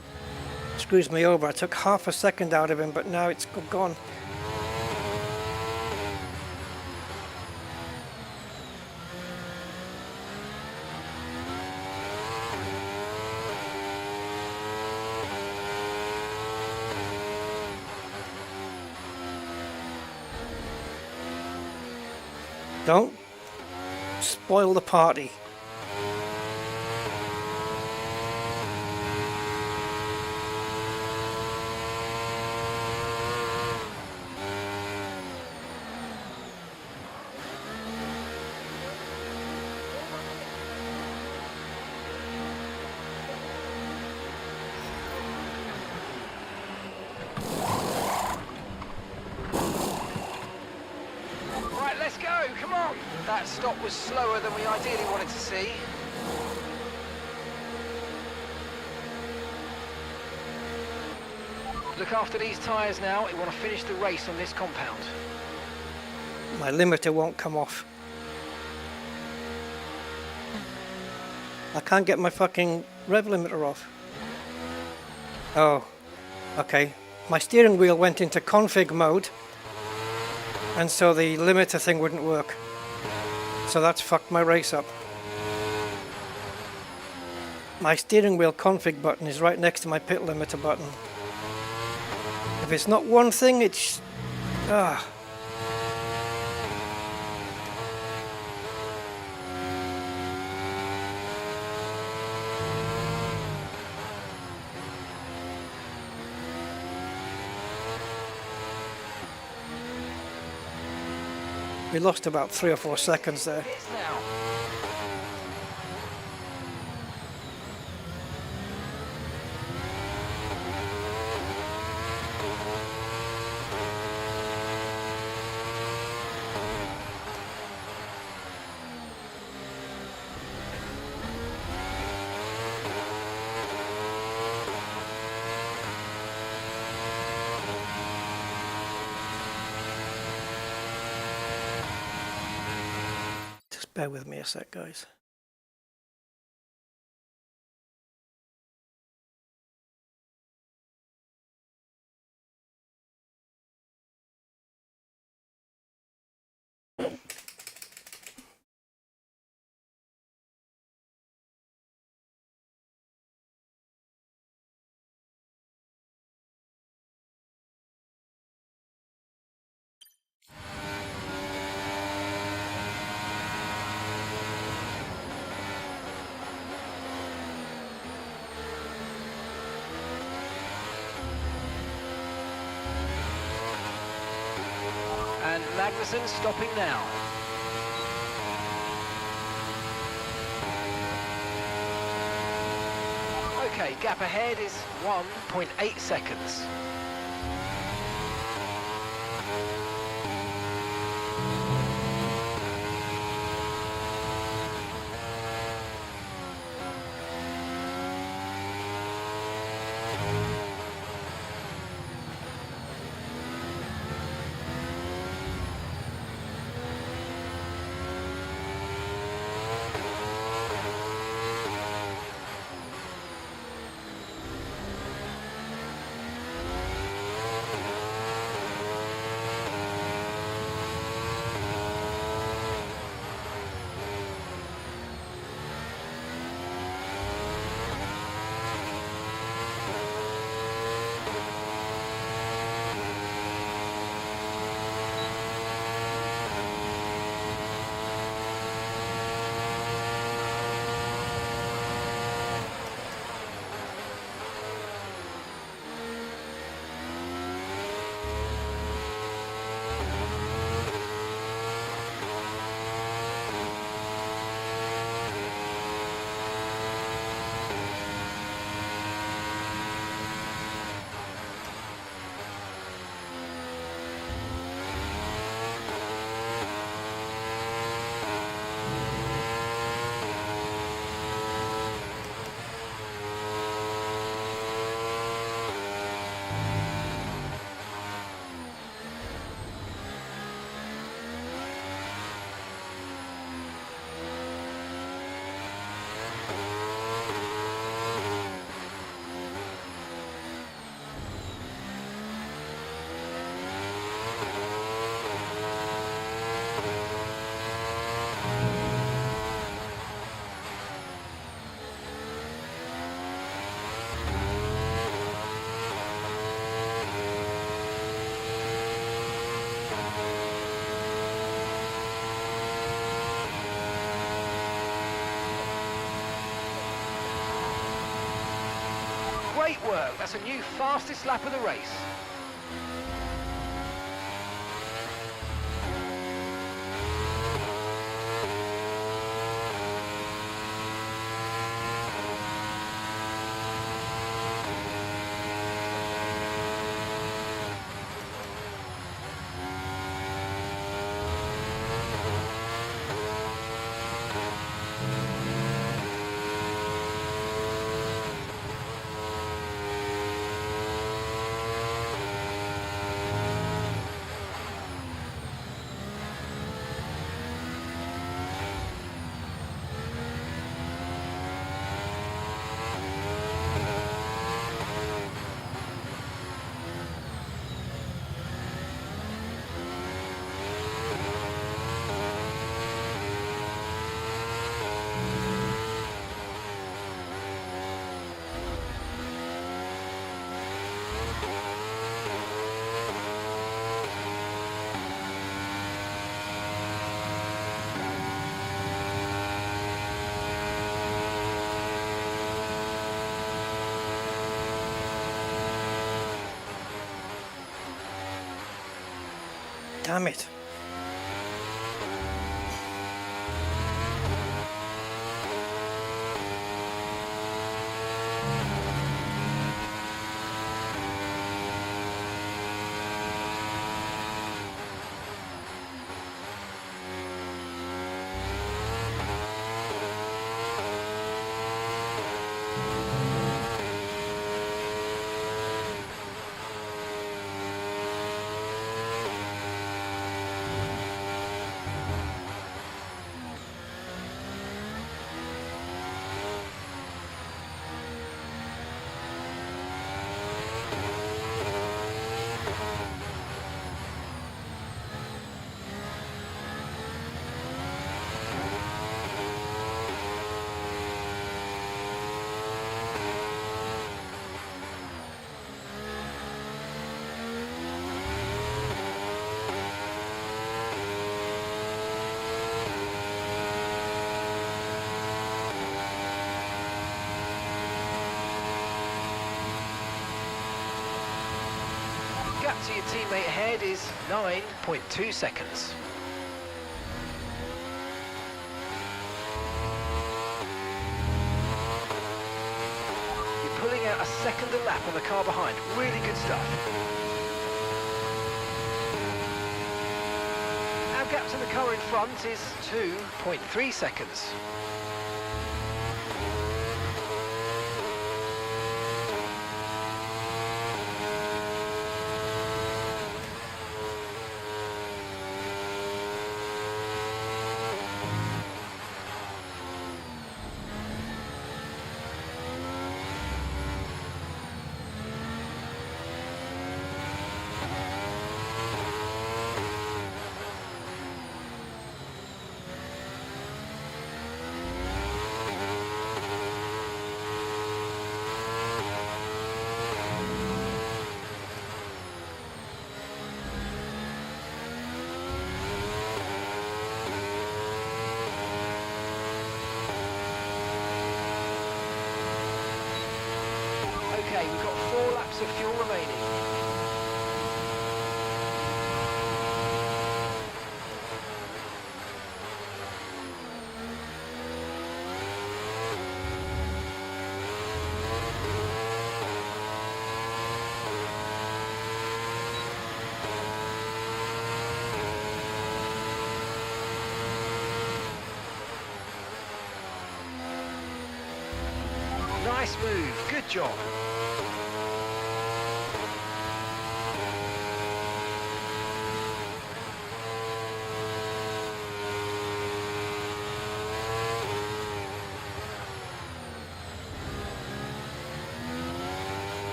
screws me over. I took half a second out of him, but now it's gone. Don't spoil the party. Right, let's go, come on! That stop was slower than we ideally wanted to see. Look after these tyres now, we want to finish the race on this compound. My limiter won't come off. I can't get my fucking rev limiter off. Oh, okay. My steering wheel went into config mode, and so the limiter thing wouldn't work. So that's fucked my race up. My steering wheel config button is right next to my pit limiter button. If it's not one thing, it's... We lost about 3 or 4 seconds there. It's now. Bear with me a sec, guys. And Magnussen stopping now. Okay, gap ahead is 1.8 seconds. Great work. That's a new fastest lap of the race. Damn it. Gap to your teammate ahead is 9.2 seconds. You're pulling out a second a lap on the car behind. Really good stuff. Our gap to the car in front is 2.3 seconds. Okay, we've got 4 laps of fuel remaining. Nice move, good job.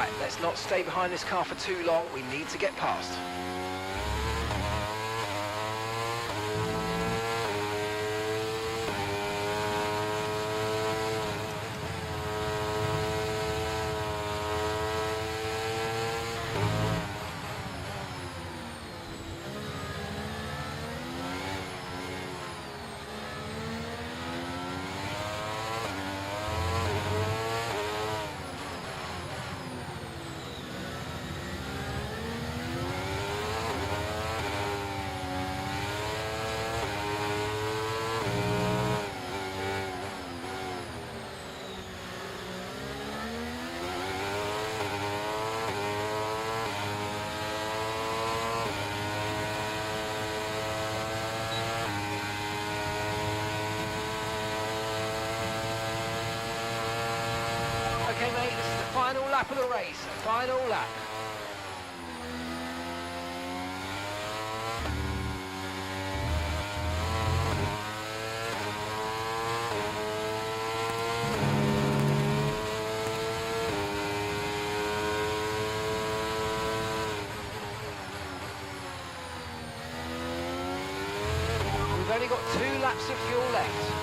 Right, let's not stay behind this car for too long. We need to get past. Okay, mate, this is the final lap of the race. Final lap. We've only got 2 laps of fuel left.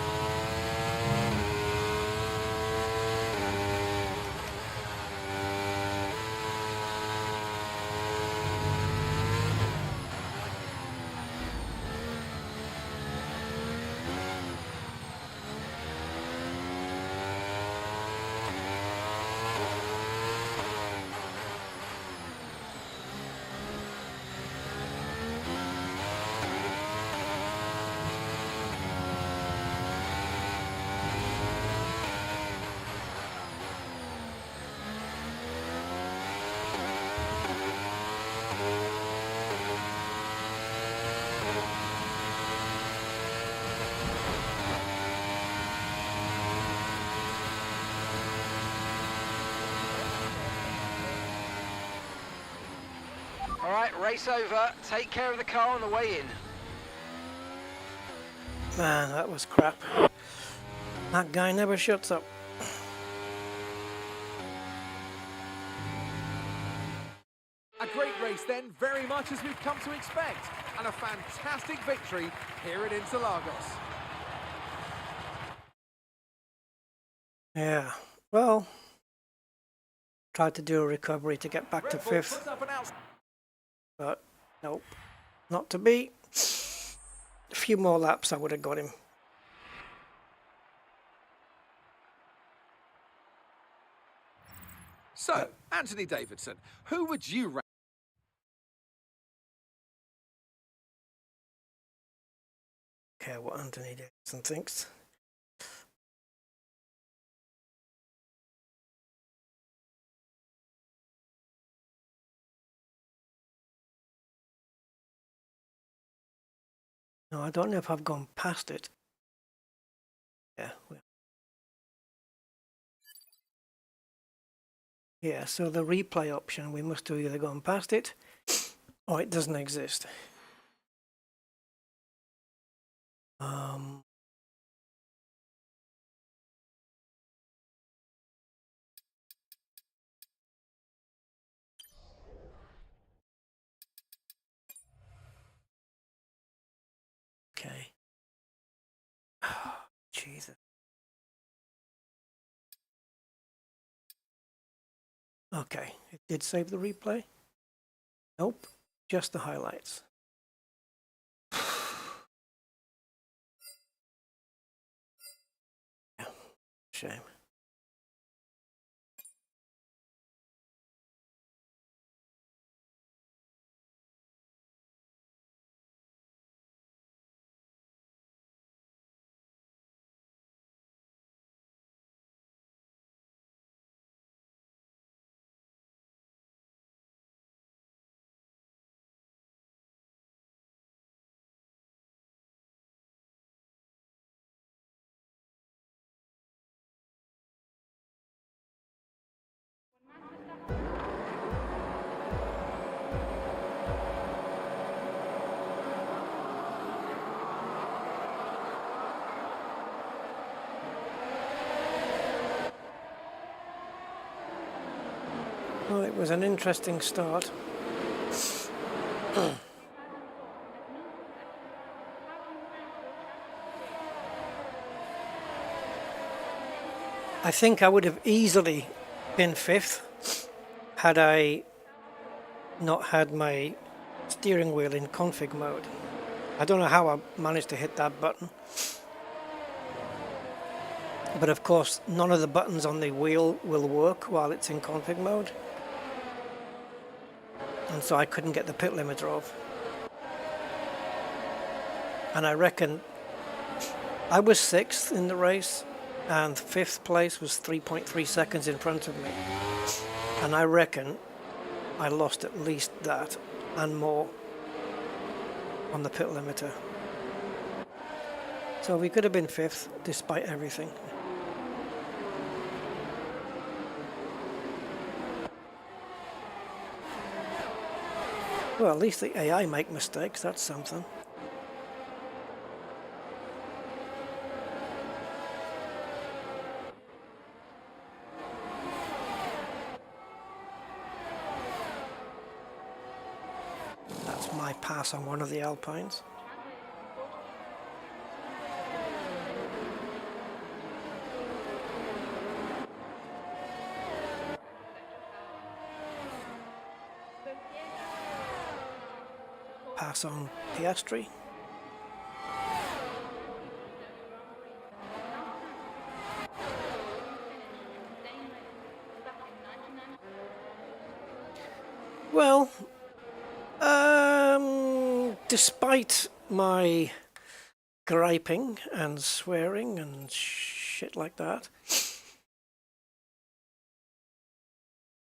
All right, race over. Take care of the car on the way in. Man, that was crap. That guy never shuts up. A great race then, very much as we've come to expect, and a fantastic victory here at Interlagos. Yeah, well, tried to do a recovery to get back to Red Bull 5th, puts up an out- but nope, not to be. A few more laps I would have got him. So, Anthony Davidson, who would you rank? Care what Anthony Davidson thinks. No, I don't know if I've gone past it. Yeah. Yeah, so the replay option, we must have either gone past it or it doesn't exist. Okay. Jesus. Okay, it did save the replay? Nope, just the highlights. Yeah, shame. Well, it was an interesting start. I think I would have easily been 5th had I not had my steering wheel in config mode. I don't know how I managed to hit that button. But of course, none of the buttons on the wheel will work while it's in config mode. And so I couldn't get the pit limiter off. And I reckon I was 6th in the race, and 5th place was 3.3 seconds in front of me. And I reckon I lost at least that and more on the pit limiter. So we could have been 5th despite everything. Well, at least the AI make mistakes, that's something. That's my pass on one of the Alpines. Pass on Piastri. Well, despite my griping and swearing and shit like that,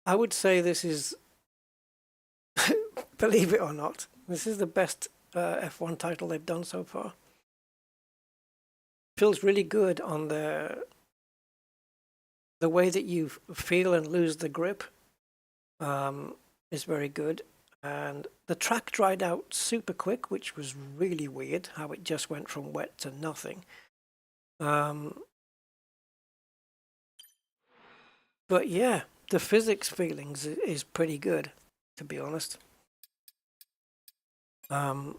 I would say this is, believe it or not, this is the best F1 title they've done so far. Feels really good on the way that you feel and lose the grip is very good. And the track dried out super quick, which was really weird, how it just went from wet to nothing. But yeah, the physics feelings is pretty good, to be honest. Yeah,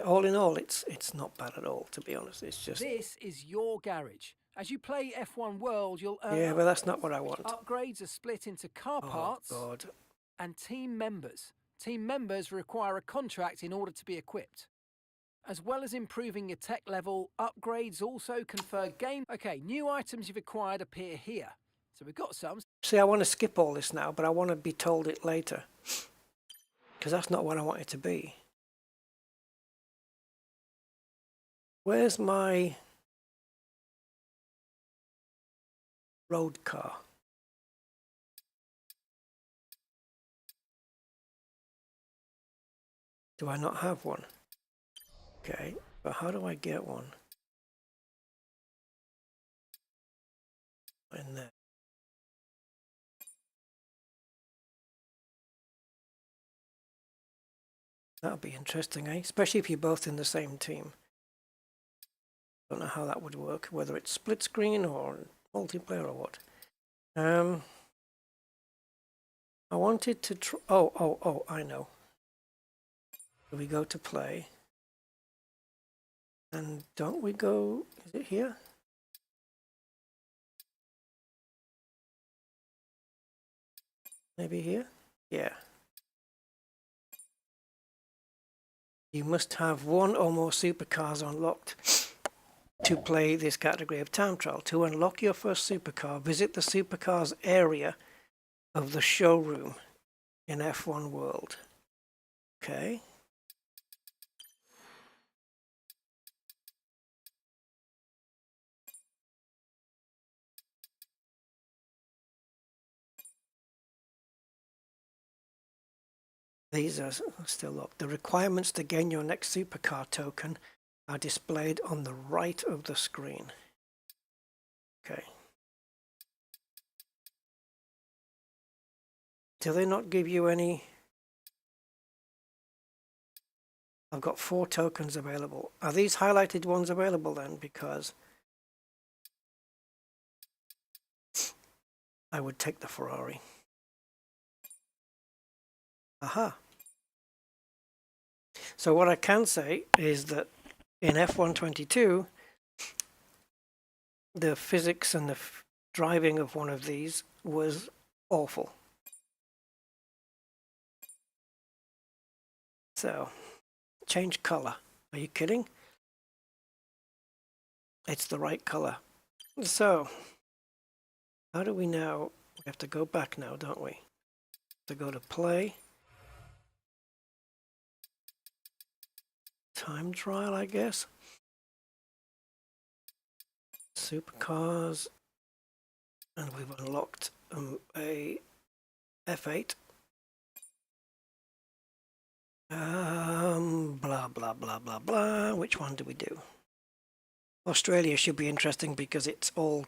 all in all, it's not bad at all, to be honest. It's just... This is your garage. As you play F1 World, you'll earn... Yeah, but that's not what I want. Upgrades are split into car parts and team members. Team members require a contract in order to be equipped. As well as improving your tech level, upgrades also confer game... Okay, new items you've acquired appear here. So we've got some... See, I want to skip all this now, but I want to be told it later. Because that's not what I want it to be. Where's my road car? Do I not have one? Okay, but how do I get one? In there. That'll be interesting, eh? Especially if you're both in the same team. Don't know how that would work, whether it's split screen or multiplayer or what. I wanted to try... Oh, I know. We go to play. And don't we go... Is it here? Maybe here? Yeah. You must have one or more supercars unlocked to play this category of time trial. To unlock your first supercar, visit the supercars area of the showroom in F1 World. Okay. These are still locked. The requirements to gain your next supercar token are displayed on the right of the screen. Okay. Do they not give you any? I've got 4 tokens available. Are these highlighted ones available then? Because I would take the Ferrari. Aha. So what I can say is that in F122, the physics and the driving of one of these was awful. So, change color. Are you kidding? It's the right color. So, how do we now? We have to go back now, don't we? To go to play. Time trial, I guess. Supercars. And we've unlocked a F8. Blah, blah, blah, blah, blah. Which one do we do? Australia should be interesting because it's all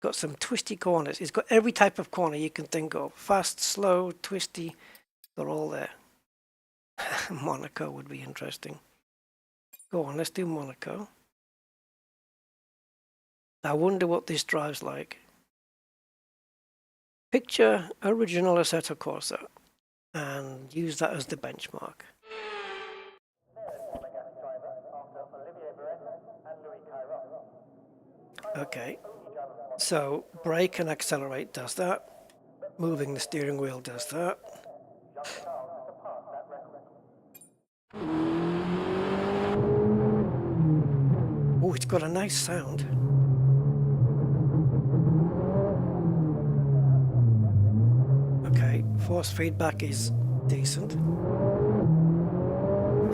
got some twisty corners. It's got every type of corner you can think of. Fast, slow, twisty. They're all there. Monaco would be interesting. Go on, let's do Monaco. I wonder what this drives like. Picture original Assetto Corsa and use that as the benchmark. Okay, so brake and accelerate does that. Moving the steering wheel does that. Oh, it's got a nice sound. Okay, force feedback is decent.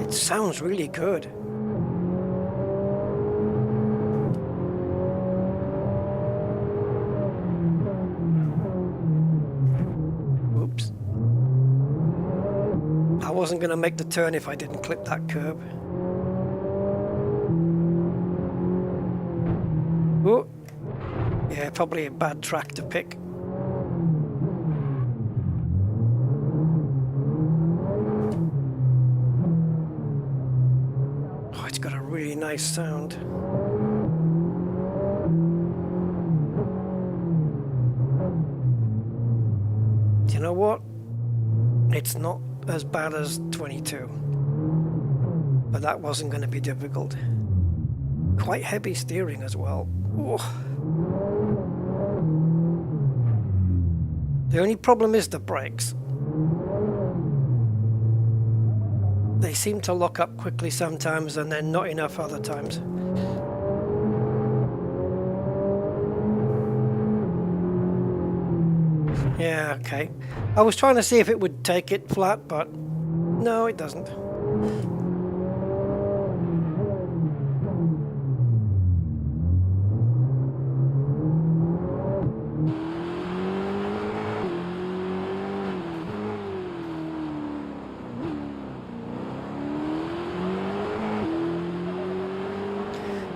It sounds really good. Oops. I wasn't going to make the turn if I didn't clip that curb. Oh, yeah, probably a bad track to pick. Oh, it's got a really nice sound. Do you know what? It's not as bad as 22, but that wasn't going to be difficult. Quite heavy steering as well. Oh. The only problem is the brakes. They seem to lock up quickly sometimes and then not enough other times. Yeah, okay. I was trying to see if it would take it flat, but no, it doesn't.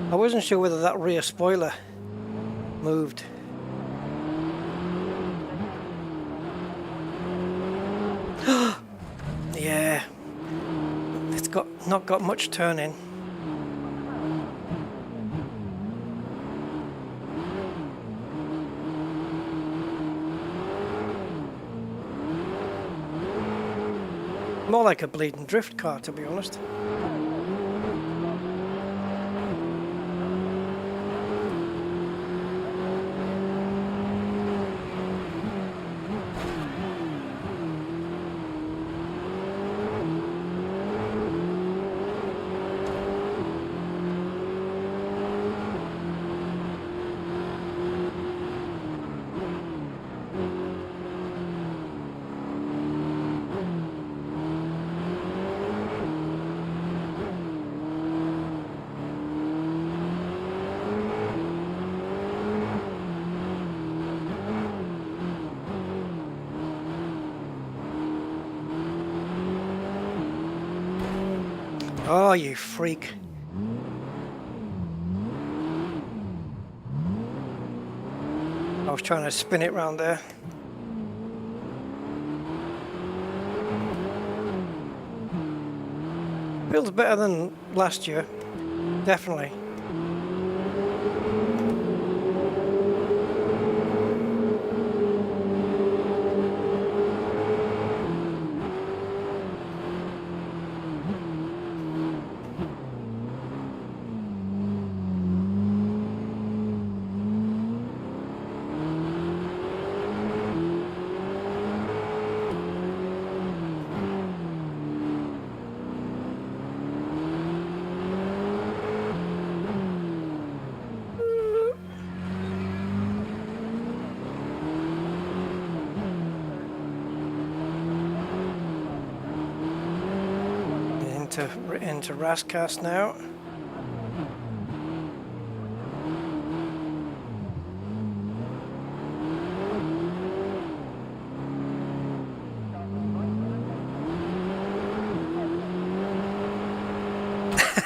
I wasn't sure whether that rear spoiler moved. Yeah, it's not got much turning. More like a bleeding drift car, to be honest. Oh, you freak. I was trying to spin it round there. Feels better than last year, definitely. into Rascast now.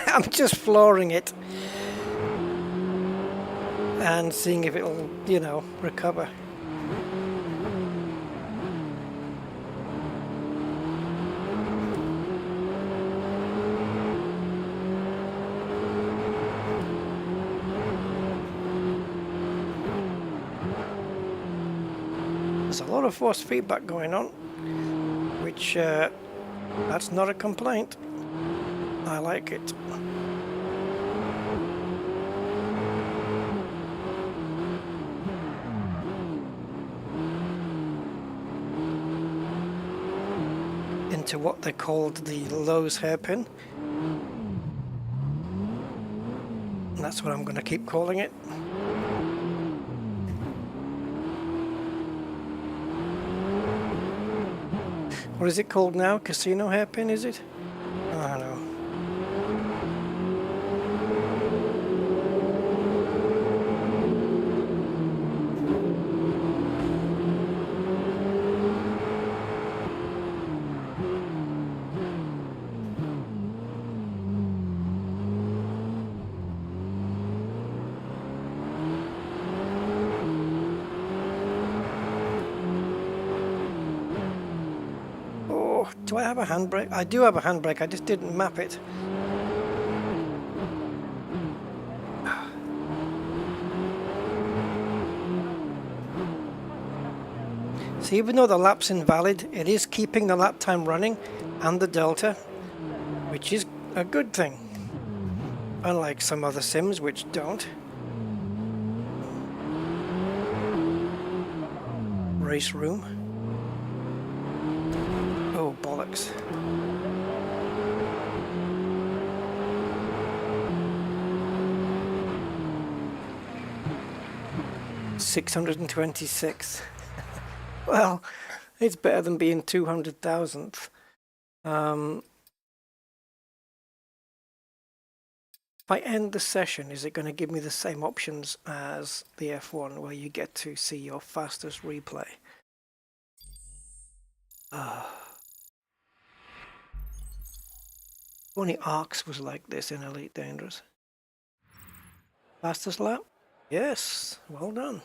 I'm just flooring it and seeing if it'll, you know, recover. There's a lot of force feedback going on, which that's not a complaint. I like it. Into what they called the Lowe's hairpin. And that's what I'm going to keep calling it. What is it called now? Casino hairpin, is it? I don't know. Do I have a handbrake? I do have a handbrake, I just didn't map it. So even though the lap's invalid, it is keeping the lap time running and the delta, which is a good thing. Unlike some other sims which don't. Race room. Oh, bollocks. $626. Well, it's better than being 200,000th. If I end the session, is it going to give me the same options as the F1 where you get to see your fastest replay? Only Arcs was like this in Elite Dangerous. Fastest lap? Yes, well done.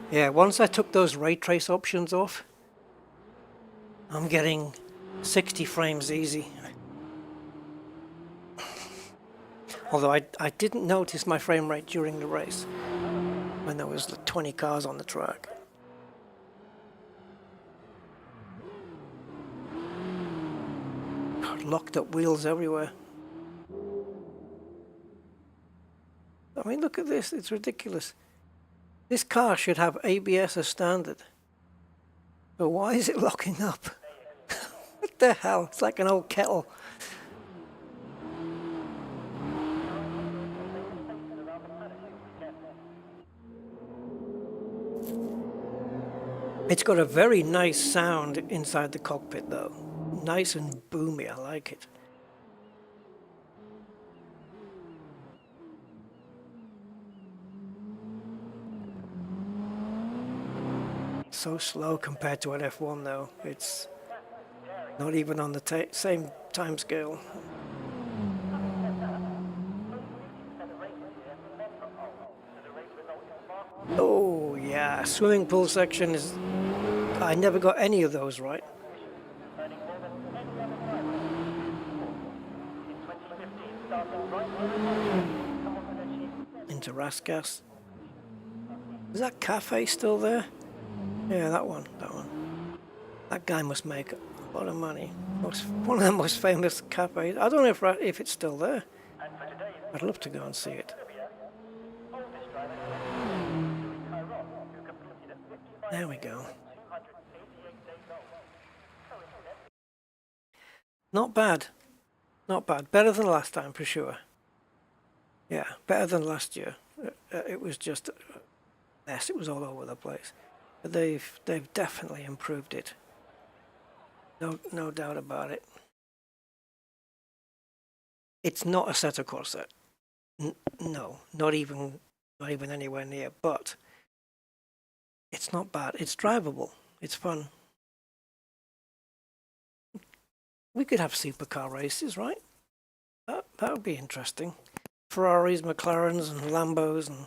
Yeah, once I took those ray trace options off, I'm getting 60 frames easy. Although I didn't notice my frame rate during the race when there was 20 cars on the track. Locked up wheels everywhere. I mean, look at this, it's ridiculous. This car should have ABS as standard. But why is it locking up? What the hell? It's like an old kettle. It's got a very nice sound inside the cockpit though. Nice and boomy, I like it. So slow compared to an F1 though. It's not even on the same time scale. Oh yeah, swimming pool section is... I never got any of those right. Into Rascas. Is that cafe still there? Yeah, that one. That guy must make a lot of money. One of the most famous cafes. I don't know if it's still there. I'd love to go and see it. There we go. Not bad. Not bad. Better than last time for sure. Yeah, better than last year. It was just a mess. It was all over the place. But they've definitely improved it. No doubt about it. It's not a set of Corsair. No, not even anywhere near. But it's not bad. It's drivable. It's fun. We could have supercar races, right? That would be interesting. Ferraris, McLarens, and Lambos, and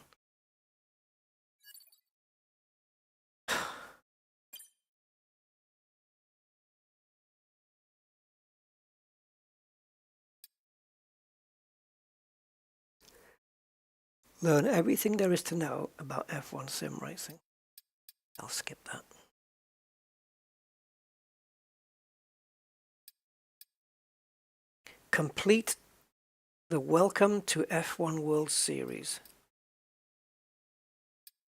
learn everything there is to know about F1 sim racing. I'll skip that. Complete the Welcome to F1 World Series.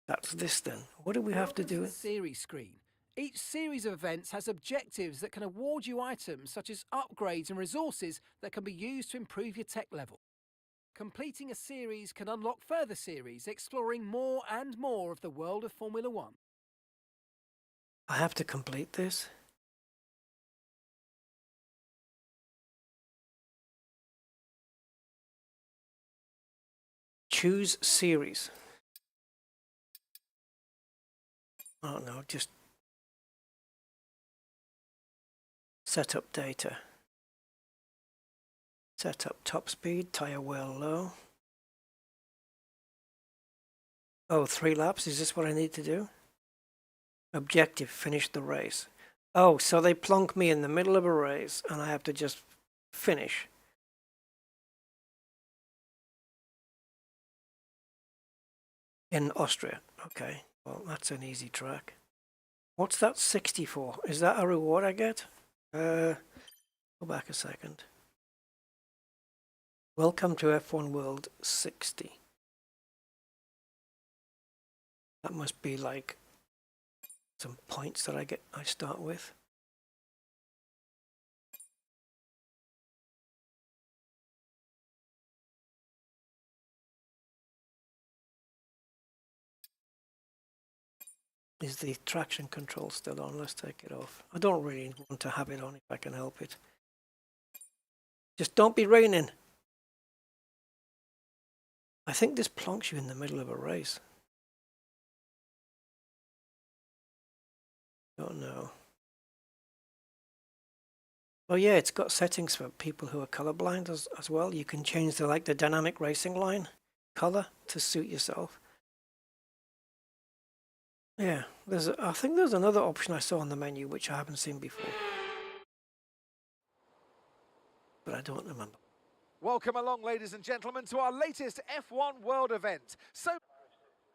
That's this then. What do we have to do? Series screen. Each series of events has objectives that can award you items such as upgrades and resources that can be used to improve your tech level. Completing a series can unlock further series, exploring more and more of the world of Formula One. I have to complete this. Choose series. Oh no, just set up data. Set up top speed, tyre well low. Oh, 3 laps, is this what I need to do? Objective, finish the race. Oh, so they plonk me in the middle of a race and I have to just finish. In Austria. Okay, well that's an easy track. What's that 60 for? Is that a reward I get? Go back a second. Welcome to F1 World 60. That must be like some points that I start with. Is the traction control still on? Let's take it off. I don't really want to have it on if I can help it. Just don't be raining. I think this plonks you in the middle of a race. Don't know. Oh yeah, it's got settings for people who are colorblind as well. You can change the dynamic racing line color to suit yourself. Yeah, I think there's another option I saw on the menu which I haven't seen before, but I don't remember. Welcome along, ladies and gentlemen, to our latest F1 World event. So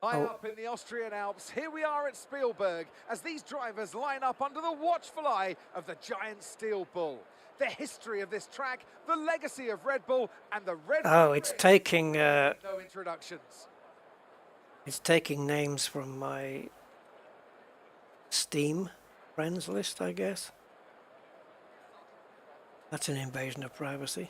high up in the Austrian Alps, here we are at Spielberg as these drivers line up under the watchful eye of the giant steel bull. The history of this track, the legacy of Red Bull, and the Red Bull. Oh, it's taking no introductions. It's taking names from my Steam friends list, I guess. That's an invasion of privacy.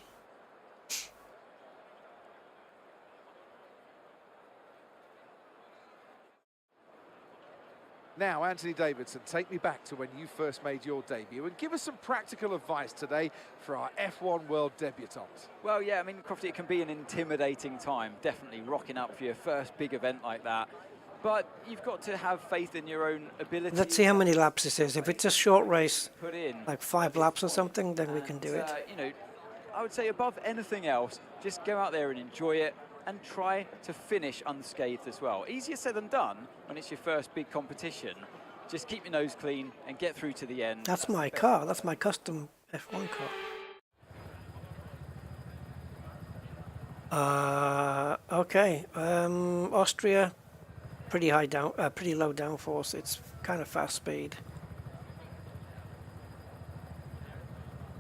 Now, Anthony Davidson, take me back to when you first made your debut and give us some practical advice today for our F1 World debutants. Well, yeah, I mean, Crofty, it can be an intimidating time, definitely rocking up for your first big event like that. But you've got to have faith in your own ability. Let's see how many laps this is. If it's a short race, put in like 5 laps or something, then we can do it. You know, I would say above anything else, just go out there and enjoy it and try to finish unscathed as well. Easier said than done when it's your first big competition. Just keep your nose clean and get through to the end. That's my car. That's my custom F1 car. Okay. Austria, pretty low downforce. It's kind of fast speed.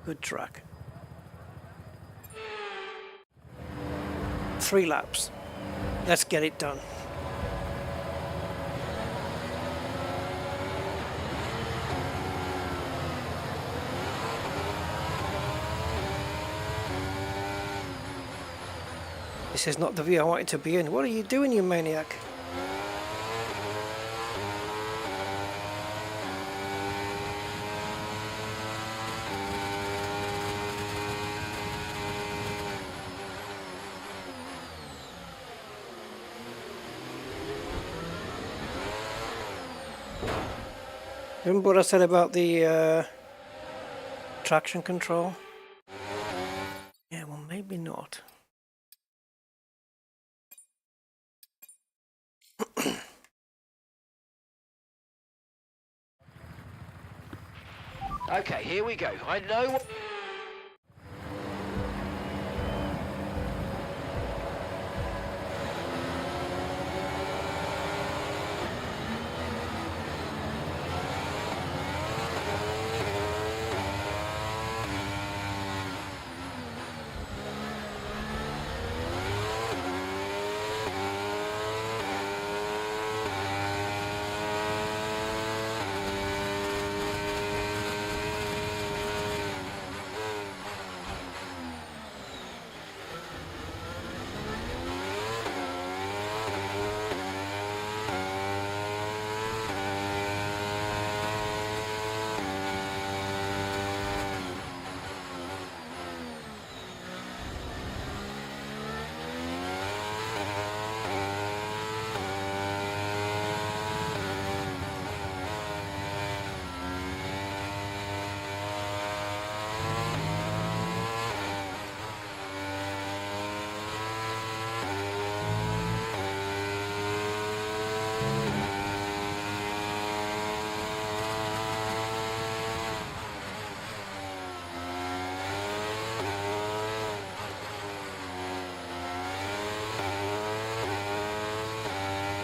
Good track. 3 laps. Let's get it done. This is not the view I wanted to be in. What are you doing, you maniac? Remember what I said about the traction control? Yeah, well, maybe not. Okay, here we go. I know what...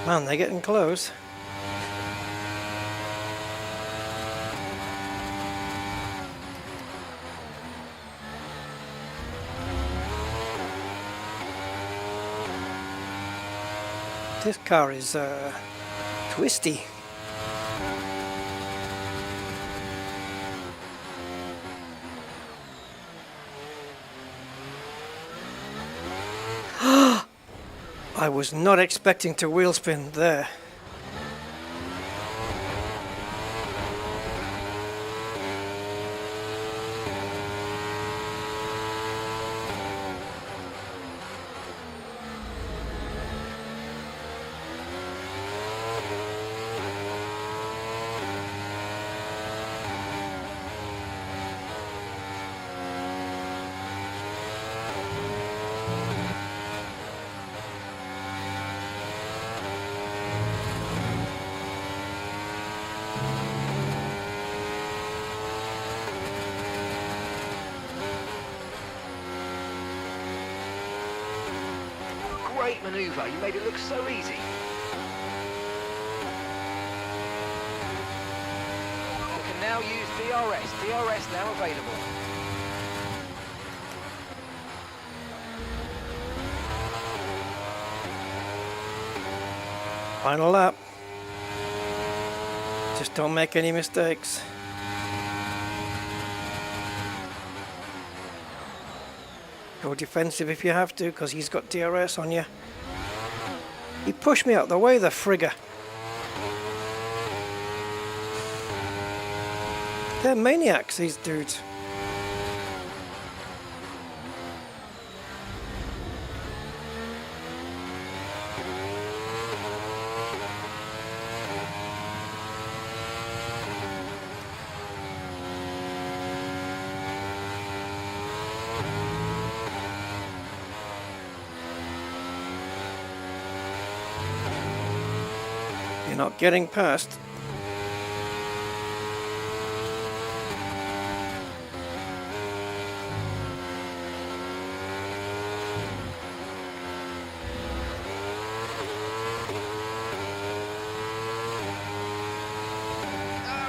Man, they're getting close. This car is twisty. I was not expecting to wheel spin there. Great manoeuvre, you made it look so easy. You can now use DRS. DRS now available. Final lap. Just don't make any mistakes. Go defensive if you have to, because he's got DRS on you. He pushed me out the way, the frigger. They're maniacs, these dudes. Not getting past.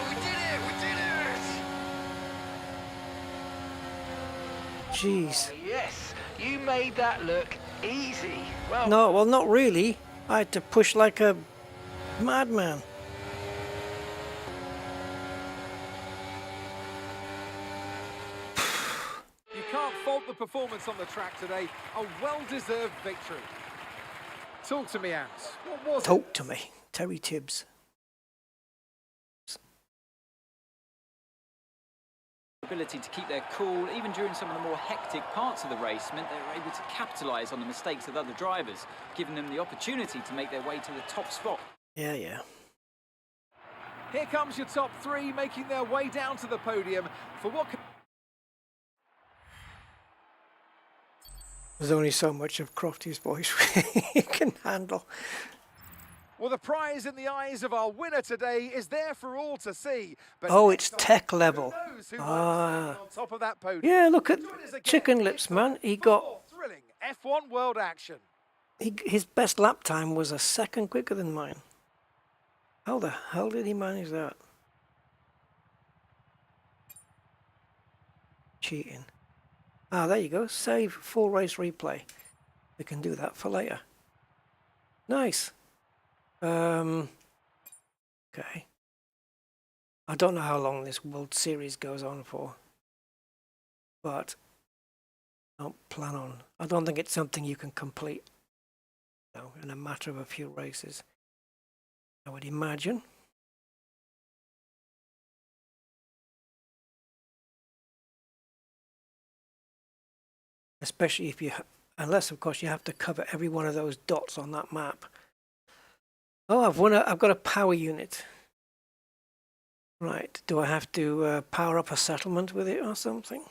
We did it! We did it! Jeez. Yes, you made that look easy. Well, No, well, not really. I had to push like a madman. You can't fault the performance on the track today. A well-deserved victory. Talk to me, Ants. What was it? Talk to me. Terry Tibbs. Ability to keep their cool, even during some of the more hectic parts of the race, meant they were able to capitalise on the mistakes of other drivers, giving them the opportunity to make their way to the top spot. Yeah, yeah. Here comes your top three, making their way down to the podium for what could... There's only so much of Crofty's voice he can handle. Well, the prize in the eyes of our winner today is there for all to see. But Oh, next it's up, tech who level. knows who might stand on top of that podium? Yeah, look at Join us again Chicken next Lips, time man. He for got more thrilling F1 world action. his best lap time was a second quicker than mine. How the hell did he manage that? Cheating. Ah, there you go. Save full race replay. We can do that for later. Nice. Okay. I don't know how long this World Series goes on for, but I don't plan on. I don't think it's something you can complete, you know, in a matter of a few races. I would imagine. Especially if you, unless of course you have to cover every one of those dots on that map. Oh, I've got a power unit. Right, do I have to power up a settlement with it or something?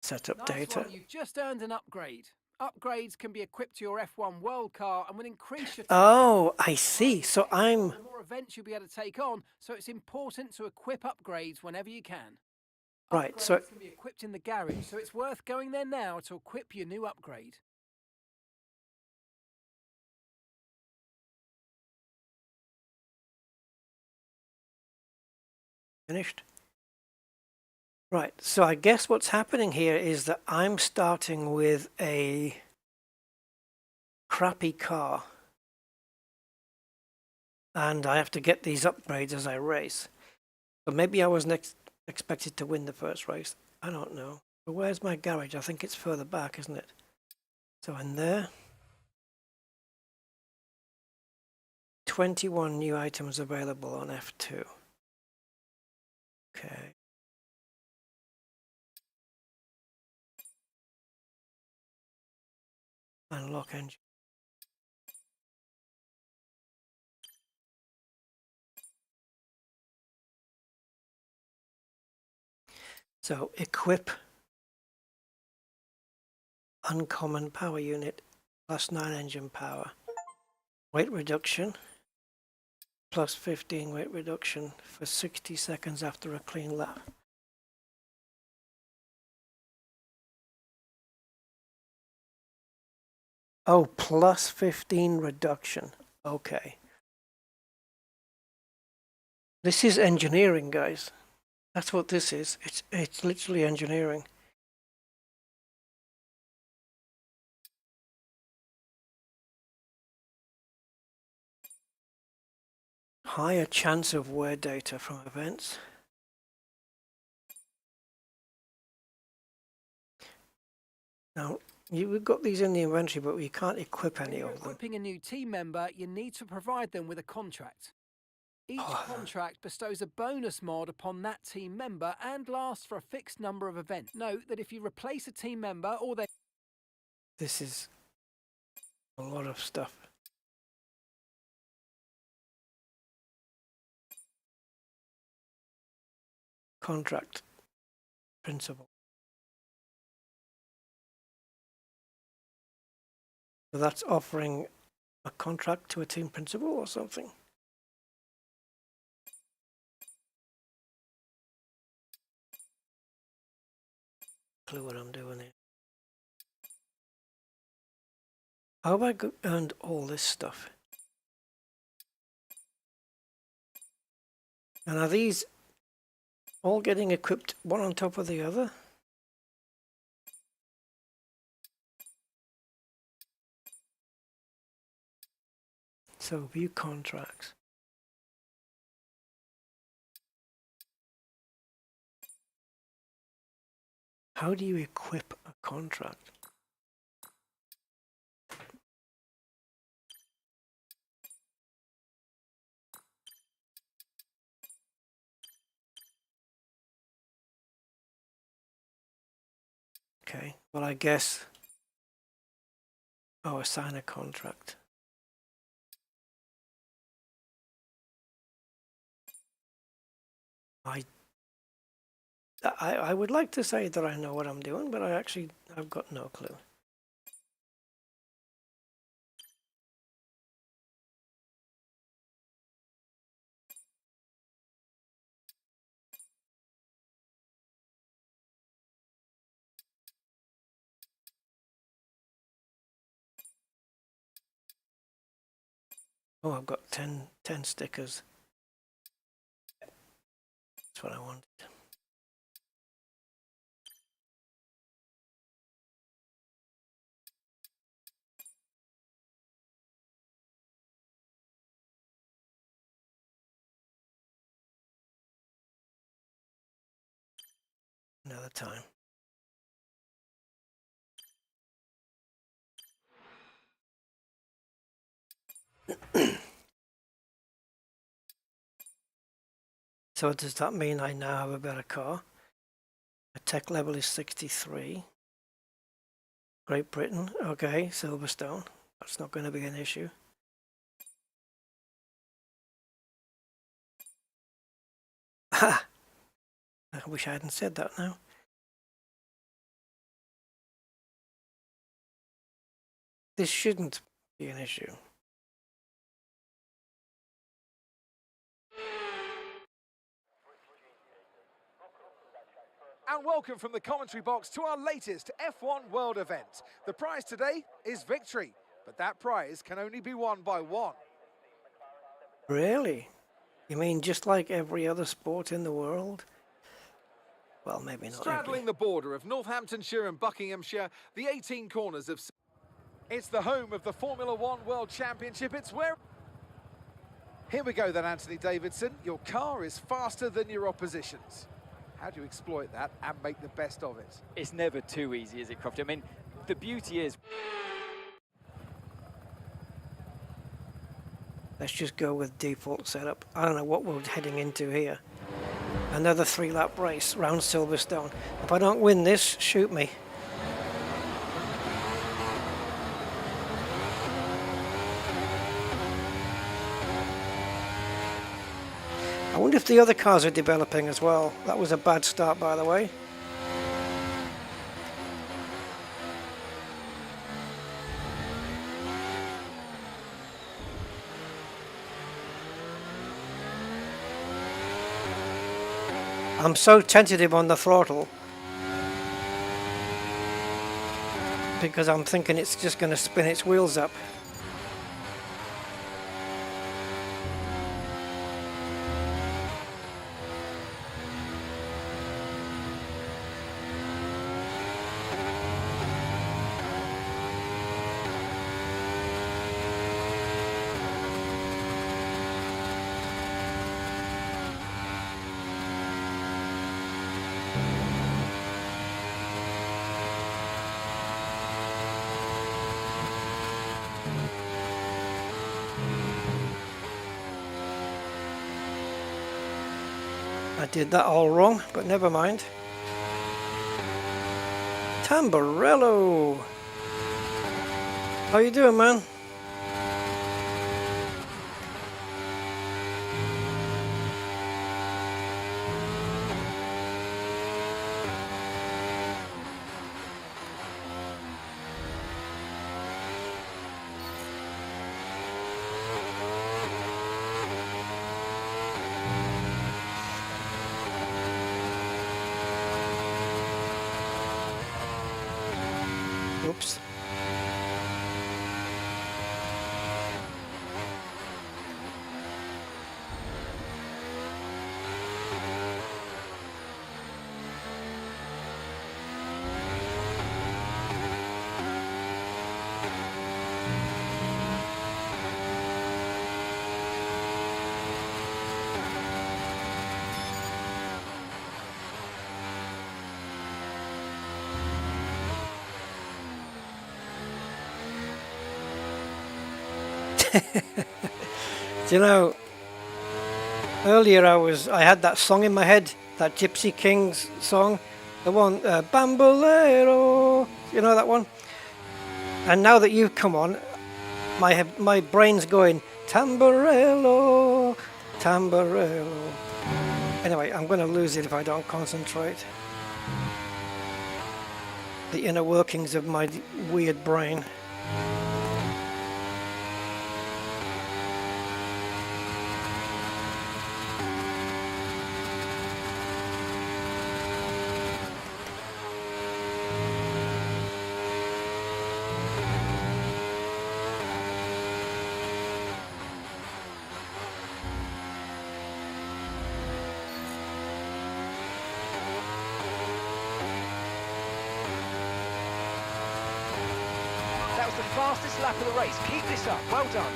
Setup Nice data. one, you've just earned an upgrade. Upgrades can be equipped to your F1 World Car and will increase your... Oh, I see. So I'm... The more events you'll be able to take on, so it's important to equip upgrades whenever you can. Right, Upgrades so... can be equipped in the garage, so it's worth going there now to equip your new upgrade. Finished. Right, so I guess what's happening here is that I'm starting with a crappy car. And I have to get these upgrades as I race. But maybe I wasn't expected to win the first race. I don't know. But where's my garage? I think it's further back, isn't it? So in there. 21 new items available on F2. Okay. Unlock engine. So equip uncommon power unit +9 engine power. Weight reduction +15 weight reduction for 60 seconds after a clean lap. Oh, +15 reduction. Okay. This is engineering, guys. That's what this is. It's literally engineering. Higher chance of wear data from events. Now, we've got these in the inventory, but we can't equip any of them. Equipping a new team member, you need to provide them with a contract. Each contract bestows a bonus mod upon that team member and lasts for a fixed number of events. Note that if you replace a team member or they... This is a lot of stuff. Contract principle. So that's offering a contract to a team principal or something. Clue what I'm doing here. How have I earned all this stuff? And are these all getting equipped one on top of the other? So view contracts. How do you equip a contract? Okay, well, I guess. Oh, assign a contract. I would like to say that I know what I'm doing, but I've got no clue. Oh, I've got 10 stickers. That's what I wanted. Another time. So does that mean I now have a better car? My tech level is 63. Great Britain, okay, Silverstone. That's not going to be an issue. Ha! I wish I hadn't said that now. This shouldn't be an issue. And welcome from the commentary box to our latest F1 World event. The prize today is victory, but that prize can only be won by one. Really? You mean just like every other sport in the world? Well, maybe not. Straddling the border of Northamptonshire and Buckinghamshire, the 18 corners of... It's the home of the Formula One World Championship. It's where... Here we go then, Anthony Davidson. Your car is faster than your opposition's. How do you exploit that and make the best of it? It's never too easy, is it, Crofty? I mean, the beauty is... Let's just go with default setup. I don't know what we're heading into here. Another 3-lap race round Silverstone. If I don't win this, shoot me. I wonder if the other cars are developing as well. That was a bad start, by the way. I'm so tentative on the throttle because I'm thinking it's just going to spin its wheels up. I did that all wrong, but never mind. Tamburello! How you doing, man? Oops. Do you know, earlier I had that song in my head, that Gypsy Kings song, the one, Bambolero, you know that one? And now that you've come on, my brain's going, Tamborello, Tamborello. Anyway, I'm going to lose it if I don't concentrate. The inner workings of my weird brain. That was the fastest lap of the race. Keep this up. Well done.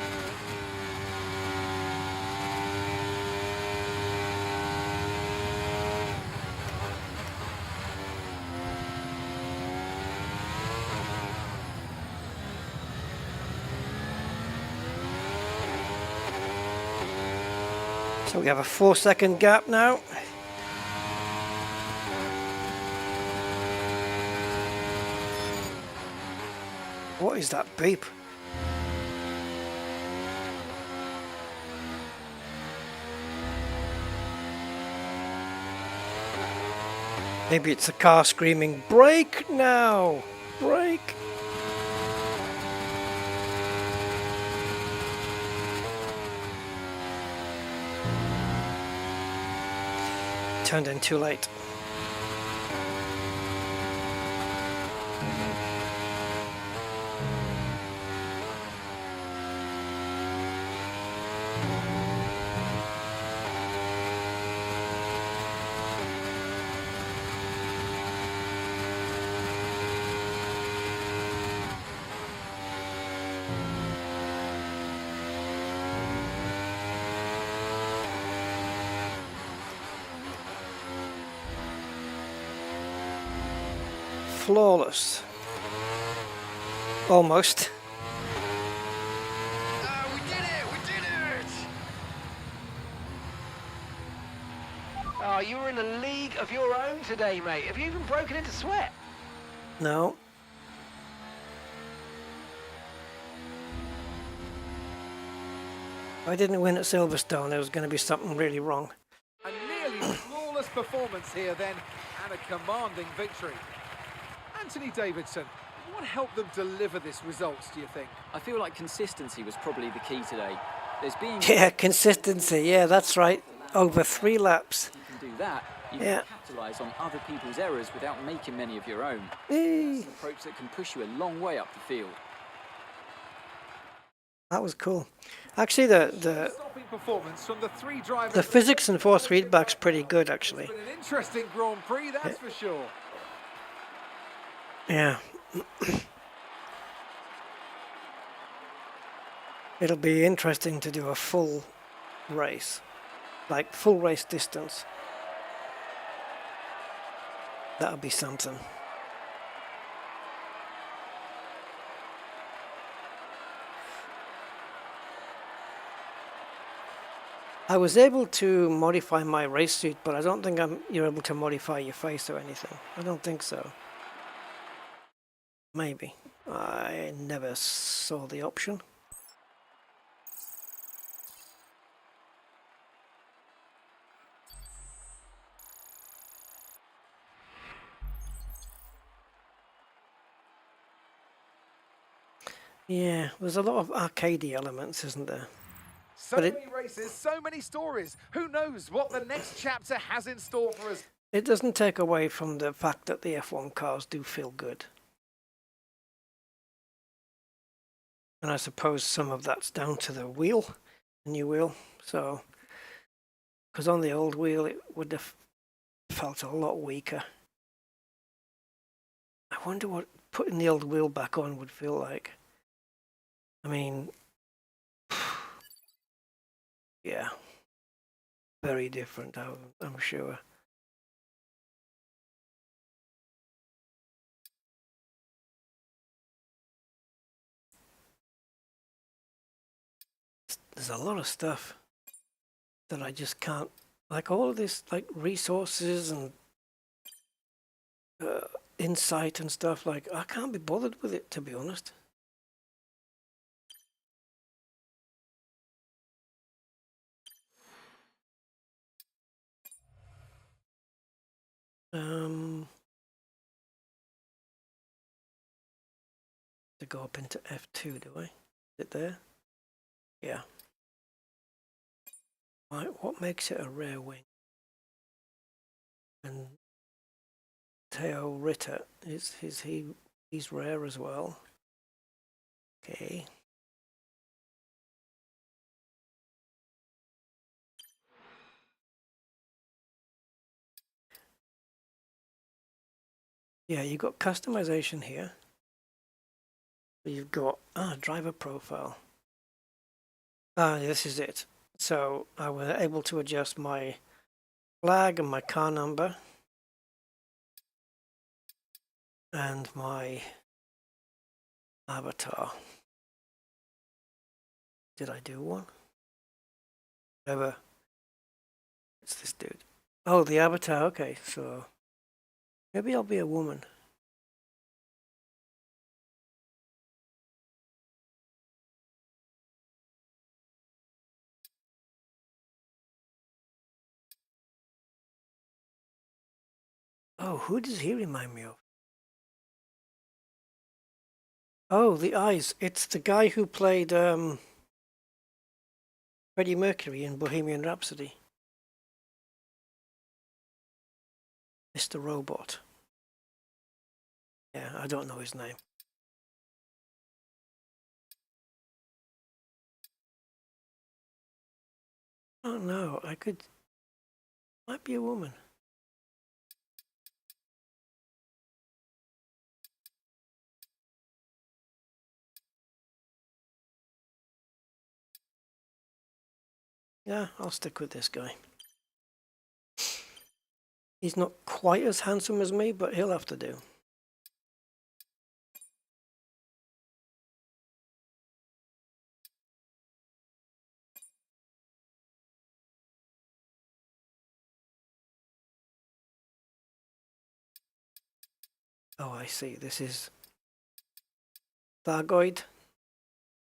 So we have a 4-second gap now. What is that beep? Maybe it's a car screaming, "Brake now! Brake!" Turned in too late. Flawless. Almost. We did it! We did it! Oh, you were in a league of your own today, mate. Have you even broken into sweat? No. If I didn't win at Silverstone, there was going to be something really wrong. A nearly flawless performance here then, and a commanding victory. Anthony Davidson, what helped them deliver this results, do you think? I feel like consistency was probably the key today. There's being Yeah, consistency. Yeah, that's right. Over 3 laps. you can do that, you Yeah. can capitalise on other people's errors without making many of your own. Eee. It's an approach that can push you a long way up the field. That was cool. Actually, the Stopping performance from the 3 drivers. the physics and force feedback's pretty good, actually. It's been an interesting Grand Prix, that's for sure. Yeah. It'll be interesting to do a full race, like full race distance. That'll be something. I was able to modify my race suit, but I don't think you're able to modify your face or anything. I don't think so. Maybe. I never saw the option. Yeah, there's a lot of arcadey elements, isn't there? So But many races, so many stories. Who knows what the next chapter has in store for us? It doesn't take away from the fact that the F1 cars do feel good. And I suppose some of that's down to the wheel, the new wheel. So, because on the old wheel it would have felt a lot weaker. I wonder what putting the old wheel back on would feel like. I mean, yeah, very different, I'm sure. there's a lot of stuff that I just can't, like all of this, like resources and insight and stuff, like I can't be bothered with it, to be honest. To go up into F2, do I? Is it there? Yeah. Right, what makes it a rare wing? And Teo Ritter, he's rare as well. Okay. Yeah, you've got customization here. You've got driver profile. This is it. So I was able to adjust my flag and my car number and my avatar. Did I do one? Whatever. It's this dude. Oh, the avatar. Okay, so maybe I'll be a woman. Oh, who does he remind me of? Oh, the eyes. It's the guy who played Freddie Mercury in Bohemian Rhapsody. Mr. Robot. Yeah, I don't know his name. Oh no, might be a woman. Yeah, I'll stick with this guy. He's not quite as handsome as me, but he'll have to do. Oh, I see. This is Thargoid.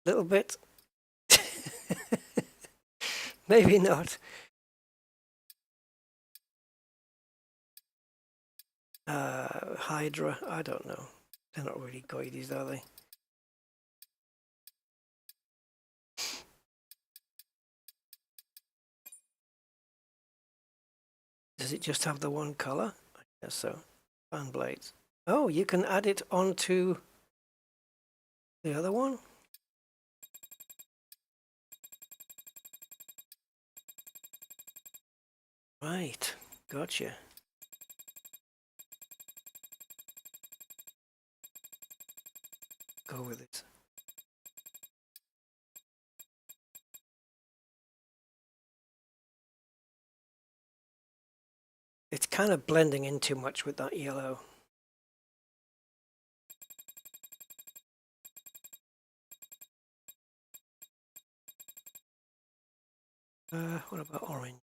Little bit. Maybe not. Hydra. I don't know. They're not really goidies, are they? Does it just have the one color? I guess so. Fan blades. Oh, you can add it onto the other one? Right. Gotcha. Go with it. It's kind of blending in too much with that yellow. What about orange?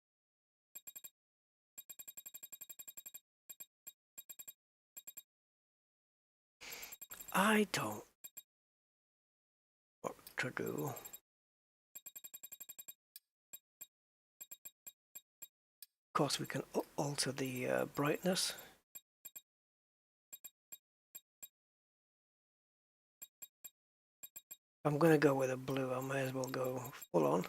I don't know what to do. Of course, we can alter the brightness. I'm going to go with a blue. I might as well go full on.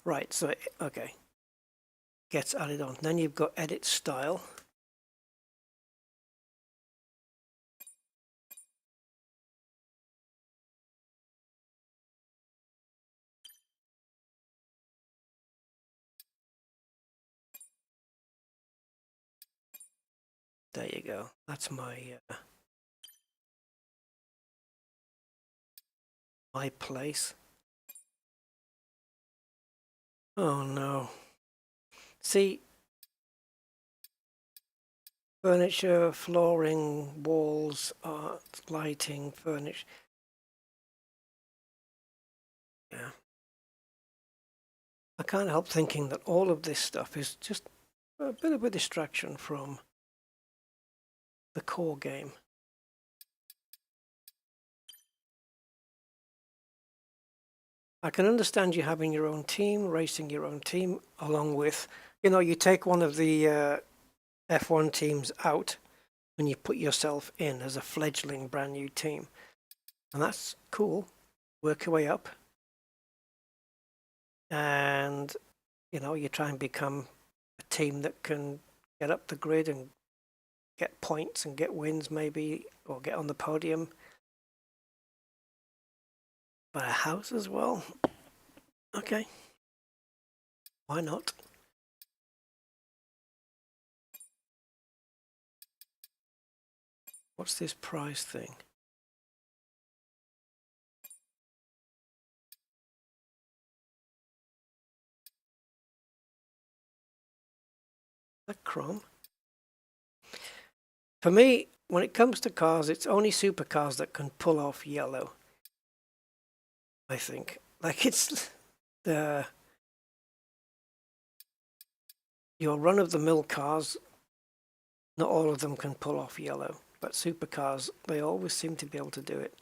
Right, so, okay. Gets added on. Then you've got edit style. There you go. That's my my place. Oh no. See, Furniture, flooring, walls, art, lighting, furniture. Yeah. I can't help thinking that all of this stuff is just a bit of a distraction from the core game. I can understand you having your own team, racing your own team, along with, you know, you take one of the F1 teams out and you put yourself in as a fledgling brand new team. And that's cool. Work your way up. And, you know, you try and become a team that can get up the grid and get points and get wins maybe, or get on the podium. But a house as well? Okay. Why not? What's this prize thing? That chrome? For me, when it comes to cars, it's only supercars that can pull off yellow. I think. Like, it's your run-of-the-mill cars, not all of them can pull off yellow, but supercars, they always seem to be able to do it.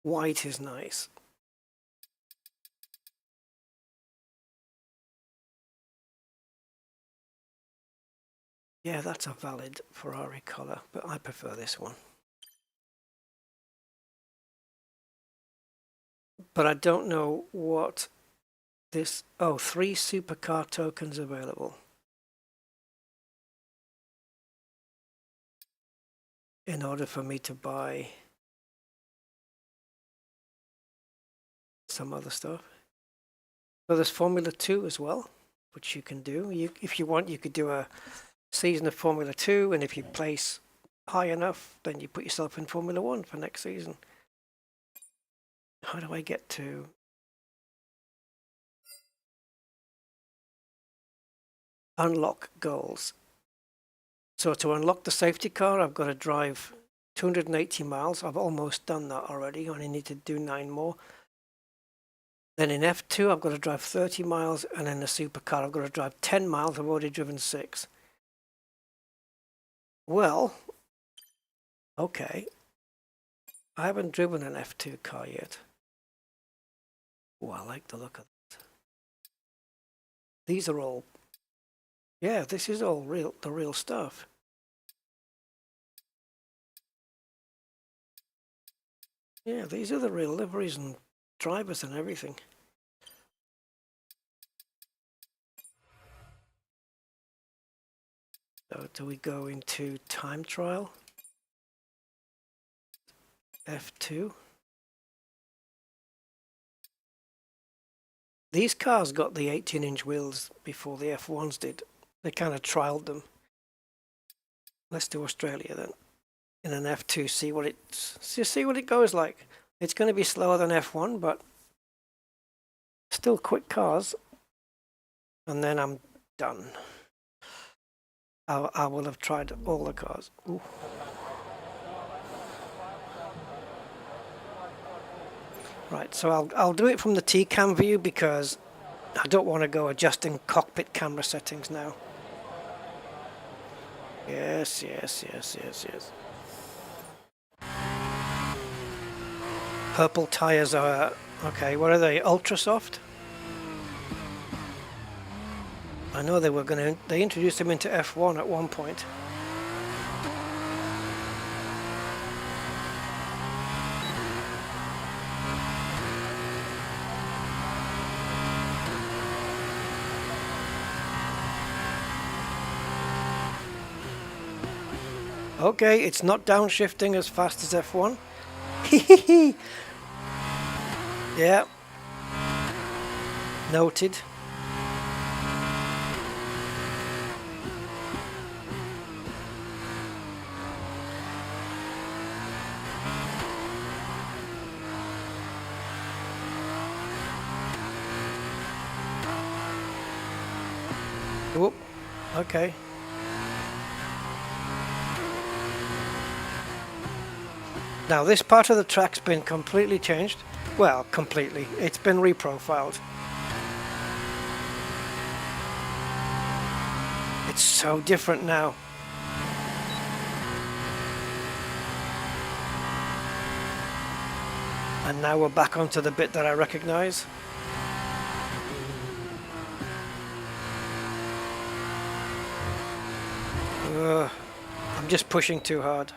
White is nice. Yeah, that's a valid Ferrari colour, but I prefer this one. But I don't know what this... Oh, 3 supercar tokens available. In order for me to buy some other stuff. So there's Formula 2 as well, which you can do. If you want, you could do a season of Formula 2, and if you place high enough, then you put yourself in Formula 1 for next season. How do I get to... Unlock goals. So to unlock the safety car, I've got to drive 280 miles. I've almost done that already. I only need to do 9 more. Then in F2, I've got to drive 30 miles, and in the supercar, I've got to drive 10 miles. I've already driven 6. Well, okay. I haven't driven an F2 car yet. Oh, I like the look of that. These are all... Yeah, this is all real, the real stuff. Yeah, these are the real liveries and drivers and everything. So do we go into time trial? F2. These cars got the 18-inch wheels before the F1s did. They kind of trialed them. Let's do Australia then. In an F2, see what it goes like. It's going to be slower than F1, but still quick cars. And then I'm done. I will have tried all the cars. Ooh. Right, so I'll do it from the T-cam view because I don't want to go adjusting cockpit camera settings now. Yes. Purple tires are, okay, what are they, ultra soft? I know they introduced them into F1 at one point. Okay, it's not downshifting as fast as F1. Yeah. Noted. Whoop. Okay. Now this part of the track's been completely changed. Well, completely. It's been reprofiled. It's so different now. And now we're back onto the bit that I recognize. I'm just pushing too hard.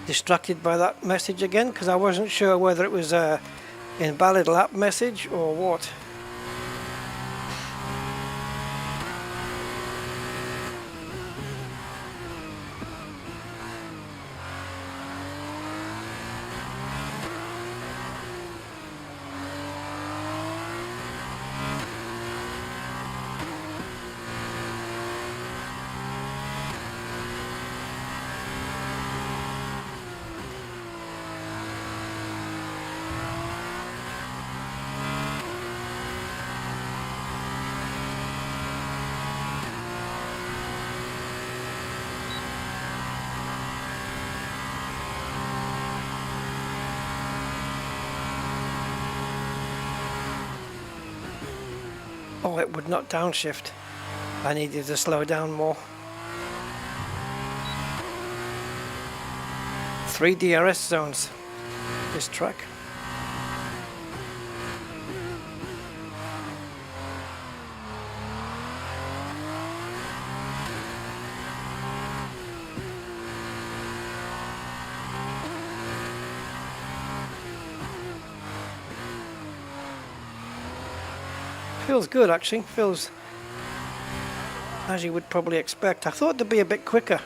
Distracted by that message again because I wasn't sure whether it was a invalid lap message or what. Oh, it would not downshift. I needed to slow down more. 3 DRS zones, this track. Feels good actually, feels as you would probably expect. I thought it'd be a bit quicker.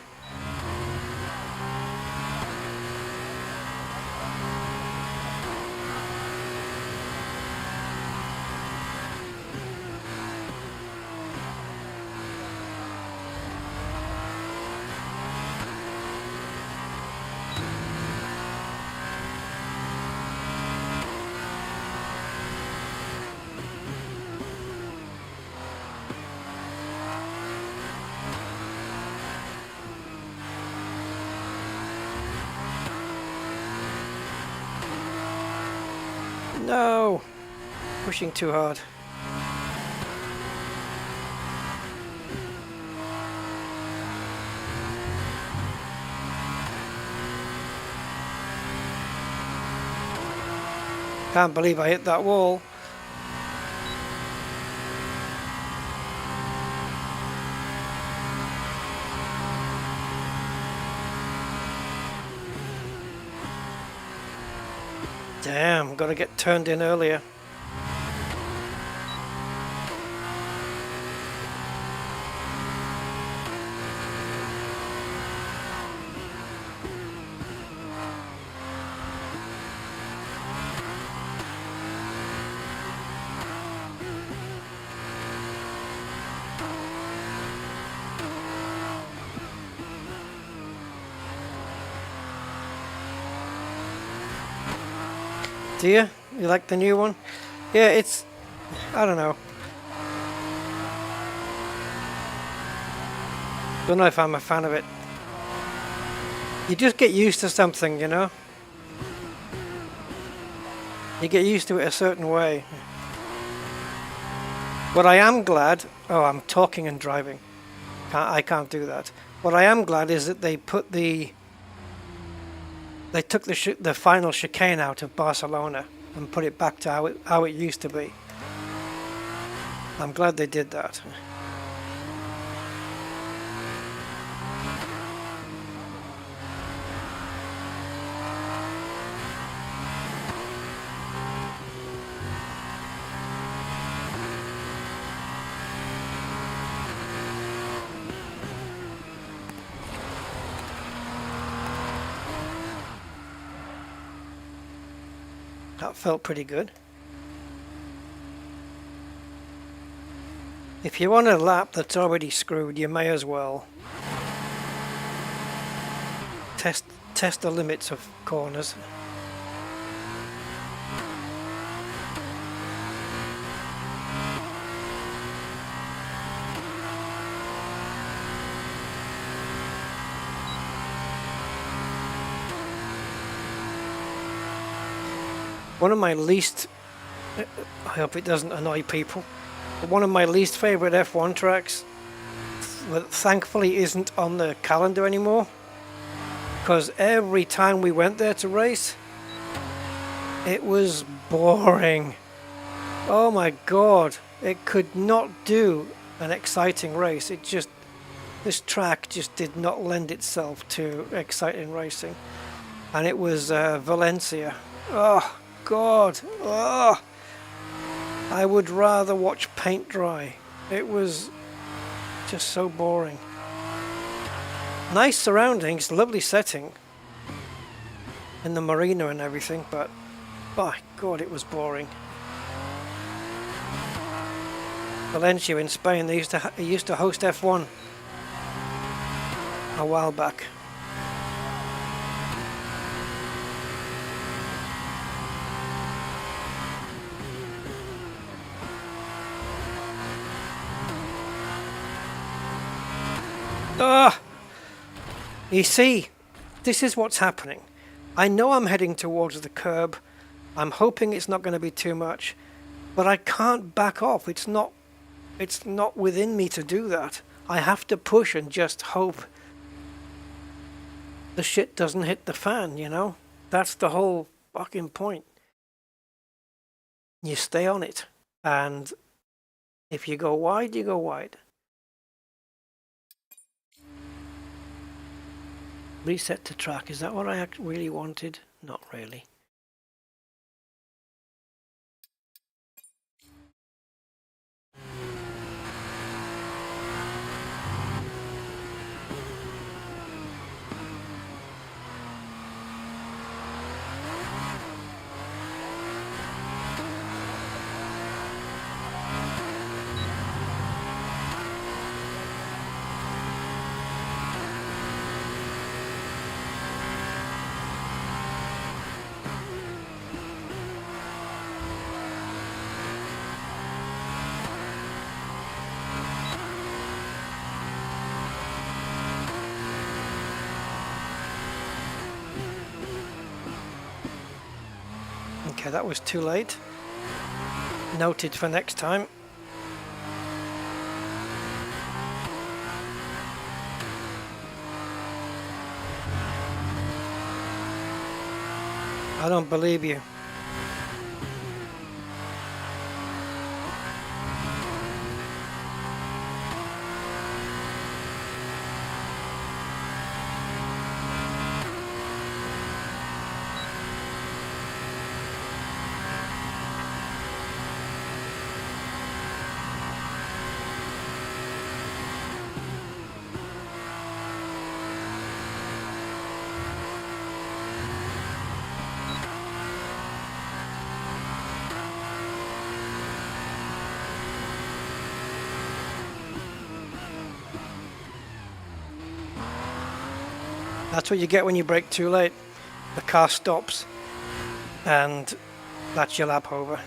No! Pushing too hard. Can't believe I hit that wall. Damn, gotta get turned in earlier. Do you? You like the new one? Yeah, it's... I don't know. Don't know if I'm a fan of it. You just get used to something, you know? You get used to it a certain way. What I am glad... Oh, I'm talking and driving. I can't do that. What I am glad is that they put the... They took the final chicane out of Barcelona. and put it back to how it used to be. I'm glad they did that. That felt pretty good. If you want a lap that's already screwed, you may as well test the limits of corners. One of my least, I hope it doesn't annoy people, but one of my least favourite F1 tracks, thankfully isn't on the calendar anymore, because every time we went there to race, it was boring. Oh my god, it could not do an exciting race. This track just did not lend itself to exciting racing. And it was Valencia. Oh god, oh, I would rather watch paint dry. It was just so boring. Nice surroundings, lovely setting in the marina and everything, but by god, it was boring. Valencia in Spain, they used to host F1 a while back. You see, this is what's happening. I know I'm heading towards the curb. I'm hoping it's not going to be too much, but I can't back off. It's not within me to do that. I have to push and just hope the shit doesn't hit the fan, you know? That's the whole fucking point. You stay on it, and if you go wide, you go wide. Reset to track, is that what I really wanted? Not really. Okay, that was too late. Noted for next time. I don't believe you. That's what you get when you brake too late. The car stops, and that's your lap over.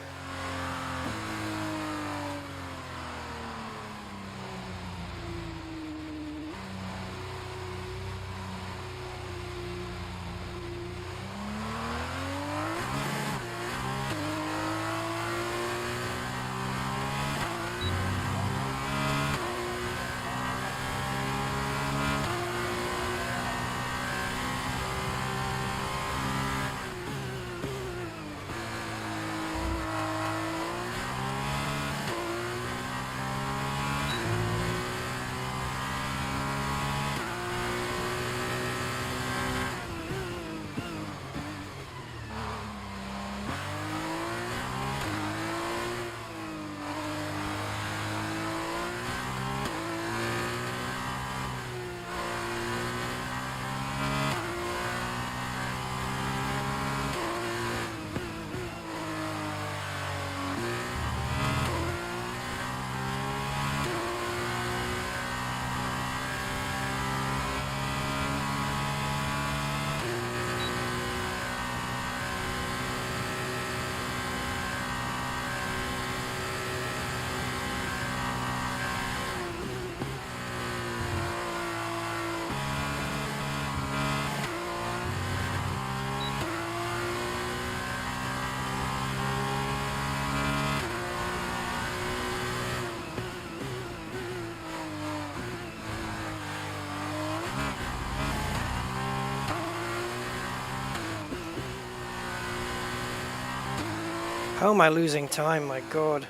How am I losing time? My God.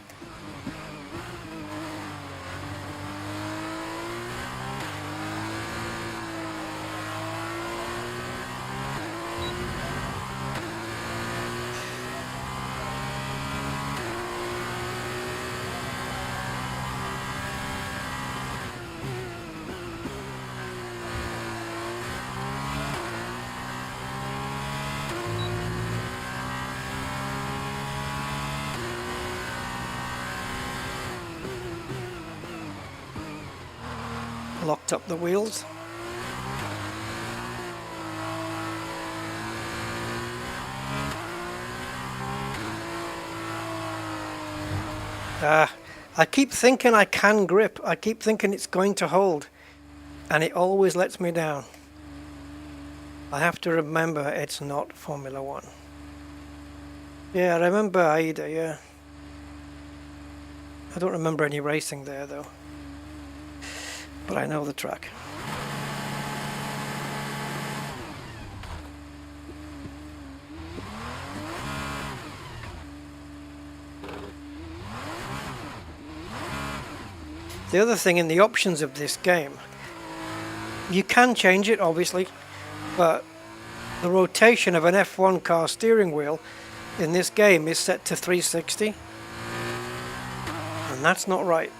Locked up the wheels. I keep thinking I can grip. I keep thinking it's going to hold, and it always lets me down. I have to remember it's not Formula 1. Yeah, I remember Aida, yeah. I don't remember any racing there though. But I know the track. The other thing in the options of this game, you can change it obviously, but the rotation of an F1 car steering wheel in this game is set to 360, and that's not right.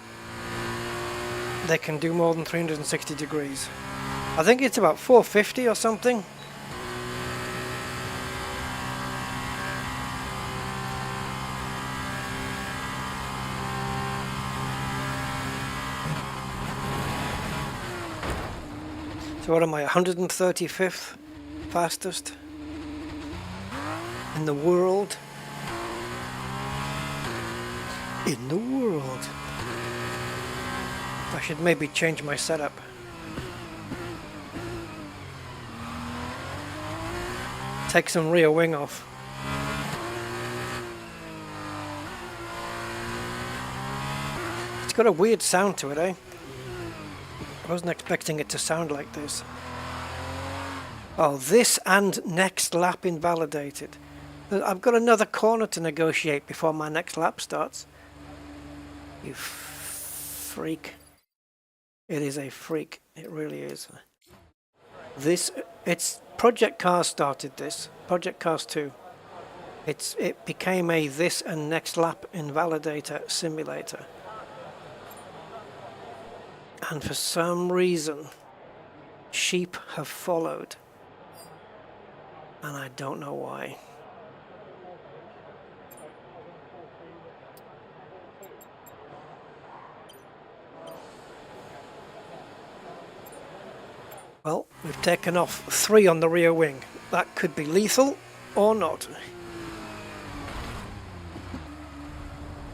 They can do more than 360 degrees. I think it's about 450 or something. So what am I, 135th fastest in the world? In the world. I should maybe change my setup. Take some rear wing off. It's got a weird sound to it, eh? I wasn't expecting it to sound like this. Oh, this and next lap invalidated. I've got another corner to negotiate before my next lap starts. You freak. It is a freak. It really is. It's Project Cars started this. Project Cars 2. It became a this and next lap invalidator simulator. And for some reason, sheep have followed. And I don't know why. Well, we've taken off 3 on the rear wing. That could be lethal or not.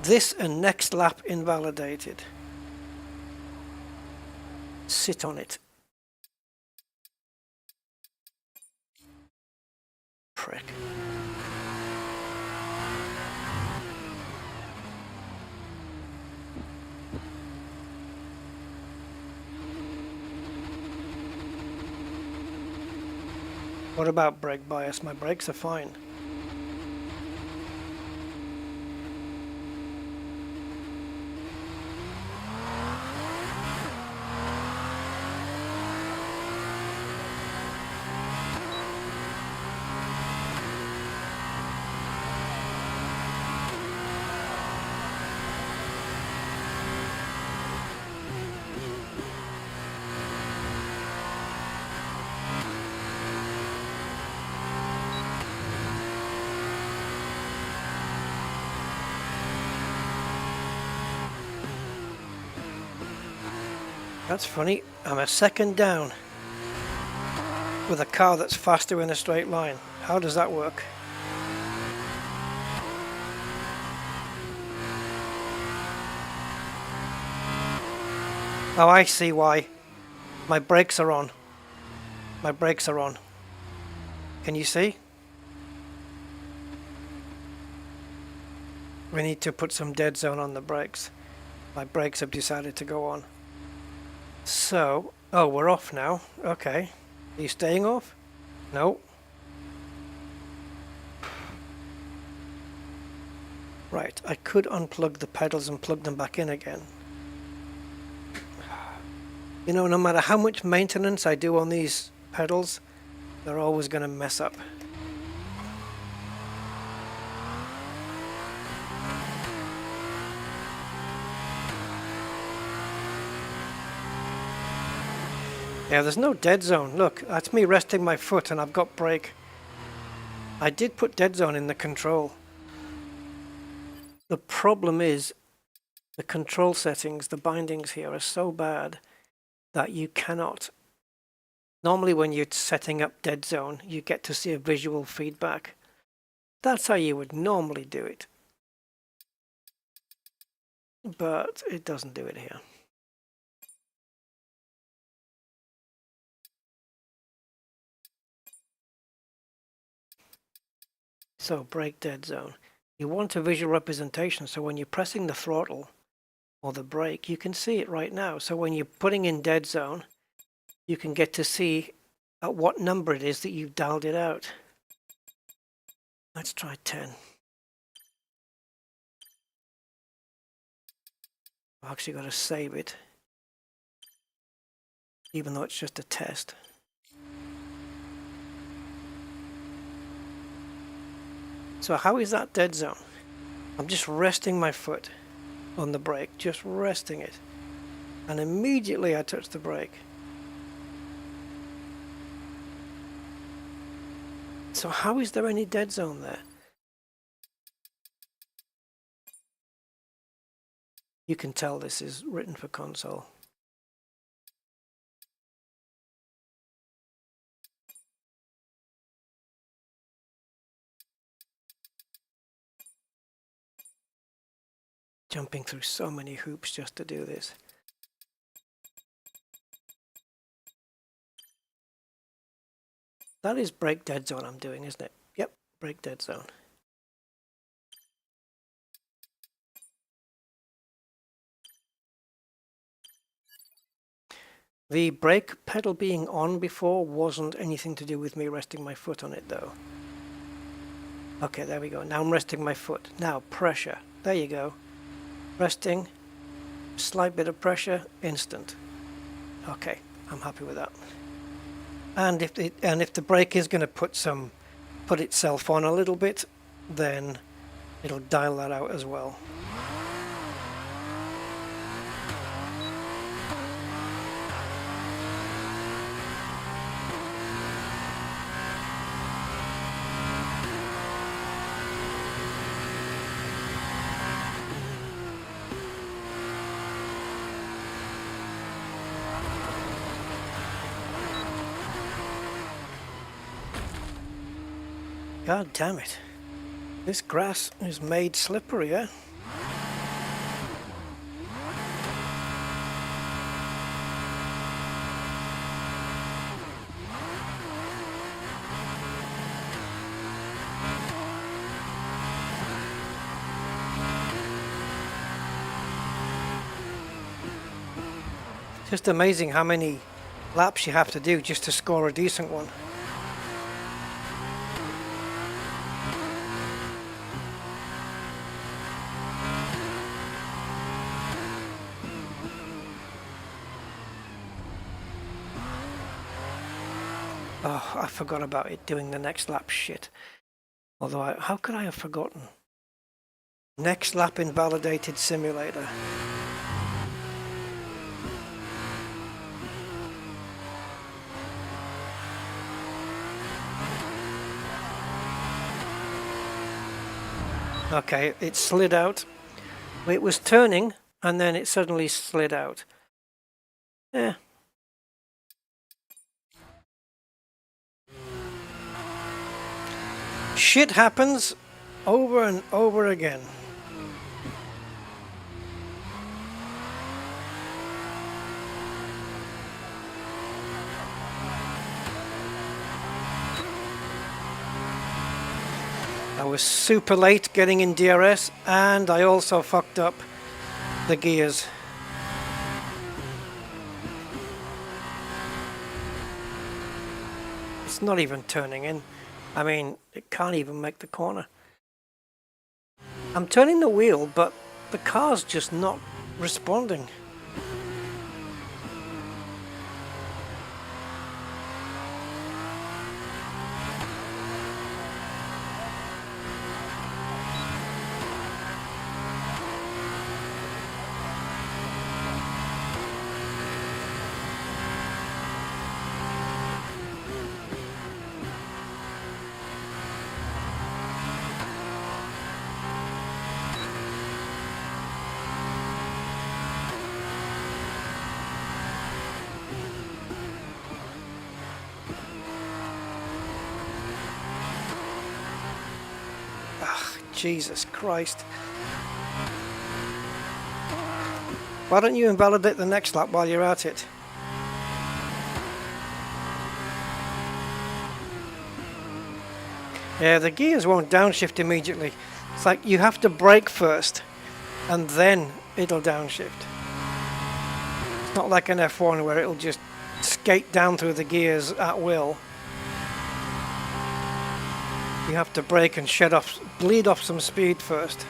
This and next lap invalidated. Sit on it. Prick. What about brake bias? My brakes are fine. That's funny, I'm a second down with a car that's faster in a straight line. How does that work? Oh, I see why. My brakes are on. My brakes are on. Can you see? We need to put some dead zone on the brakes. My brakes have decided to go on. So, oh, we're off now. Okay. Are you staying off? No. Right, I could unplug the pedals and plug them back in again. You know, no matter how much maintenance I do on these pedals, they're always going to mess up. Yeah, there's no dead zone. Look, that's me resting my foot and I've got brake. I did put dead zone in the control. The problem is the control settings, the bindings here are so bad that you cannot. Normally when you're setting up dead zone, you get to see a visual feedback. That's how you would normally do it. But it doesn't do it here. So brake dead zone. You want a visual representation, so when you're pressing the throttle or the brake, you can see it right now. So when you're putting in dead zone, you can get to see at what number it is that you've dialed it out. Let's try 10. I've actually got to save it, even though it's just a test. So how is that dead zone? I'm just resting my foot on the brake, just resting it. And immediately I touch the brake. So how is there any dead zone there? You can tell this is written for console. Jumping through so many hoops just to do this. That is brake dead zone I'm doing, isn't it? Yep, brake dead zone. The brake pedal being on before wasn't anything to do with me resting my foot on it though. Okay, there we go. Now I'm resting my foot. Now pressure. There you go. Resting, slight bit of pressure, instant. Okay, I'm happy with that. And if the brake is going to put itself on a little bit, then it'll dial that out as well. God damn it. This grass is made slipperier. Just amazing how many laps you have to do just to score a decent one. Oh, I forgot about it doing the next lap shit. Although, how could I have forgotten? Next lap invalidated simulator. Okay, it slid out. It was turning, and then it suddenly slid out. Yeah. Shit happens over and over again. I was super late getting in DRS, and I also fucked up the gears. It's not even turning in. I mean, it can't even make the corner. I'm turning the wheel, but the car's just not responding. Jesus Christ. Why don't you invalidate the next lap while you're at it? Yeah, the gears won't downshift immediately. It's like you have to brake first and then it'll downshift. It's not like an F1 where it'll just skate down through the gears at will. You have to brake and bleed off some speed first.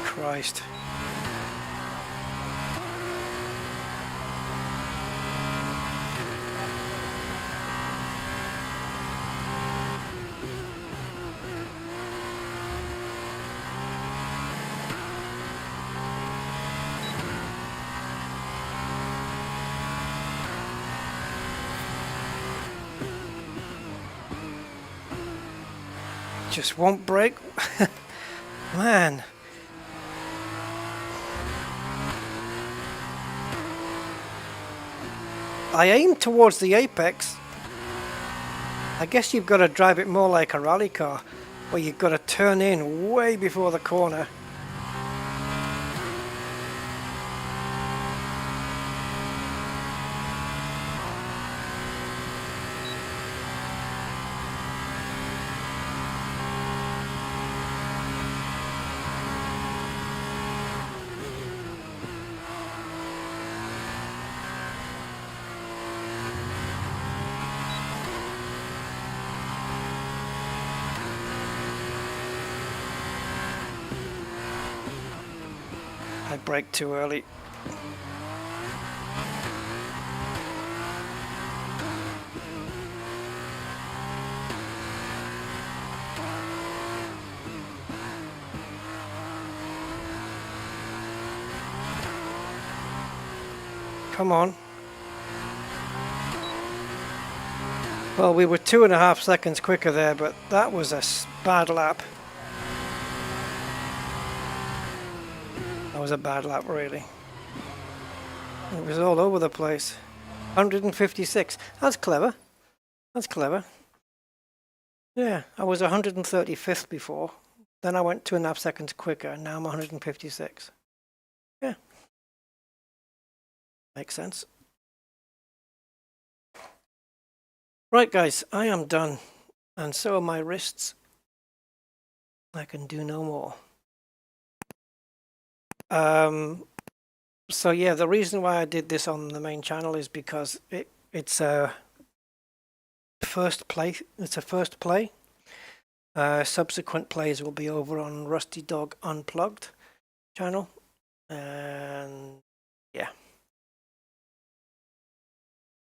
Christ. Just won't brake. Man. I aim towards the apex. I guess you've got to drive it more like a rally car, where you've got to turn in way before the corner. I braked too early. Come on. Well, we were 2.5 seconds quicker there, but that was a bad lap. That was a bad lap, really. It was all over the place. 156. That's clever. That's clever. Yeah, I was 135th before. Then I went 2.5 seconds quicker, and now I'm 156. Yeah. Makes sense. Right, guys, I am done. And so are my wrists. I can do no more. So yeah, the reason why I did this on the main channel is because it's a first play. It's a first play. Subsequent plays will be over on Rusty Dog Unplugged channel, and yeah.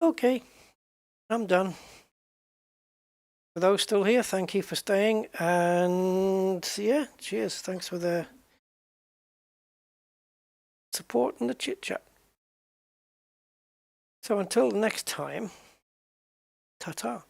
Okay, I'm done. For those still here, thank you for staying, and yeah, cheers. Thanks for the support and the chit chat. So until next time, ta-ta.